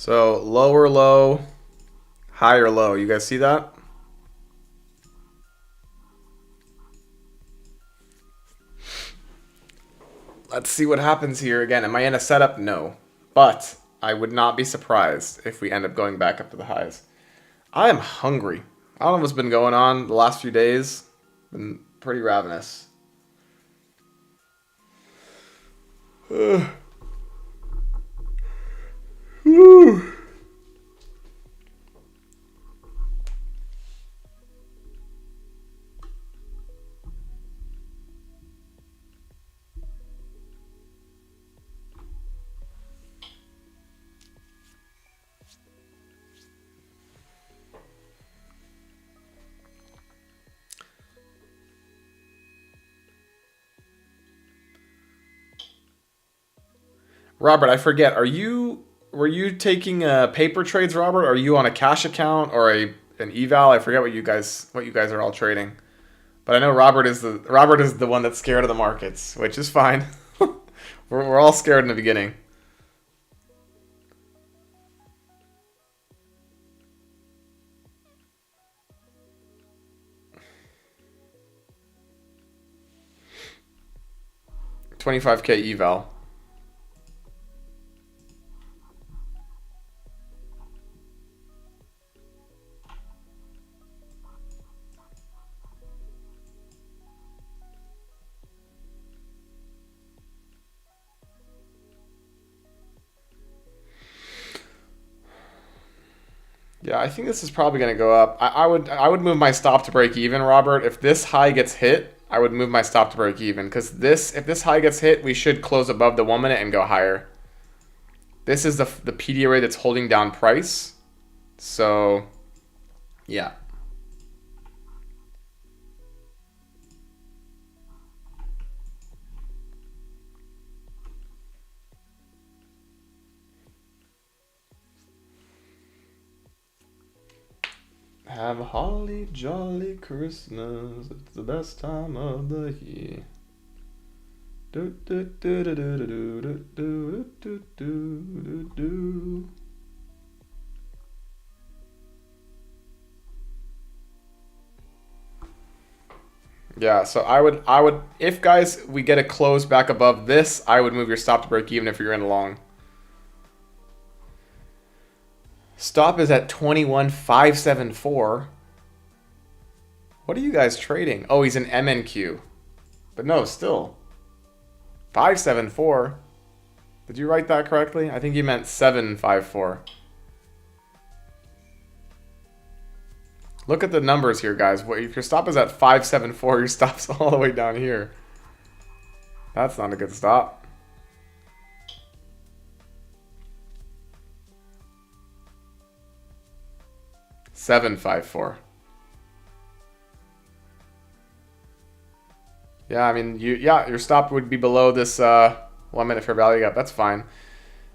So lower low, higher low. You guys see that? Let's see what happens here again. Am I in a setup? No. But I would not be surprised if we end up going back up to the highs. I am hungry. I don't know what's been going on the last few days. Been pretty ravenous. Robert, I forget. Were you taking paper trades, Robert? Are you on a cash account or an eval? I forget what you guys are all trading. But I know Robert is the one that's scared of the markets, which is fine. We're all scared in the beginning. $25K eval. Yeah, I think this is probably going to go up. I would move my stop to break even, Robert. If this high gets hit, I would move my stop to break even because if this high gets hit, we should close above the 1 minute and go higher. This is the PDA that's holding down price. So, yeah. Have a holly jolly Christmas. It's the best time of the year. Do do do do do do do do do do do. Yeah, so I would if guys we get a close back above this, I would move your stop to break even if you're in long. Stop is at 21,574. What are you guys trading? Oh, he's an MNQ. But no, still. 574. Did you write that correctly? I think you meant 754. Look at the numbers here, guys. If your stop is at 574, your stop's all the way down here. That's not a good stop. 754. Yeah, I mean, your stop would be below this 1 minute fair value gap. That's fine.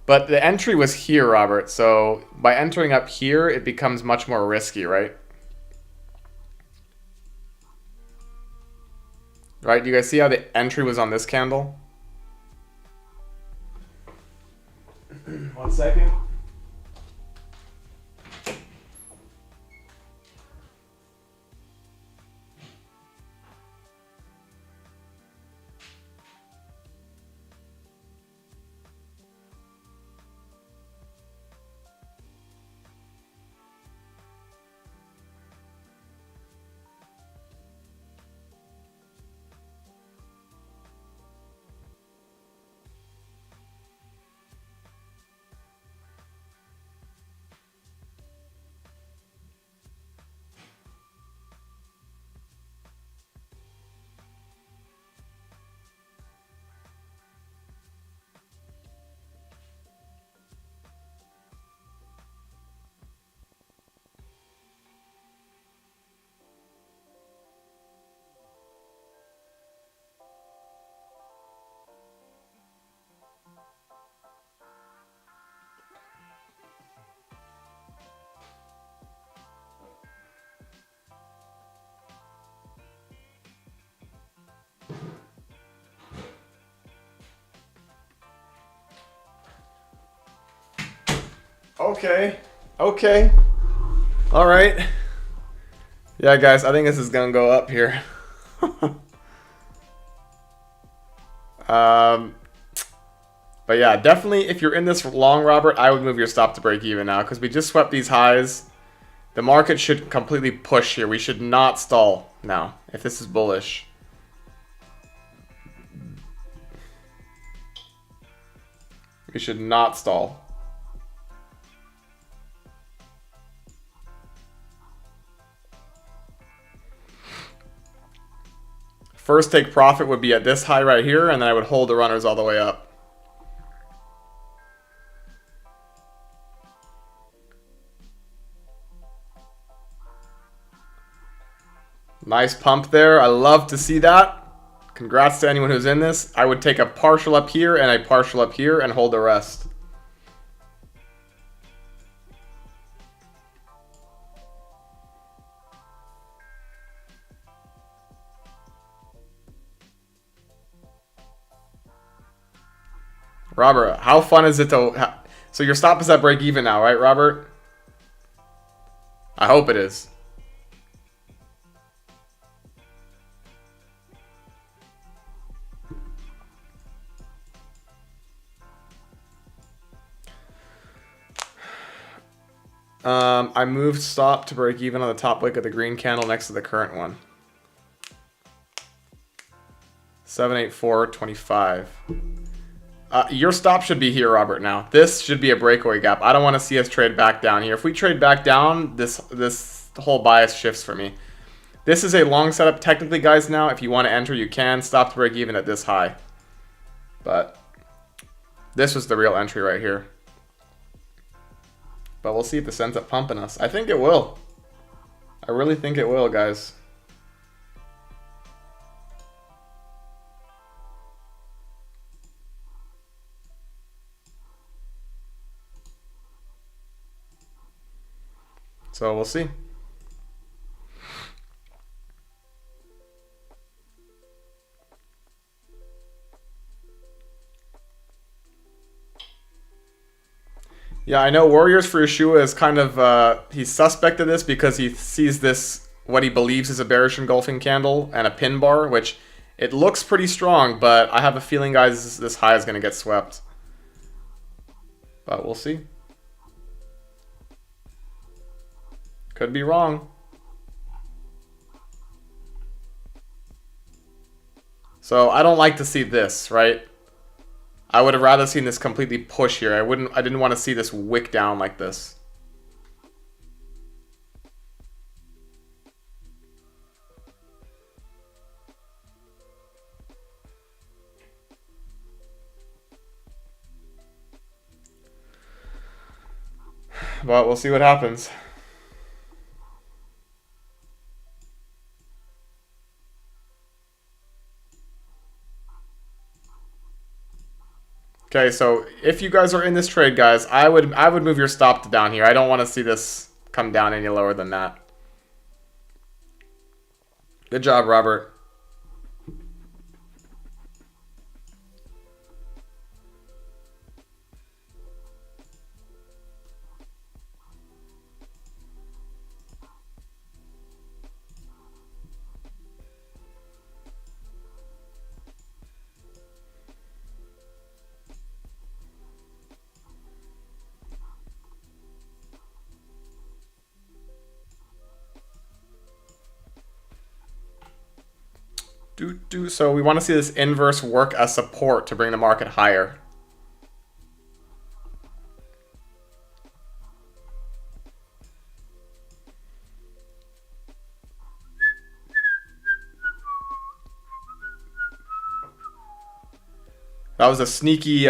But the entry was here, Robert. So by entering up here, it becomes much more risky, right? Right? You guys see how the entry was on this candle? 1 second. Okay. Okay. All right. Yeah, guys, I think this is gonna go up here. But yeah, definitely if you're in this long, Robert, I would move your stop to break even now because we just swept these highs. The market should completely push here. We should not stall now if this is bullish. We should not stall. First take profit would be at this high right here, and then I would hold the runners all the way up. Nice pump there. I love to see that. Congrats to anyone who's in this. I would take a partial up here and a partial up here and hold the rest. Robert, how fun is it to... So your stop is at break even now, right, Robert? I hope it is. I moved stop to break even on the top wick of the green candle next to the current one. 784.25. Your stop should be here, Robert, now. This should be a breakaway gap. I don't want to see us trade back down here. If we trade back down, this whole bias shifts for me. This is a long setup technically, guys, now. If you want to enter, you can. Stop to break even at this high. But this was the real entry right here. But we'll see if this ends up pumping us. I think it will. I really think it will, guys. So we'll see. Yeah, I know Warriors for Yeshua is kind of, he's suspect of this because he sees this, what he believes is a bearish engulfing candle and a pin bar, which it looks pretty strong, but I have a feeling, guys, this high is going to get swept. But we'll see. Could be wrong. So I don't like to see this, right? I would have rather seen this completely push here. I didn't want to see this wick down like this. But we'll see what happens. Okay, so if you guys are in this trade, guys, I would move your stop to down here. I don't want to see this come down any lower than that. Good job, Robert. So we want to see this inverse work as support to bring the market higher. That was a sneaky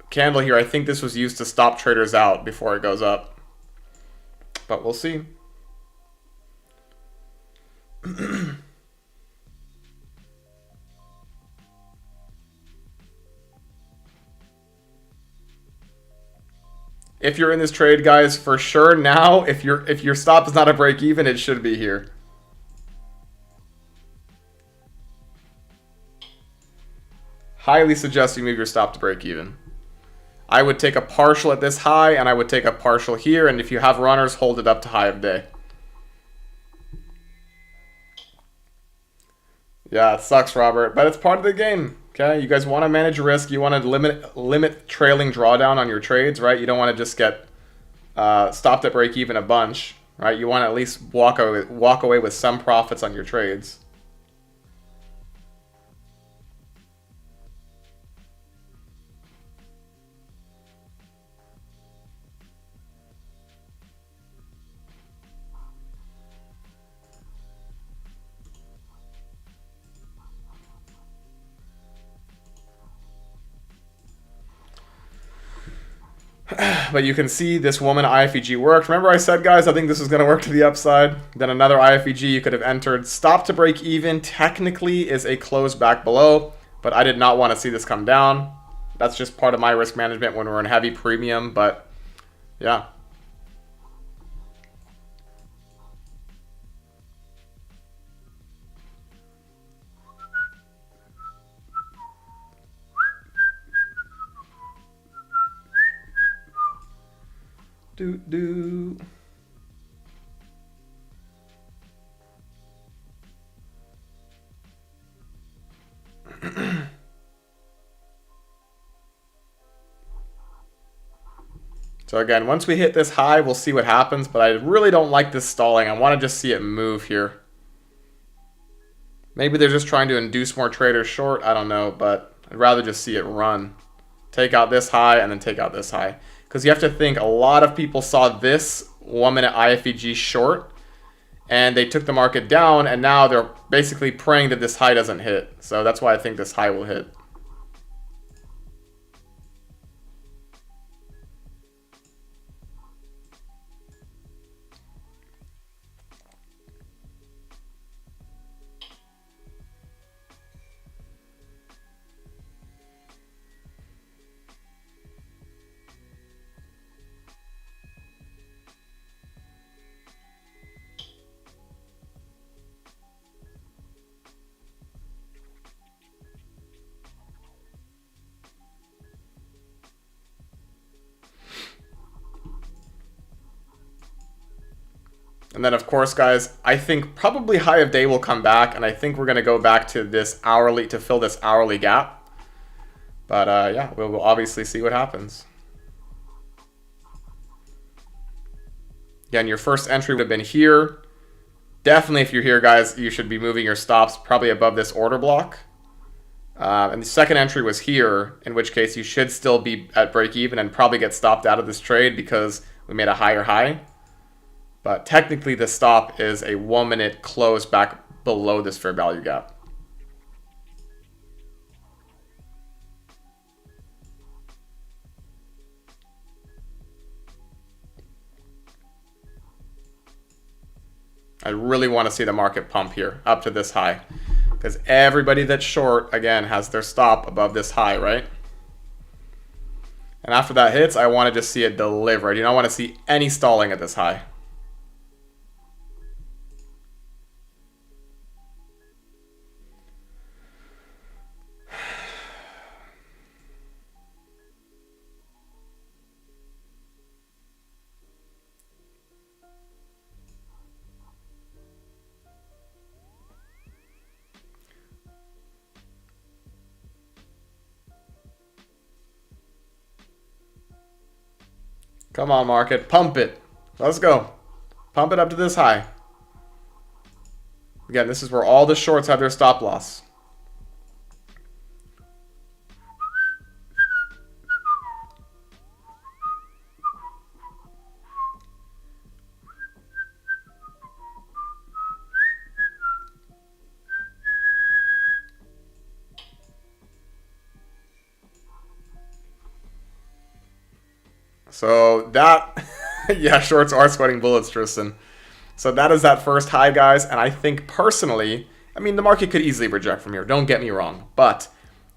candle here. I think this was used to stop traders out before it goes up. But we'll see. If you're in this trade, guys, for sure now, if your stop is not a break even, it should be here. Highly suggest you move your stop to break even. I would take a partial at this high, and I would take a partial here, and if you have runners, hold it up to high of day. Yeah, it sucks, Robert, but it's part of the game. Okay, you guys want to manage risk. You want to limit trailing drawdown on your trades, right? You don't want to just get stopped at break even a bunch, right? You want to at least walk away with some profits on your trades. But you can see this woman IFEG worked. Remember I said, guys, I think this is going to work to the upside. Then another IFEG you could have entered. Stop to break even technically is a close back below, but I did not want to see this come down. That's just part of my risk management when we're in heavy premium, but yeah. Do. So again, once we hit this high, we'll see what happens, but I really don't like this stalling. I want to just see it move here. Maybe they're just trying to induce more traders short. I don't know, but I'd rather just see it run. Take out this high and then take out this high. Because you have to think a lot of people saw this 1 minute IFEG short and they took the market down, and now they're basically praying that this high doesn't hit. So that's why I think this high will hit. And then, of course, guys, I think probably high of day will come back, and I think we're going to go back to this hourly to fill this hourly gap. But yeah, we'll obviously see what happens. Again, your first entry would have been here. Definitely, if you're here, guys, you should be moving your stops probably above this order block. And the second entry was here, in which case you should still be at break even and probably get stopped out of this trade because we made a higher high. But technically, the stop is a 1 minute close back below this fair value gap. I really want to see the market pump here up to this high, because everybody that's short, again, has their stop above this high, right? And after that hits, I want to just see it deliver. I do not want to see any stalling at this high. Come on, market. Pump it. Let's go. Pump it up to this high. Again, this is where all the shorts have their stop loss. So that, yeah, shorts are sweating bullets, Tristan. So that is that first high, guys. And I think personally, I mean, the market could easily reject from here. Don't get me wrong. But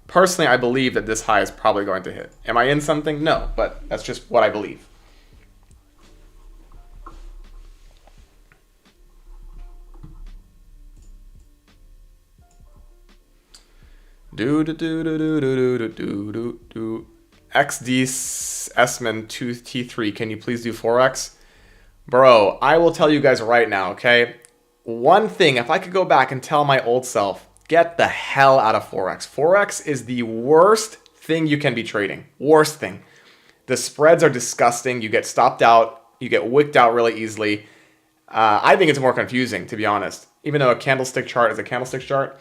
personally, I believe that this high is probably going to hit. Am I in something? No, but that's just what I believe. Do. XD Sman 2T3, can you please do Forex? Bro, I will tell you guys right now, okay? One thing, if I could go back and tell my old self, get the hell out of Forex. Forex is the worst thing you can be trading. Worst thing. The spreads are disgusting. You get stopped out. You get wicked out really easily. I think it's more confusing, to be honest. Even though a candlestick chart is a candlestick chart,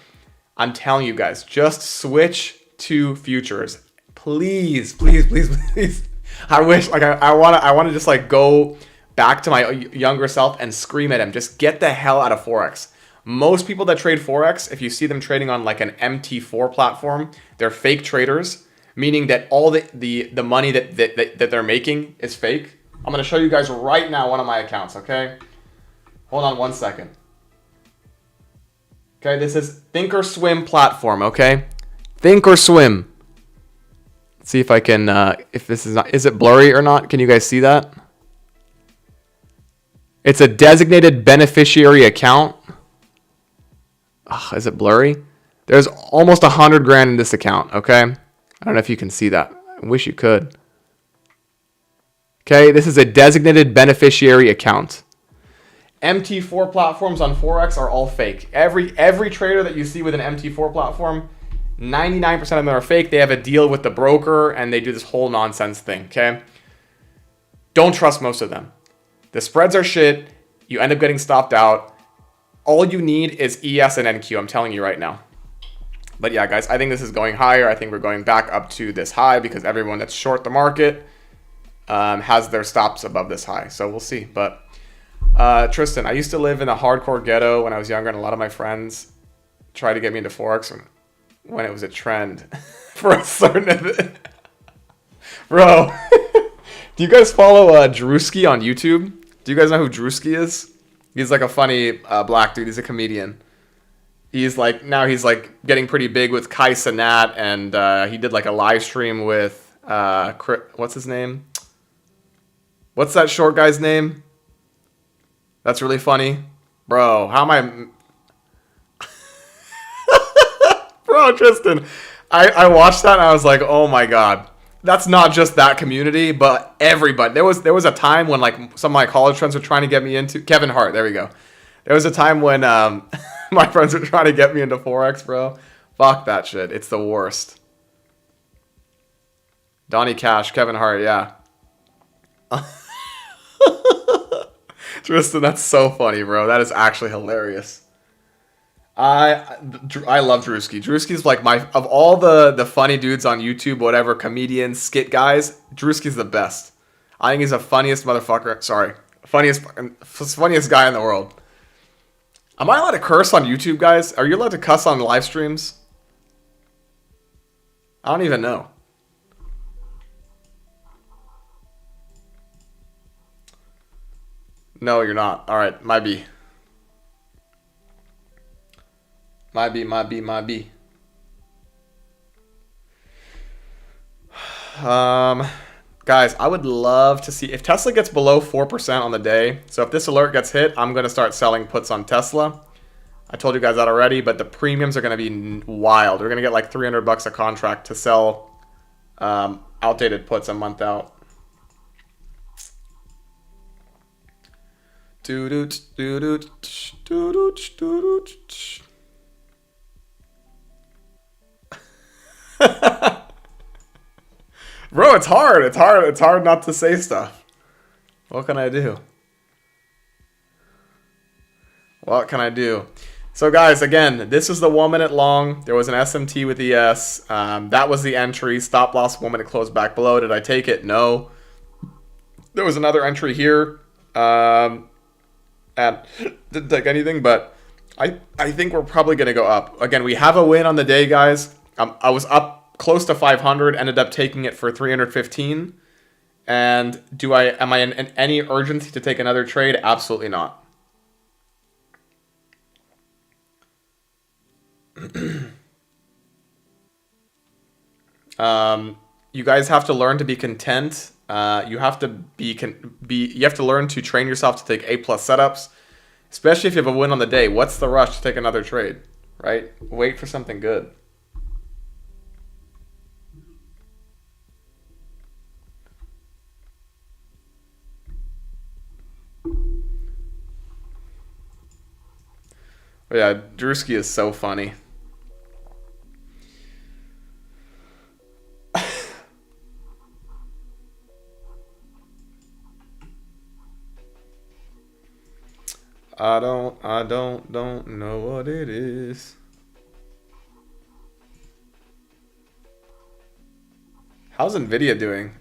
I'm telling you guys, just switch to futures. Please, please, please, please. I wish, like, I want to just like go back to my younger self and scream at him. Just get the hell out of Forex. Most people that trade Forex, if you see them trading on like an MT4 platform, they're fake traders, meaning that all the money that they're making is fake. I'm going to show you guys right now one of my accounts, okay? Hold on 1 second. Okay, this is Thinkorswim platform, okay? Thinkorswim. Let's see if I can, if this is not, is it blurry or not? Can you guys see that? It's a designated beneficiary account. Ugh, is it blurry? There's almost 100 grand in this account, okay? I don't know if you can see that. I wish you could. Okay, this is a designated beneficiary account. MT4 platforms on Forex are all fake. Every trader that you see with an MT4 platform, 99% of them are fake. They have a deal with the broker and they do this whole nonsense thing, okay? Don't trust most of them. The spreads are shit. You end up getting stopped out. All you need is ES and NQ, I'm telling you right now. But yeah, guys, I think this is going higher. I think we're going back up to this high because everyone that's short the market has their stops above this high. So we'll see. But Tristan, I used to live in a hardcore ghetto when I was younger, and a lot of my friends tried to get me into Forex when it was a trend for a certain... Bro, do you guys follow Drewski on YouTube? Do you guys know who Drewski is? He's like a funny black dude. He's a comedian. He's like, now he's like getting pretty big with Kai Cenat, and he did like a live stream with, what's his name? What's that short guy's name? That's really funny. Bro, how am I... Bro, Tristan, I watched that and I was like, oh my God. That's not just that community, but everybody. There was a time when like some of my college friends were trying to get me into... Kevin Hart, there we go. There was a time when my friends were trying to get me into Forex, bro. Fuck that shit. It's the worst. Donnie Cash, Kevin Hart, yeah. Tristan, that's so funny, bro. That is actually hilarious. I love Drewski. Drewski's like of all the funny dudes on YouTube, whatever, comedians, skit guys, Drewski's the best. I think he's the funniest motherfucker. Sorry. Funniest guy in the world. Am I allowed to curse on YouTube, guys? Are you allowed to cuss on live streams? I don't even know. No, you're not. All right, might be. Might be. Guys, I would love to see if Tesla gets below 4% on the day. So if this alert gets hit, I'm going to start selling puts on Tesla. I told you guys that already, but the premiums are going to be wild. We're going to get like $300 a contract to sell outdated puts a month out. Bro, it's hard. It's hard not to say stuff. What can I do? What can I do? So guys, again, this is the 1 minute long. There was an SMT with ES. That was the entry. Stop loss 1 minute close back below. Did I take it? No. There was another entry here. And didn't take anything, but I think we're probably going to go up. Again, we have a win on the day, guys. I was up close to 500, ended up taking it for 315. And am I in any urgency to take another trade? Absolutely not. You guys have to learn to be content. You have to you have to learn to train yourself to take A+ setups, especially if you have a win on the day. What's the rush to take another trade, right? Wait for something good. But yeah, Drewski is so funny. I don't know what it is. How's Nvidia doing?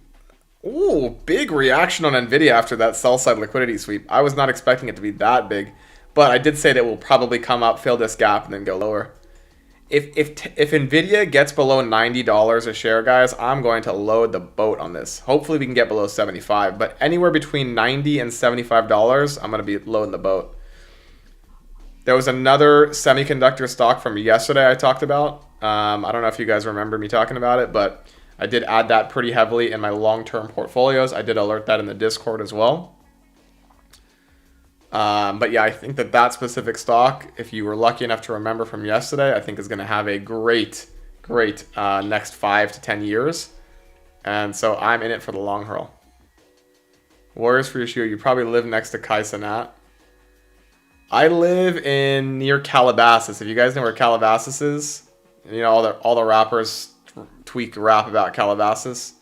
Ooh, big reaction on Nvidia after that sell side liquidity sweep. I was not expecting it to be that big, but I did say that it will probably come up, fill this gap, and then go lower. If Nvidia gets below $90 a share, guys, I'm going to load the boat on this. Hopefully we can get below 75, but anywhere between $90 and $75, I'm going to be loading the boat. There was another semiconductor stock from yesterday I talked about. I don't know if you guys remember me talking about it, but I did add that pretty heavily in my long-term portfolios. I did alert that in the Discord as well. But yeah, I think that specific stock, if you were lucky enough to remember from yesterday, I think is going to have a great next 5 to 10 years. And so I'm in it for the long haul. Warriors for Yeshua, you probably live next to Kai Cenat. I live in near Calabasas. If you guys know where Calabasas is, you know all the rappers tweak rap about Calabasas.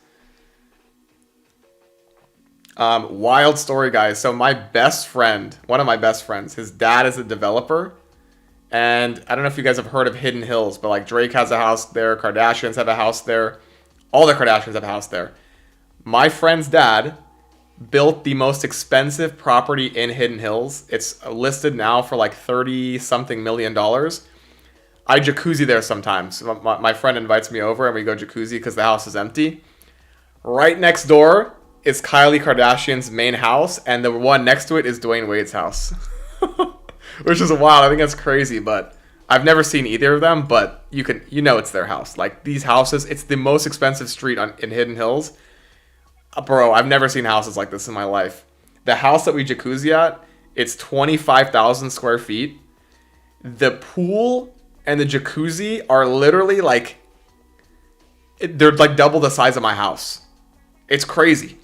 Wild story, guys. So my best friend, one of my best friends, his dad is a developer. And I don't know if you guys have heard of Hidden Hills, but like Drake has a house there, Kardashians have a house there. All the Kardashians have a house there. My friend's dad built the most expensive property in Hidden Hills. It's listed now for like 30-something million dollars. I jacuzzi there sometimes. My friend invites me over and we go jacuzzi because the house is empty. Right next door is Kylie Kardashian's main house, and the one next to it is Dwayne Wade's house. Which is wild. I think that's crazy, but I've never seen either of them, but you know it's their house. Like these houses, it's the most expensive street in Hidden Hills. Bro, I've never seen houses like this in my life. The house that we jacuzzi at, it's 25,000 square feet. The pool and the jacuzzi are literally like, they're like double the size of my house. It's crazy.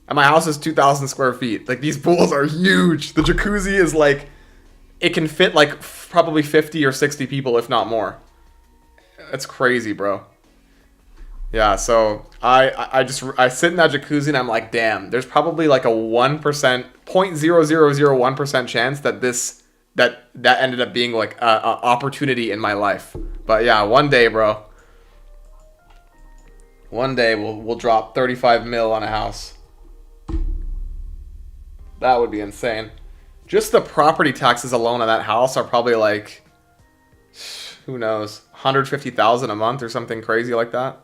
And my house is 2,000 square feet. Like these pools are huge. The jacuzzi is like, it can fit like probably 50 or 60 people, if not more. That's crazy, bro. Yeah, so I sit in that jacuzzi and I'm like, damn, there's probably like a 1%, 0.0001% chance that ended up being like a opportunity in my life. But yeah, one day, bro. One day we'll drop 35 mil on a house. That would be insane. Just the property taxes alone on that house are probably like, who knows, 150,000 a month or something crazy like that.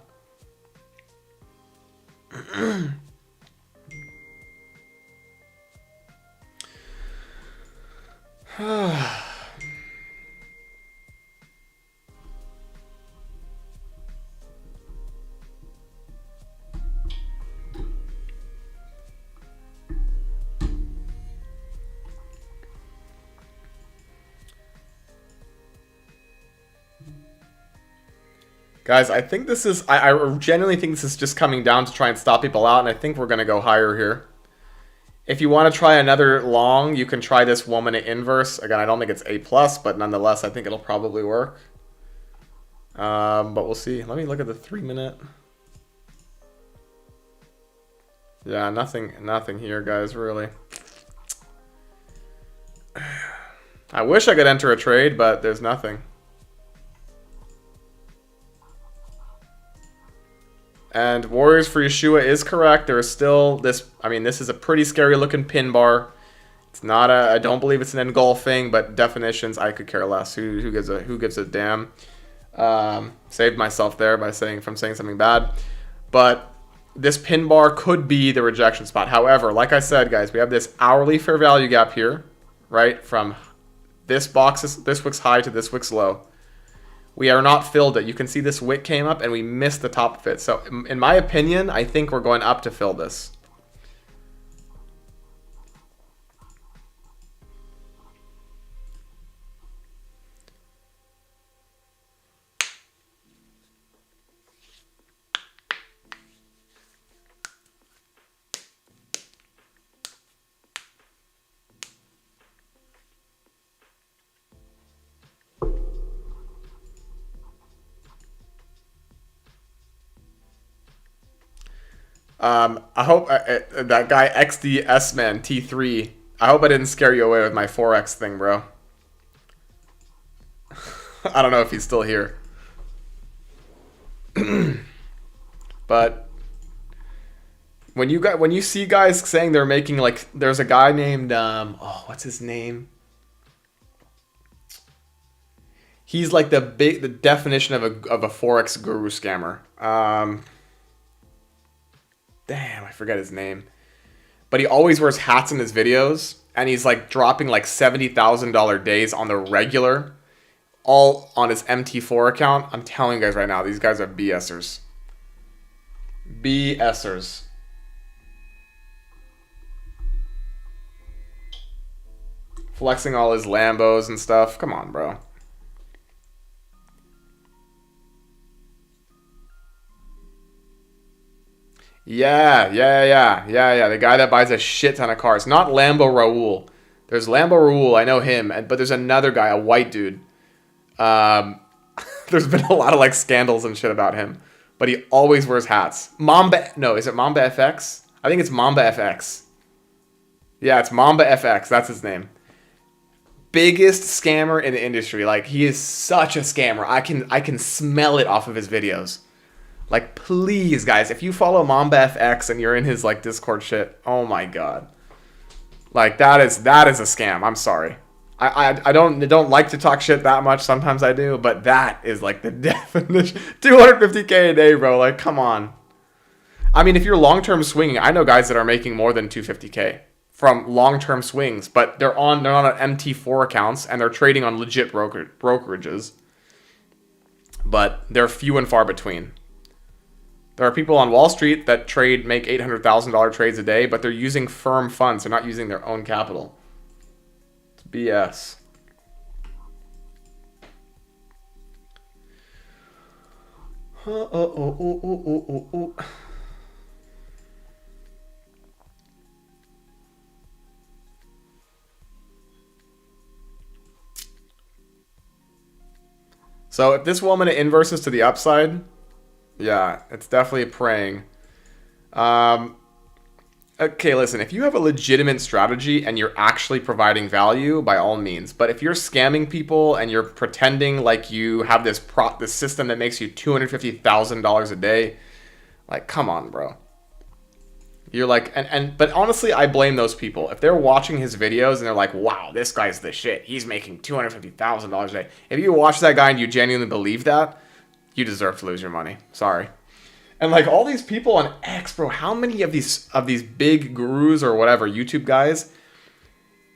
Guys, I think this is, I genuinely think this is just coming down to try and stop people out, and I think we're going to go higher here. If you want to try another long, you can try this 1 minute inverse. Again, I don't think it's A+, but nonetheless, I think it'll probably work. But we'll see. Let me look at the 3 minute. Yeah, nothing here, guys, really. I wish I could enter a trade, but there's nothing. And Warriors for Yeshua is correct. There is still this, I mean, this is a pretty scary looking pin bar. It's not a, I don't believe it's an engulfing, but definitions, I could care less. Who gives a damn? Saved myself there by saying something bad. But this pin bar could be the rejection spot. However, like I said, guys, we have this hourly fair value gap here, right? From this wick's high to this wick's low. We are not filled it. You can see this wick came up and we missed the top of it. So in my opinion, I think we're going up to fill this. I hope that guy XDS man T3. I hope I didn't scare you away with my Forex thing, bro. I don't know if he's still here. But when you see guys saying they're making like, there's a guy named oh, what's his name? He's like the definition of a Forex guru scammer. Damn, I forget his name. But he always wears hats in his videos, and he's like dropping like $70,000 days on the regular, all on his MT4 account. I'm telling you guys right now, these guys are BSers. BSers. Flexing all his Lambos and stuff. Come on, bro. Yeah. The guy that buys a shit ton of cars. Not Lambo Raul. There's Lambo Raul, I know him, but there's another guy, a white dude. There's been a lot of like scandals and shit about him, but he always wears hats. Mamba, no, is it Mamba FX? I think it's Mamba FX. Yeah, it's Mamba FX. That's his name. Biggest scammer in the industry. Like, he is such a scammer. I can smell it off of his videos. Like, please, guys, if you follow Mamba FX and you're in his like Discord shit, oh my god. Like, that is a scam. I'm sorry. I don't like to talk shit that much. Sometimes I do, but that is like the definition. 250K a day, bro. Like, come on. I mean, if you're long-term swinging, I know guys that are making more than 250K from long-term swings, but they're on MT4 accounts and they're trading on legit brokerages. But they're few and far between. There are people on Wall Street that make $800,000 trades a day, but they're using firm funds. They're not using their own capital. It's BS. So if this woman inverses to the upside, yeah, it's definitely praying. Okay, listen, if you have a legitimate strategy and you're actually providing value, by all means. But if you're scamming people and you're pretending like you have this system that makes you $250,000 a day, like, come on, bro. You're like, but honestly, I blame those people. If they're watching his videos and they're like, wow, this guy's the shit. He's making $250,000 a day. If you watch that guy and you genuinely believe that, you deserve to lose your money. Sorry. And like all these people on X, bro, how many of these big gurus or whatever YouTube guys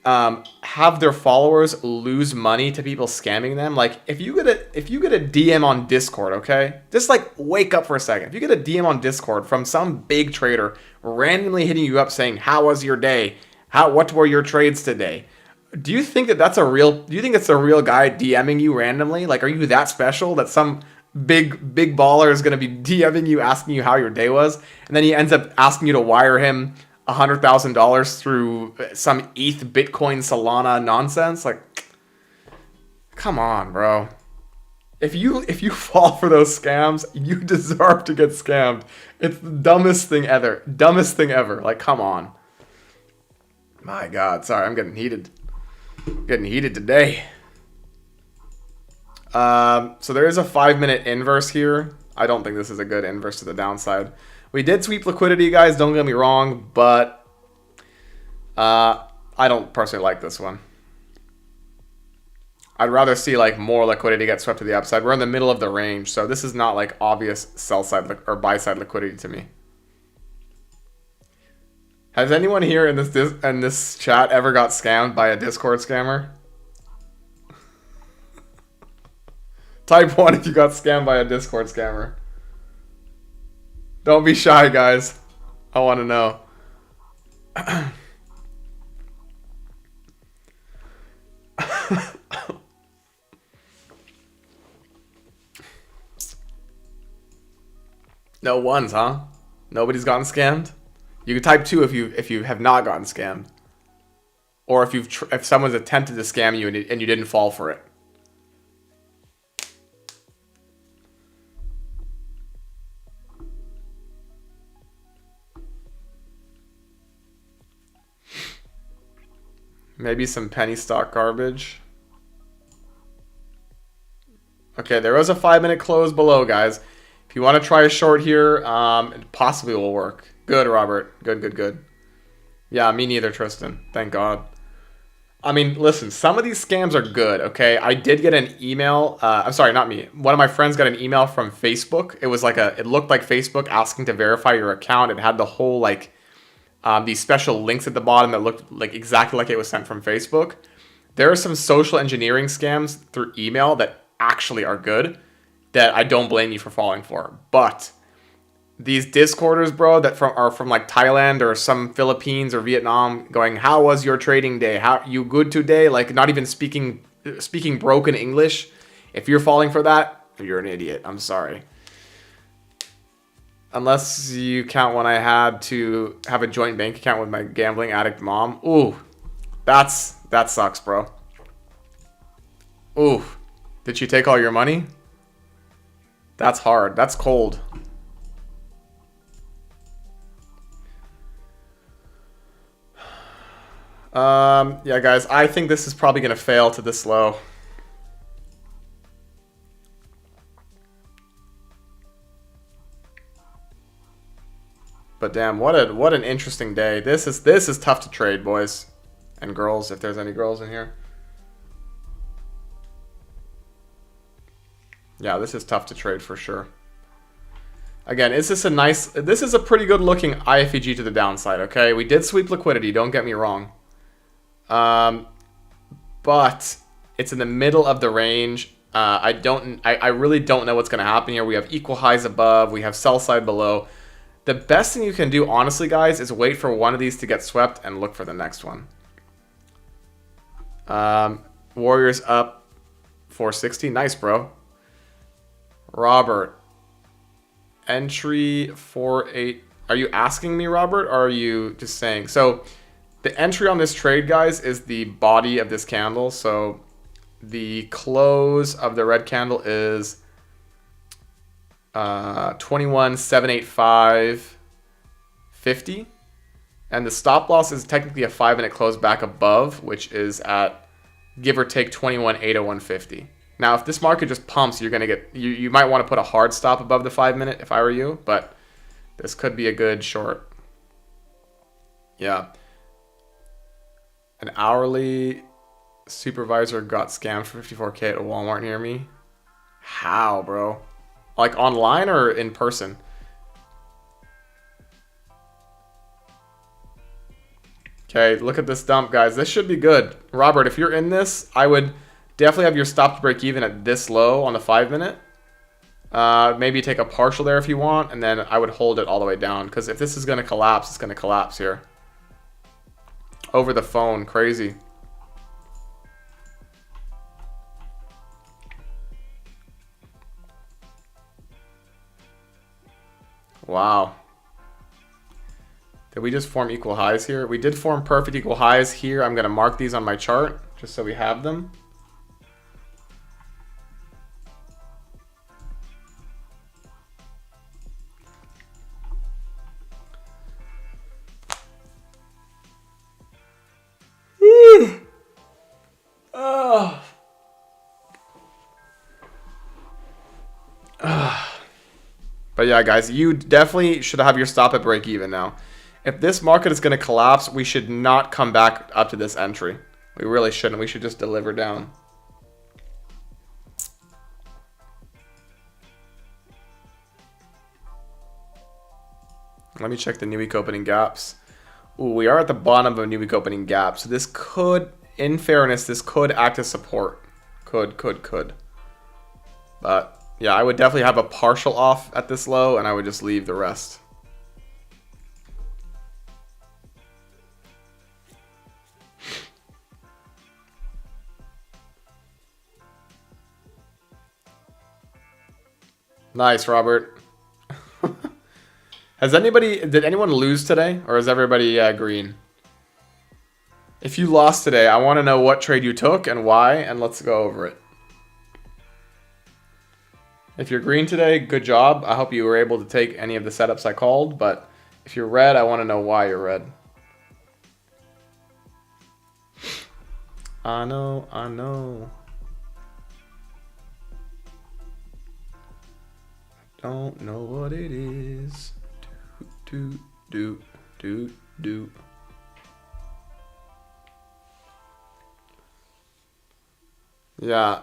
have their followers lose money to people scamming them? Like, if you get a DM on Discord, okay, just like wake up for a second. If you get a DM on Discord from some big trader randomly hitting you up saying, "How was your day? What were your trades today?" Do you think that's a real? Do you think it's a real guy DMing you randomly? Like, are you that special that some big baller is going to be DMing you asking you how your day was, and then he ends up asking you to wire him $100,000 through some ETH, Bitcoin, Solana nonsense? Like, come on, bro. If you fall for those scams, you deserve to get scammed. It's the dumbest thing ever. Dumbest thing ever. Like, come on. My God, sorry, I'm getting heated. Getting heated today. So there is a 5-minute inverse here. I don't think this is a good inverse to the downside. We did sweep liquidity, guys, don't get me wrong, but I don't personally like this one. I'd rather see like more liquidity get swept to the upside. We're in the middle of the range, so this is not like obvious sell side or buy side liquidity to me. Has anyone here in this chat ever got scammed by a Discord scammer? Type 1 if you got scammed by a Discord scammer. Don't be shy, guys. I want to know. No ones, huh? Nobody's gotten scammed? You can type 2 if you have not gotten scammed. Or if someone's attempted to scam you and you didn't fall for it. Maybe some penny stock garbage. Okay, there was a 5-minute close below, guys. If you want to try a short here, it possibly will work. Good, Robert. Good, good, good. Yeah, me neither, Tristan. Thank God. I mean, listen, some of these scams are good, okay? I did get an email. I'm sorry, not me. One of my friends got an email from Facebook. It was like it looked like Facebook asking to verify your account. It had the whole, like, these special links at the bottom that looked like exactly like it was sent from Facebook. There are some social engineering scams through email that actually are good that I don't blame you for falling for. But these Discorders, bro, that are from like Thailand or some Philippines or Vietnam, going, "How was your trading day? How you good today?" Like not even speaking broken English. If you're falling for that, you're an idiot. I'm sorry. Unless you count when I had to have a joint bank account with my gambling addict mom. Ooh, that sucks, bro. Ooh, did she take all your money? That's hard. That's cold. Yeah, guys, I think this is probably going to fail to this low. But damn, what an interesting day. This is tough to trade, boys and girls, if there's any girls in here. Yeah, this is tough to trade for sure. Again, this is a pretty good looking IFEG to the downside, okay? We did sweep liquidity, don't get me wrong. But it's in the middle of the range. I really don't know what's going to happen here. We have equal highs above. We have sell side below. The best thing you can do, honestly, guys, is wait for one of these to get swept and look for the next one. Warriors up 460. Nice, bro. Robert. Entry 48. Are you asking me, Robert, or are you just saying? So the entry on this trade, guys, is the body of this candle. So the close of the red candle is 21,785.50. And the stop loss is technically a 5-minute close back above, which is at give or take 21,801.50. Now, if this market just pumps, you're going to get... You might want to put a hard stop above the 5-minute if I were you, but this could be a good short. Yeah. An hourly supervisor got scammed for 54K at a Walmart near me. How, bro? Like online or in person? Okay, look at this dump, guys. This should be good. Robert, if you're in this, I would definitely have your stop to break even at this low on the 5-minute. Maybe take a partial there if you want, and then I would hold it all the way down. Because if this is going to collapse, it's going to collapse here. Over the phone, crazy. Wow. Did we just form equal highs here? We did form perfect equal highs here. I'm going to mark these on my chart just so we have them. But yeah, guys, you definitely should have your stop at break even now. If this market is going to collapse, we should not come back up to this entry. We really shouldn't. We should just deliver down. Let me check the new week opening gaps. Ooh, we are at the bottom of a new week opening gap. So this could, in fairness, this could act as support. Could. But yeah, I would definitely have a partial off at this low, and I would just leave the rest. Nice, Robert. Did anyone lose today, or is everybody green? If you lost today, I want to know what trade you took and why, and let's go over it. If you're green today, good job. I hope you were able to take any of the setups I called, but if you're red, I want to know why you're red. I know, I know. Don't know what it is. Do, do, do, do. Yeah.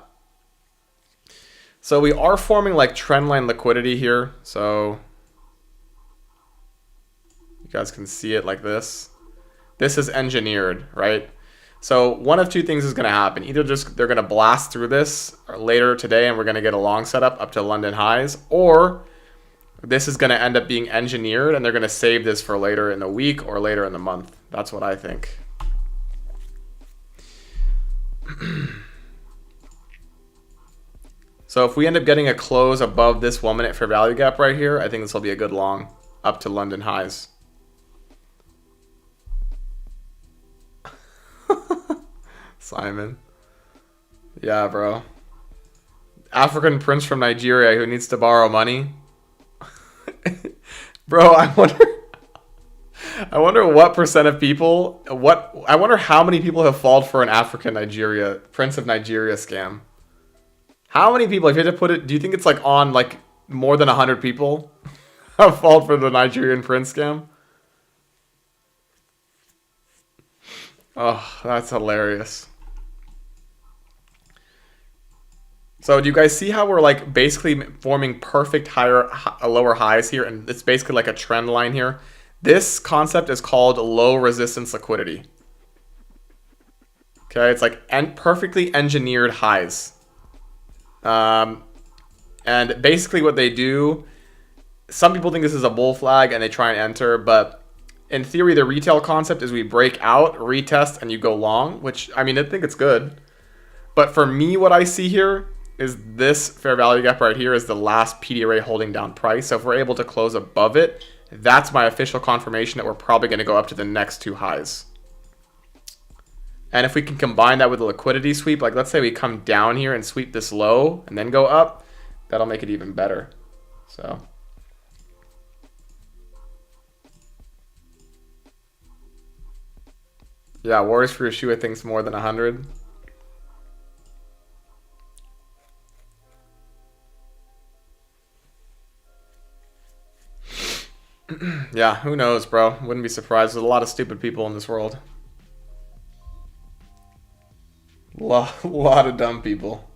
So we are forming like trendline liquidity here. So you guys can see it like this. This is engineered, right? So one of two things is going to happen. Either just they're going to blast through this later today and we're going to get a long setup up to London highs, or this is going to end up being engineered and they're going to save this for later in the week or later in the month. That's what I think. So if we end up getting a close above this 1 minute fair value gap right here, I think this will be a good long up to London highs. Simon. Yeah, bro. African prince from Nigeria who needs to borrow money. Bro, I wonder what percent of people, I wonder how many people have fallen for an African Nigeria, Prince of Nigeria scam. How many people, if you had to put it, do you think it's like on like more than 100 people have fallen for the Nigerian prince scam? Oh, that's hilarious. So do you guys see how we're like basically forming perfect lower highs here, and it's basically like a trend line here? This concept is called low resistance liquidity. Okay, it's like perfectly engineered highs. And basically what they do, some people think this is a bull flag and they try and enter, but in theory the retail concept is we break out, retest, and you go long, which, I mean, I think it's good. But for me, what I see here is this fair value gap right here is the last PD array holding down price. So if we're able to close above it, that's my official confirmation that we're probably going to go up to the next two highs. And if we can combine that with a liquidity sweep, like let's say we come down here and sweep this low and then go up, that'll make it even better. So yeah, Warriors for Yeshua thinks more than 100. Yeah, who knows, bro? Wouldn't be surprised. There's a lot of stupid people in this world. Lot of dumb people.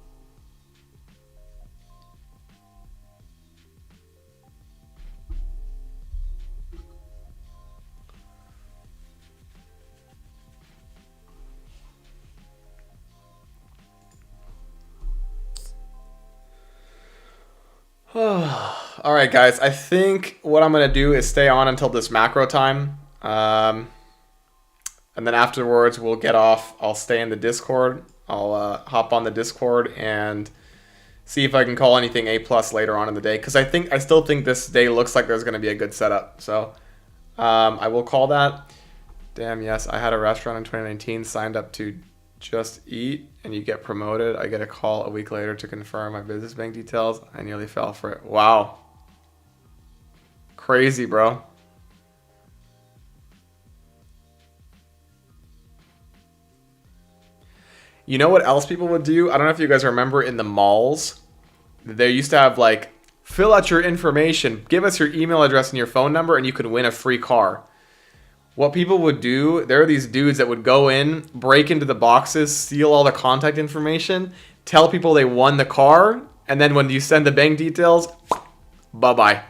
All right, guys. I think what I'm going to do is stay on until this macro time. And then afterwards, we'll get off. I'll stay in the Discord. I'll hop on the Discord and see if I can call anything A+ later on in the day. Because I still think this day looks like there's going to be a good setup. So I will call that. Damn, yes. I had a restaurant in 2019, signed up to Just Eat, and you get promoted. I get a call a week later to confirm my business bank details. I nearly fell for it. Wow. Crazy, bro. You know what else people would do? I don't know if you guys remember in the malls, they used to have like, fill out your information, give us your email address and your phone number, and you could win a free car. What people would do, there are these dudes that would go in, break into the boxes, steal all the contact information, tell people they won the car, and then when you send the bank details, bye-bye.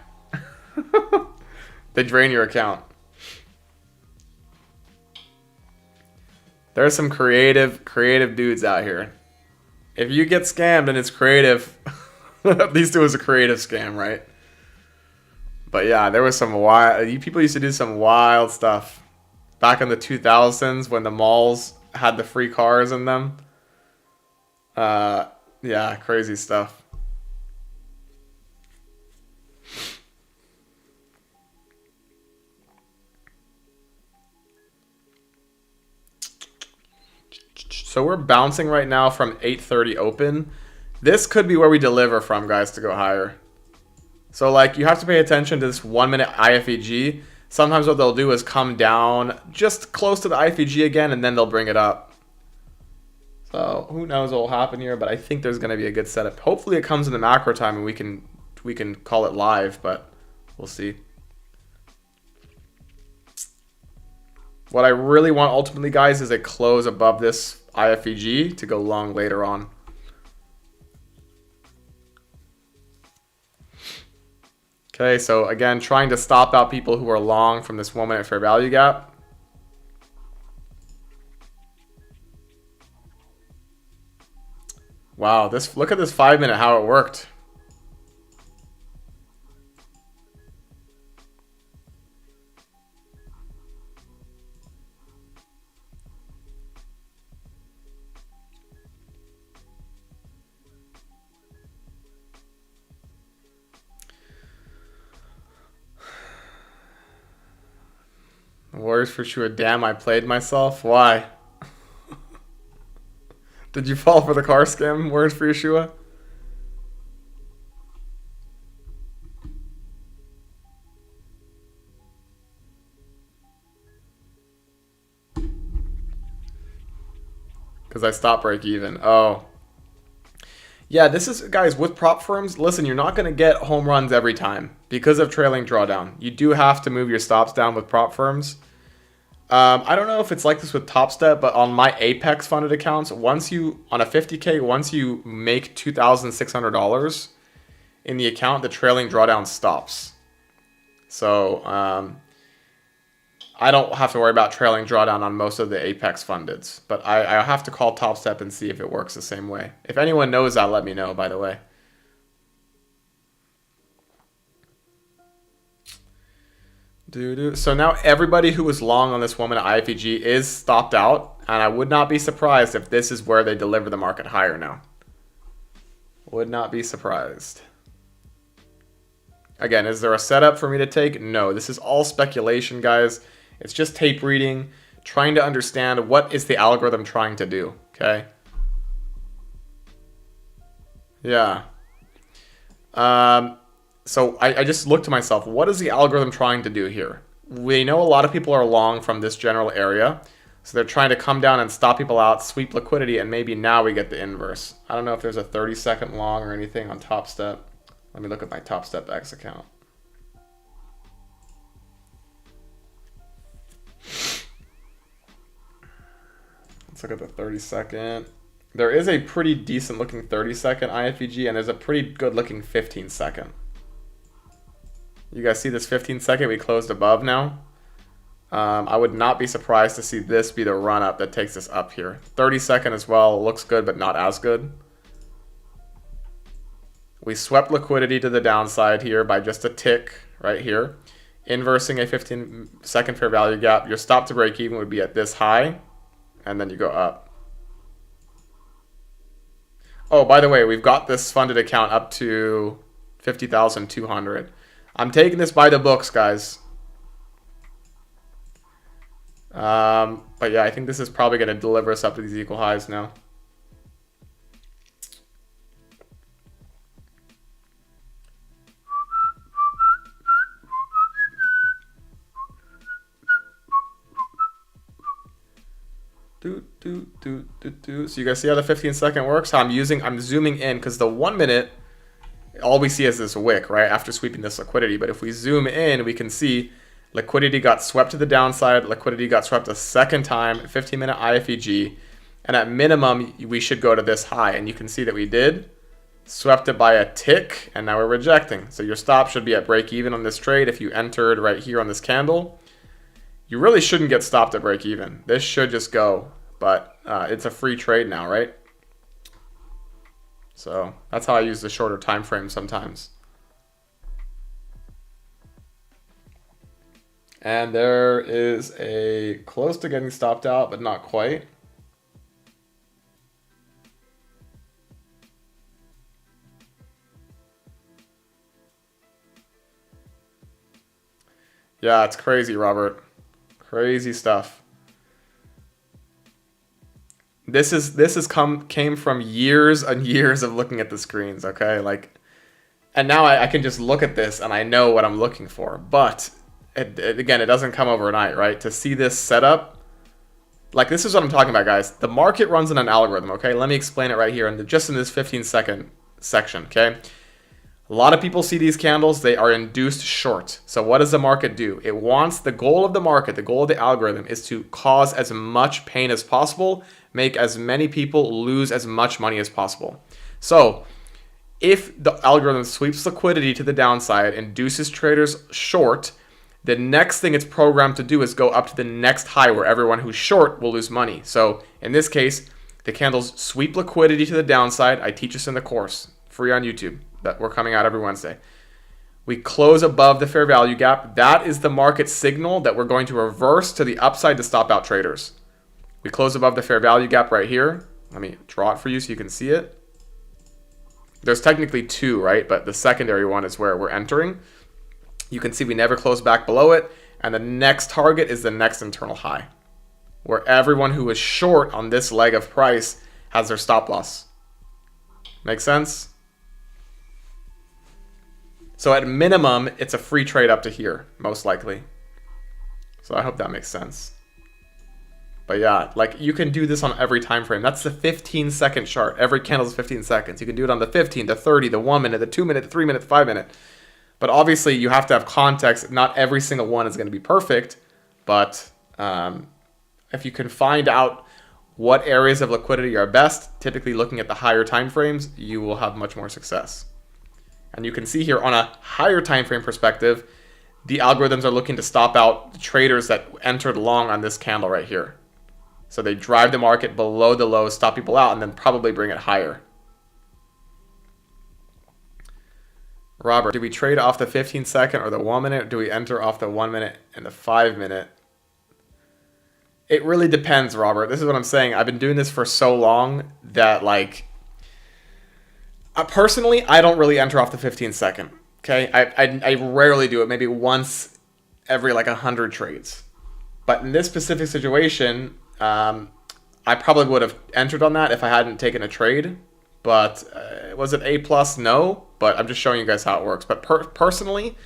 They drain your account. There's some creative dudes out here. If you get scammed and it's creative, at least it was a creative scam, right? But yeah, there was some wild... People used to do some wild stuff. Back in the 2000s when the malls had the free cars in them. Yeah, crazy stuff. So we're bouncing right now from 8:30 open. This could be where we deliver from, guys, to go higher. So like you have to pay attention to this 1 minute IFEG. Sometimes what they'll do is come down just close to the IFEG again and then they'll bring it up. So who knows what will happen here, but I think there's going to be a good setup. Hopefully it comes in the macro time and we can call it live, but we'll see. What I really want ultimately, guys, is a close above this IFEG to go long later on. Okay, so again, trying to stop out people who are long from this 1 minute fair value gap. Wow, look at this 5 minute, how it worked. Warriors for sure. Damn, I played myself. Why? Did you fall for the car scam? Warriors for Yeshua? Because I stopped break even. Oh. Yeah, this is, guys, with prop firms, listen, you're not going to get home runs every time because of trailing drawdown. You do have to move your stops down with prop firms. I don't know if it's like this with Top Step, but on my Apex funded accounts, once you, on a 50K, once you make $2,600 in the account, the trailing drawdown stops. So I don't have to worry about trailing drawdown on most of the Apex fundeds, but I have to call Top Step and see if it works the same way. If anyone knows that, let me know, by the way. So now everybody who was long on this 1 minute IFEG is stopped out, and I would not be surprised if this is where they deliver the market higher now. Would not be surprised. Again, is there a setup for me to take? No, this is all speculation, guys. It's just tape reading, trying to understand what is the algorithm trying to do, okay? Yeah. So I just looked to myself, what is the algorithm trying to do here? We know a lot of people are long from this general area, so they're trying to come down and stop people out, sweep liquidity, and maybe now we get the inverse. I don't know if there's a 30-second long or anything on Top Step. Let me look at my Top Step X account. Let's look at the 30-second. There is a pretty decent looking 30-second IFEG, and there's a pretty good looking 15-second. You guys see this 15-second? We closed above now. I would not be surprised to see this be the run up that takes us up here. 30-second as well looks good, but not as good. We swept liquidity to the downside here by just a tick right here. Inversing a 15-second fair value gap. Your stop to break even would be at this high, and then you go up. Oh, by the way, we've got this funded account up to 50,200. I'm taking this by the books, guys. But yeah, I think this is probably going to deliver us up to these equal highs now. So you guys see how the 15-second works? How I'm zooming in because the 1 minute, all we see is this wick, right, after sweeping this liquidity. But if we zoom in, we can see liquidity got swept to the downside, liquidity got swept a second time, 15-minute IFEG, and at minimum, we should go to this high. And you can see that we did. Swept it by a tick, and now we're rejecting. So your stop should be at break even on this trade if you entered right here on this candle. You really shouldn't get stopped at break even. This should just go, but it's a free trade now, right? So that's how I use the shorter time frame sometimes. And there is a close to getting stopped out, but not quite. Yeah, it's crazy, Robert. Crazy stuff. This came from years and years of looking at the screens, okay? Like, and now I can just look at this and I know what I'm looking for. But again, it doesn't come overnight, right? To see this setup, like this is what I'm talking about, guys. The market runs on an algorithm, okay? Let me explain it right here, just in this 15-second section, okay? A lot of people see these candles, they are induced short. So what does the market do? It wants, the goal of the market, the goal of the algorithm is to cause as much pain as possible, make as many people lose as much money as possible. So if the algorithm sweeps liquidity to the downside, induces traders short, the next thing it's programmed to do is go up to the next high where everyone who's short will lose money. So in this case, the candles sweep liquidity to the downside. I teach this in the course, free on YouTube, that we're coming out every Wednesday. We close above the fair value gap. That is the market signal that we're going to reverse to the upside to stop out traders. We close above the fair value gap right here. Let me draw it for you so you can see it. There's technically two, right? But the secondary one is where we're entering. You can see we never close back below it. And the next target is the next internal high, where everyone who is short on this leg of price has their stop loss. Make sense? So at minimum, it's a free trade up to here, most likely. So I hope that makes sense. But yeah, like you can do this on every time frame. That's the 15-second chart. Every candle is 15 seconds. You can do it on the 15, the 30, the 1 minute, the 2 minute, the 3 minute, the 5 minute. But obviously, you have to have context. Not every single one is going to be perfect. But if you can find out what areas of liquidity are best, typically looking at the higher time frames, you will have much more success. And you can see here on a higher time frame perspective, the algorithms are looking to stop out the traders that entered long on this candle right here. So they drive the market below the low, stop people out, and then probably bring it higher. Robert, do we trade off the 15-second or the 1 minute? Or do we enter off the 1 minute and the 5 minute? It really depends, Robert. This is what I'm saying. I've been doing this for so long that, like, personally, I don't really enter off the 15-second. Okay, I rarely do it. Maybe once every like 100 trades. But in this specific situation, I probably would have entered on that if I hadn't taken a trade. But was it A+? No. But I'm just showing you guys how it works. But personally,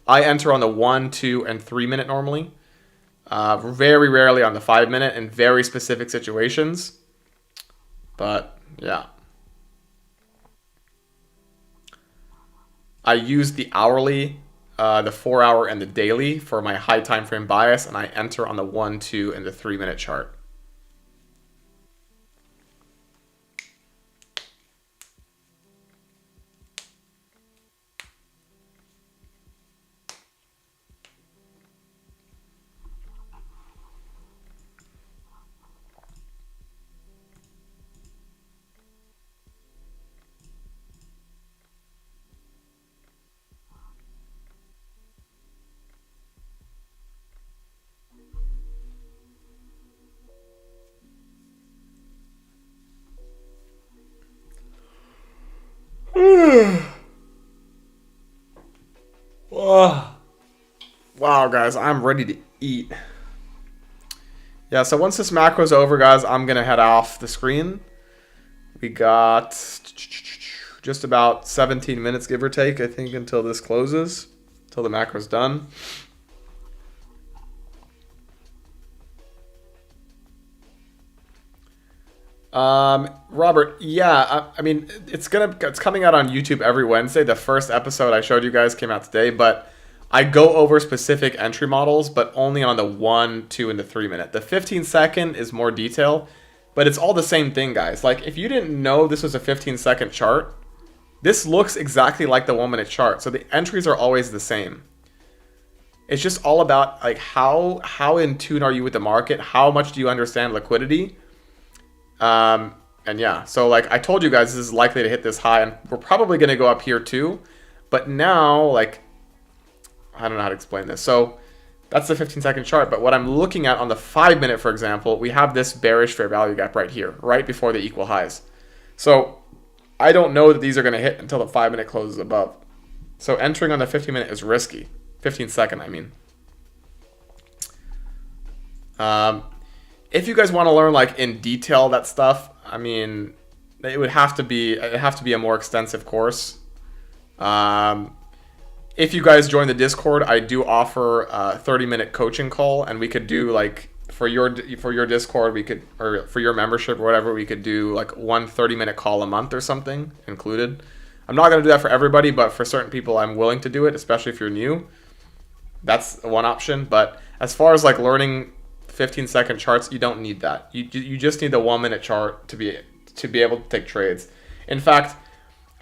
I enter on the 1, 2, and 3 minute normally. Very rarely on the 5 minute in very specific situations. But yeah. I use the hourly, the 4 hour, and the daily for my high time frame bias, and I enter on the 1, 2, and the 3 minute chart. Wow, guys, I'm ready to eat. Yeah, so once this macro's over, guys, I'm going to head off the screen. We got just about 17 minutes, give or take, I think, until this closes, until the macro's done. Robert, yeah, I mean, it's coming out on YouTube every Wednesday. The first episode I showed you guys came out today, but I go over specific entry models, but only on the 1, 2, and the 3 minute. The 15-second is more detail, but it's all the same thing, guys. Like, if you didn't know this was a 15-second chart, this looks exactly like the 1 minute chart. So the entries are always the same. It's just all about like how in tune are you with the market? How much do you understand liquidity? And yeah, so like I told you guys, this is likely to hit this high, and we're probably going to go up here too. But now, like, I don't know how to explain this. So that's the 15-second chart. But what I'm looking at on the 5 minute, for example, we have this bearish fair value gap right here, right before the equal highs. So I don't know that these are going to hit until the 5 minute closes above. So entering on the 15 minute is risky. 15-second, I mean. If you guys want to learn like in detail that stuff, I mean, it would have to be a more extensive course. If you guys join the Discord, I do offer a 30-minute coaching call, and we could do like for your Discord, we could, or for your membership or whatever, we could do like 1 30-minute call a month or something included. I'm not going to do that for everybody, but for certain people, I'm willing to do it, especially if you're new. That's one option. But as far as like learning 15-second charts, you don't need that. You just need the 1-minute chart to be able to take trades. In fact,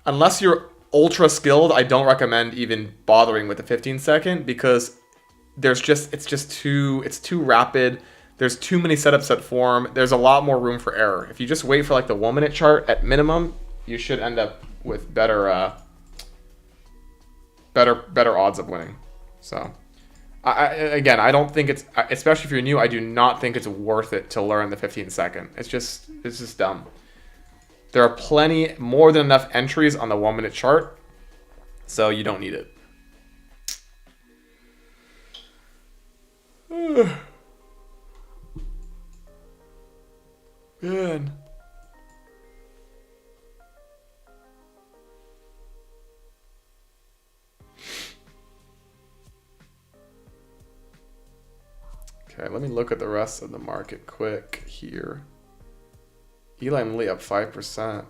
unless you're ultra skilled, I don't recommend even bothering with the 15-second because it's too rapid. There's too many setups that form. There's a lot more room for error. If you just wait for like the 1-minute chart at minimum, you should end up with better odds of winning. So I don't think it's, especially if you're new, I do not think it's worth it to learn the 15-second. It's just dumb. There are plenty, more than enough entries on the 1-minute chart, so you don't need it. Man. Okay, let me look at the rest of the market quick here. Eli Lilly up 5%.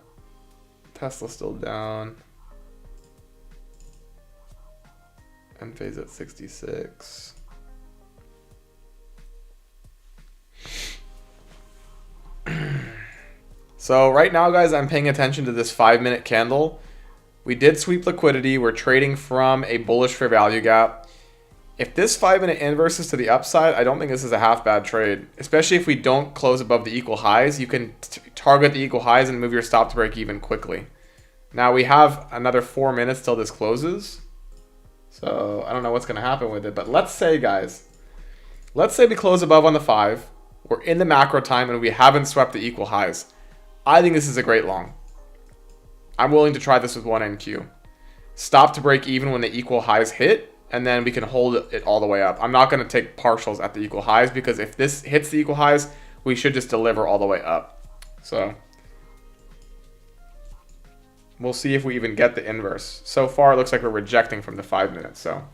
Tesla still down. Enphase at 66. So right now, guys, I'm paying attention to this 5-minute candle. We did sweep liquidity. We're trading from a bullish fair value gap. If this 5-minute inverse is to the upside, I don't think this is a half bad trade, especially if we don't close above the equal highs. You can target the equal highs and move your stop to break even quickly. Now we have another 4 minutes till this closes. So I don't know what's going to happen with it, but let's say, guys, let's say we close above on the 5. We're in the macro time and we haven't swept the equal highs. I think this is a great long. I'm willing to try this with 1 NQ. Stop to break even when the equal highs hit, and then we can hold it all the way up. I'm not going to take partials at the equal highs because if this hits the equal highs, we should just deliver all the way up. So we'll see if we even get the inverse. So far, it looks like we're rejecting from the 5 minutes. So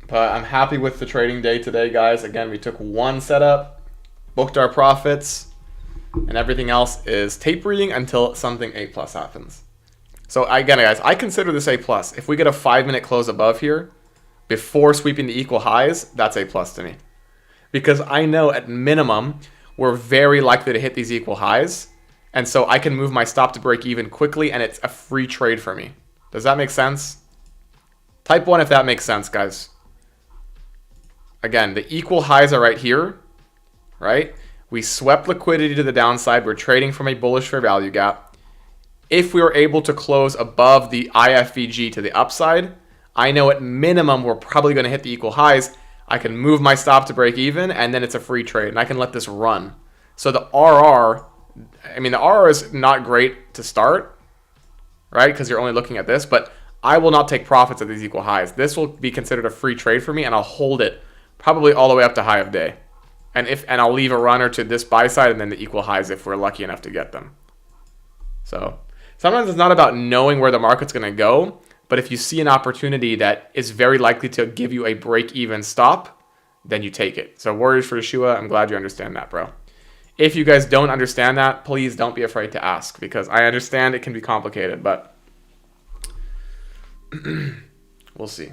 but I'm happy with the trading day today, guys. Again, we took one setup, booked our profits, and everything else is tape reading until something A+ happens. So again, guys, I consider this A+. If we get a 5-minute close above here before sweeping the equal highs, that's A+ to me. Because I know at minimum, we're very likely to hit these equal highs. And so I can move my stop to break even quickly, and it's a free trade for me. Does that make sense? Type 1 if that makes sense, guys. Again, the equal highs are right here, right? We swept liquidity to the downside. We're trading from a bullish fair value gap. If we were able to close above the IFVG to the upside, I know at minimum we're probably going to hit the equal highs. I can move my stop to break even, and then it's a free trade, and I can let this run. So the RR, I mean, the RR is not great to start, right? Because you're only looking at this, but I will not take profits at these equal highs. This will be considered a free trade for me, and I'll hold it probably all the way up to high of day. And I'll leave a runner to this buy side and then the equal highs if we're lucky enough to get them. So sometimes it's not about knowing where the market's going to go, but if you see an opportunity that is very likely to give you a break-even stop, then you take it. So Warriors for Yeshua, I'm glad you understand that, bro. If you guys don't understand that, please don't be afraid to ask, because I understand it can be complicated, but we'll see.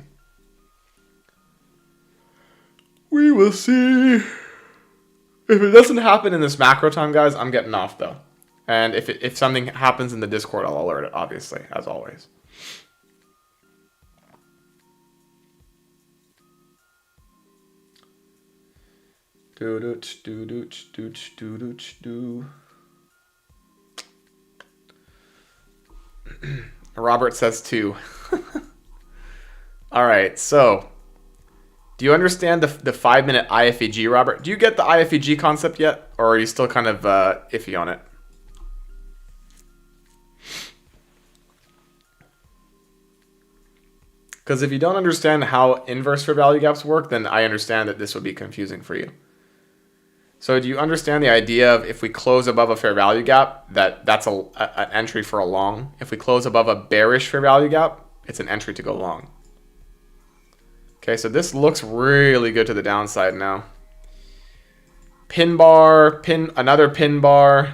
We will see. If it doesn't happen in this macro time, guys, I'm getting off, though. And if something happens in the Discord, I'll alert it, obviously, as always. Robert says 2. All right, so do you understand the 5-minute IFEG, Robert? Do you get the IFEG concept yet, or are you still kind of iffy on it? Because if you don't understand how inverse fair value gaps work, then I understand that this would be confusing for you. So do you understand the idea of if we close above a fair value gap, that's an entry for a long? If we close above a bearish fair value gap, it's an entry to go long. Okay, so this looks really good to the downside now. Pin bar, another pin bar.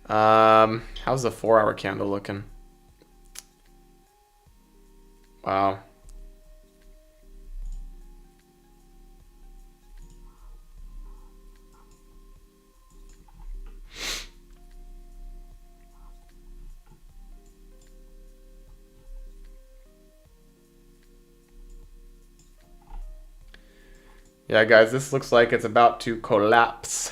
How's the 4-hour candle looking? Wow. Yeah, guys, this looks like it's about to collapse.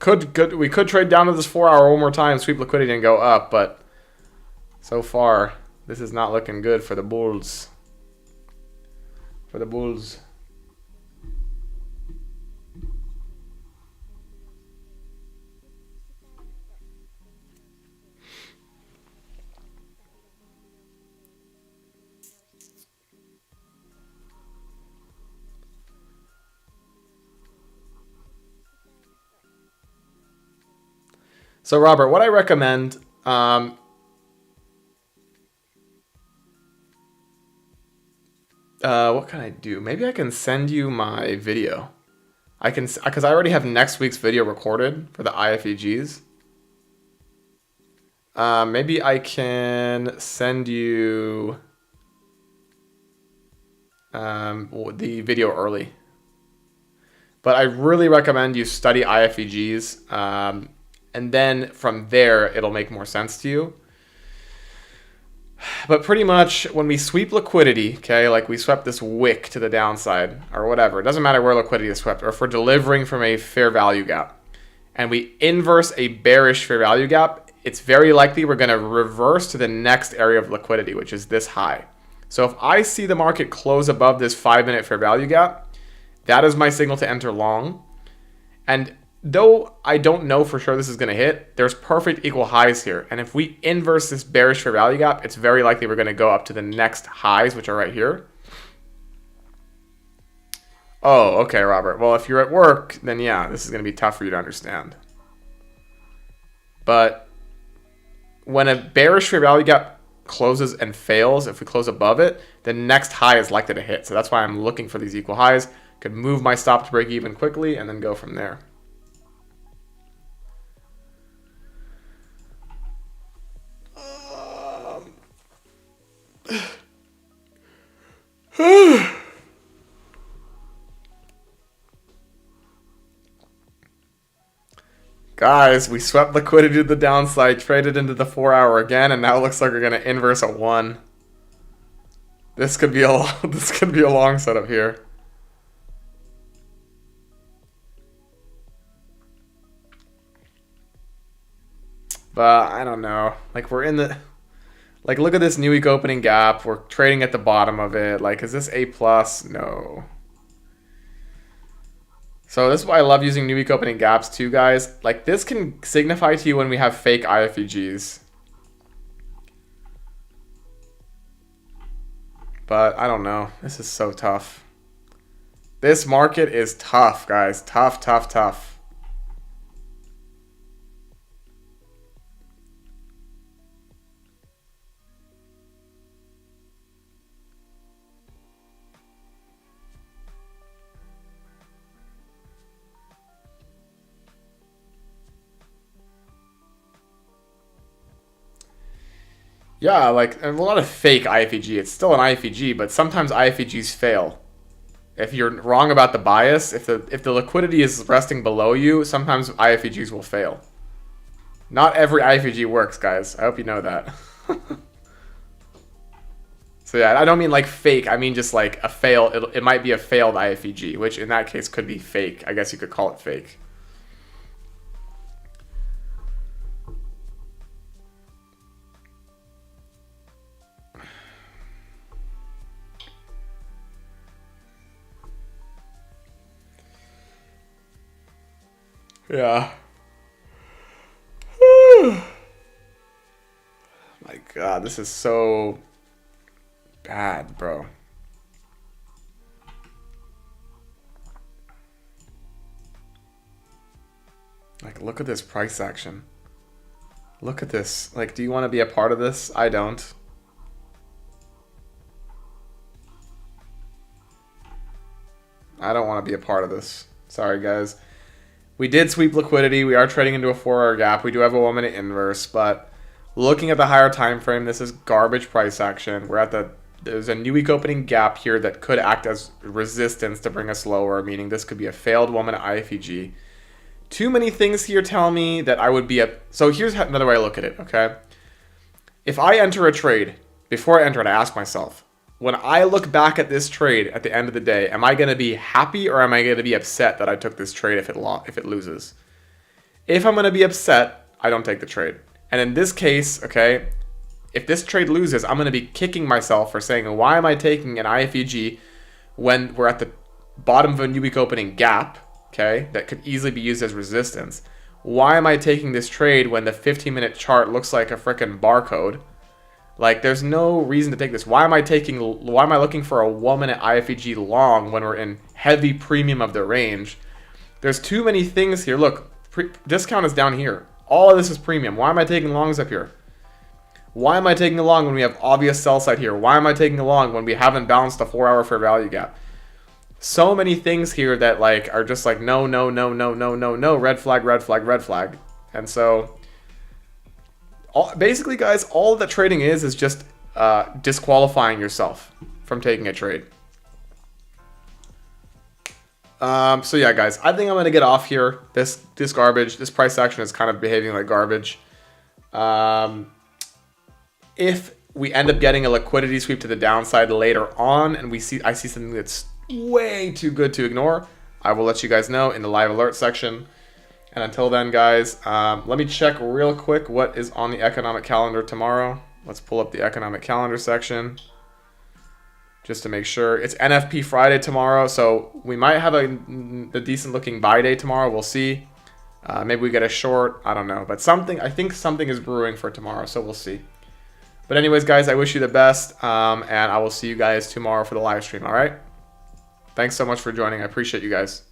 We could trade down to this 4-hour one more time, sweep liquidity, and go up, but so far, this is not looking good for the bulls. For the bulls. So, Robert, what I recommend, what can I do? Maybe I can send you my video. I can, because I already have next week's video recorded for the IFEGs. Maybe I can send you the video early. But I really recommend you study IFEGs. And then from there, it'll make more sense to you. But pretty much when we sweep liquidity, okay, like we swept this wick to the downside or whatever, it doesn't matter where liquidity is swept, or if we're delivering from a fair value gap and we inverse a bearish fair value gap, it's very likely we're going to reverse to the next area of liquidity, which is this high. So if I see the market close above this 5-minute fair value gap, that is my signal to enter long. And though I don't know for sure this is going to hit, there's perfect equal highs here. And if we inverse this bearish fair value gap, it's very likely we're going to go up to the next highs, which are right here. Oh, okay, Robert. Well, if you're at work, then yeah, this is going to be tough for you to understand. But when a bearish fair value gap closes and fails, if we close above it, the next high is likely to hit. So that's why I'm looking for these equal highs. Could move my stop to break even quickly and then go from there. Guys, we swept liquidity to the downside, traded into the 4-hour again, and now it looks like we're gonna inverse a 1. This could be a long setup here. But I don't know. Like we're in the look at this new week opening gap. We're trading at the bottom of it. Like, is this A+? No. So this is why I love using new week opening gaps too, guys. Like this can signify to you when we have fake IFEGs. But I don't know. This is so tough. This market is tough, guys. Tough, tough, tough. Yeah, like a lot of fake IFEG. It's still an IFEG, but sometimes IFEGs fail. If you're wrong about the bias, if the liquidity is resting below you, sometimes IFEGs will fail. Not every IFEG works, guys. I hope you know that. So yeah, I don't mean like fake. I mean just like a fail. It might be a failed IFEG, which in that case could be fake. I guess you could call it fake. Yeah. My God, this is so bad, bro. Like, look at this price action. Look at this. Like, do you want to be a part of this? I don't. I don't want to be a part of this. Sorry, guys. We did sweep liquidity. We are trading into a 4-hour gap. We do have a 1-minute inverse, but looking at the higher time frame, this is garbage price action. We're at there's a new week opening gap here that could act as resistance to bring us lower, meaning this could be a failed 1-minute IFEG. Too many things here tell me that I would be so here's another way I look at it, okay? If I enter a trade, before I enter it, I ask myself, when I look back at this trade at the end of the day, am I going to be happy or am I going to be upset that I took this trade if it loses? If I'm going to be upset, I don't take the trade. And in this case, okay, if this trade loses, I'm going to be kicking myself for saying, why am I taking an IFEG when we're at the bottom of a new week opening gap, okay, that could easily be used as resistance? Why am I taking this trade when the 15-minute chart looks like a freaking barcode? Like, there's no reason to take this. Why am I looking for a 1-minute IFEG long when we're in heavy premium of the range? There's too many things here. Look, discount is down here. All of this is premium. Why am I taking longs up here? Why am I taking a long when we have obvious sell side here? Why am I taking a long when we haven't balanced the 4-hour fair value gap? So many things here that like are just like no, no, no, no, no, no, no, red flag, red flag, red flag. And so basically, guys, all that trading is just disqualifying yourself from taking a trade. So yeah, guys, I think I'm gonna get off here. This garbage, this price action is kind of behaving like garbage. If we end up getting a liquidity sweep to the downside later on, and I see something that's way too good to ignore, I will let you guys know in the live alert section. And until then, guys, let me check real quick what is on the economic calendar tomorrow. Let's pull up the economic calendar section just to make sure. It's NFP Friday tomorrow, so we might have a decent looking buy day tomorrow. We'll see. Maybe we get a short. I don't know. But I think something is brewing for tomorrow, so we'll see. But anyways, guys, I wish you the best, and I will see you guys tomorrow for the live stream, all right? Thanks so much for joining. I appreciate you guys.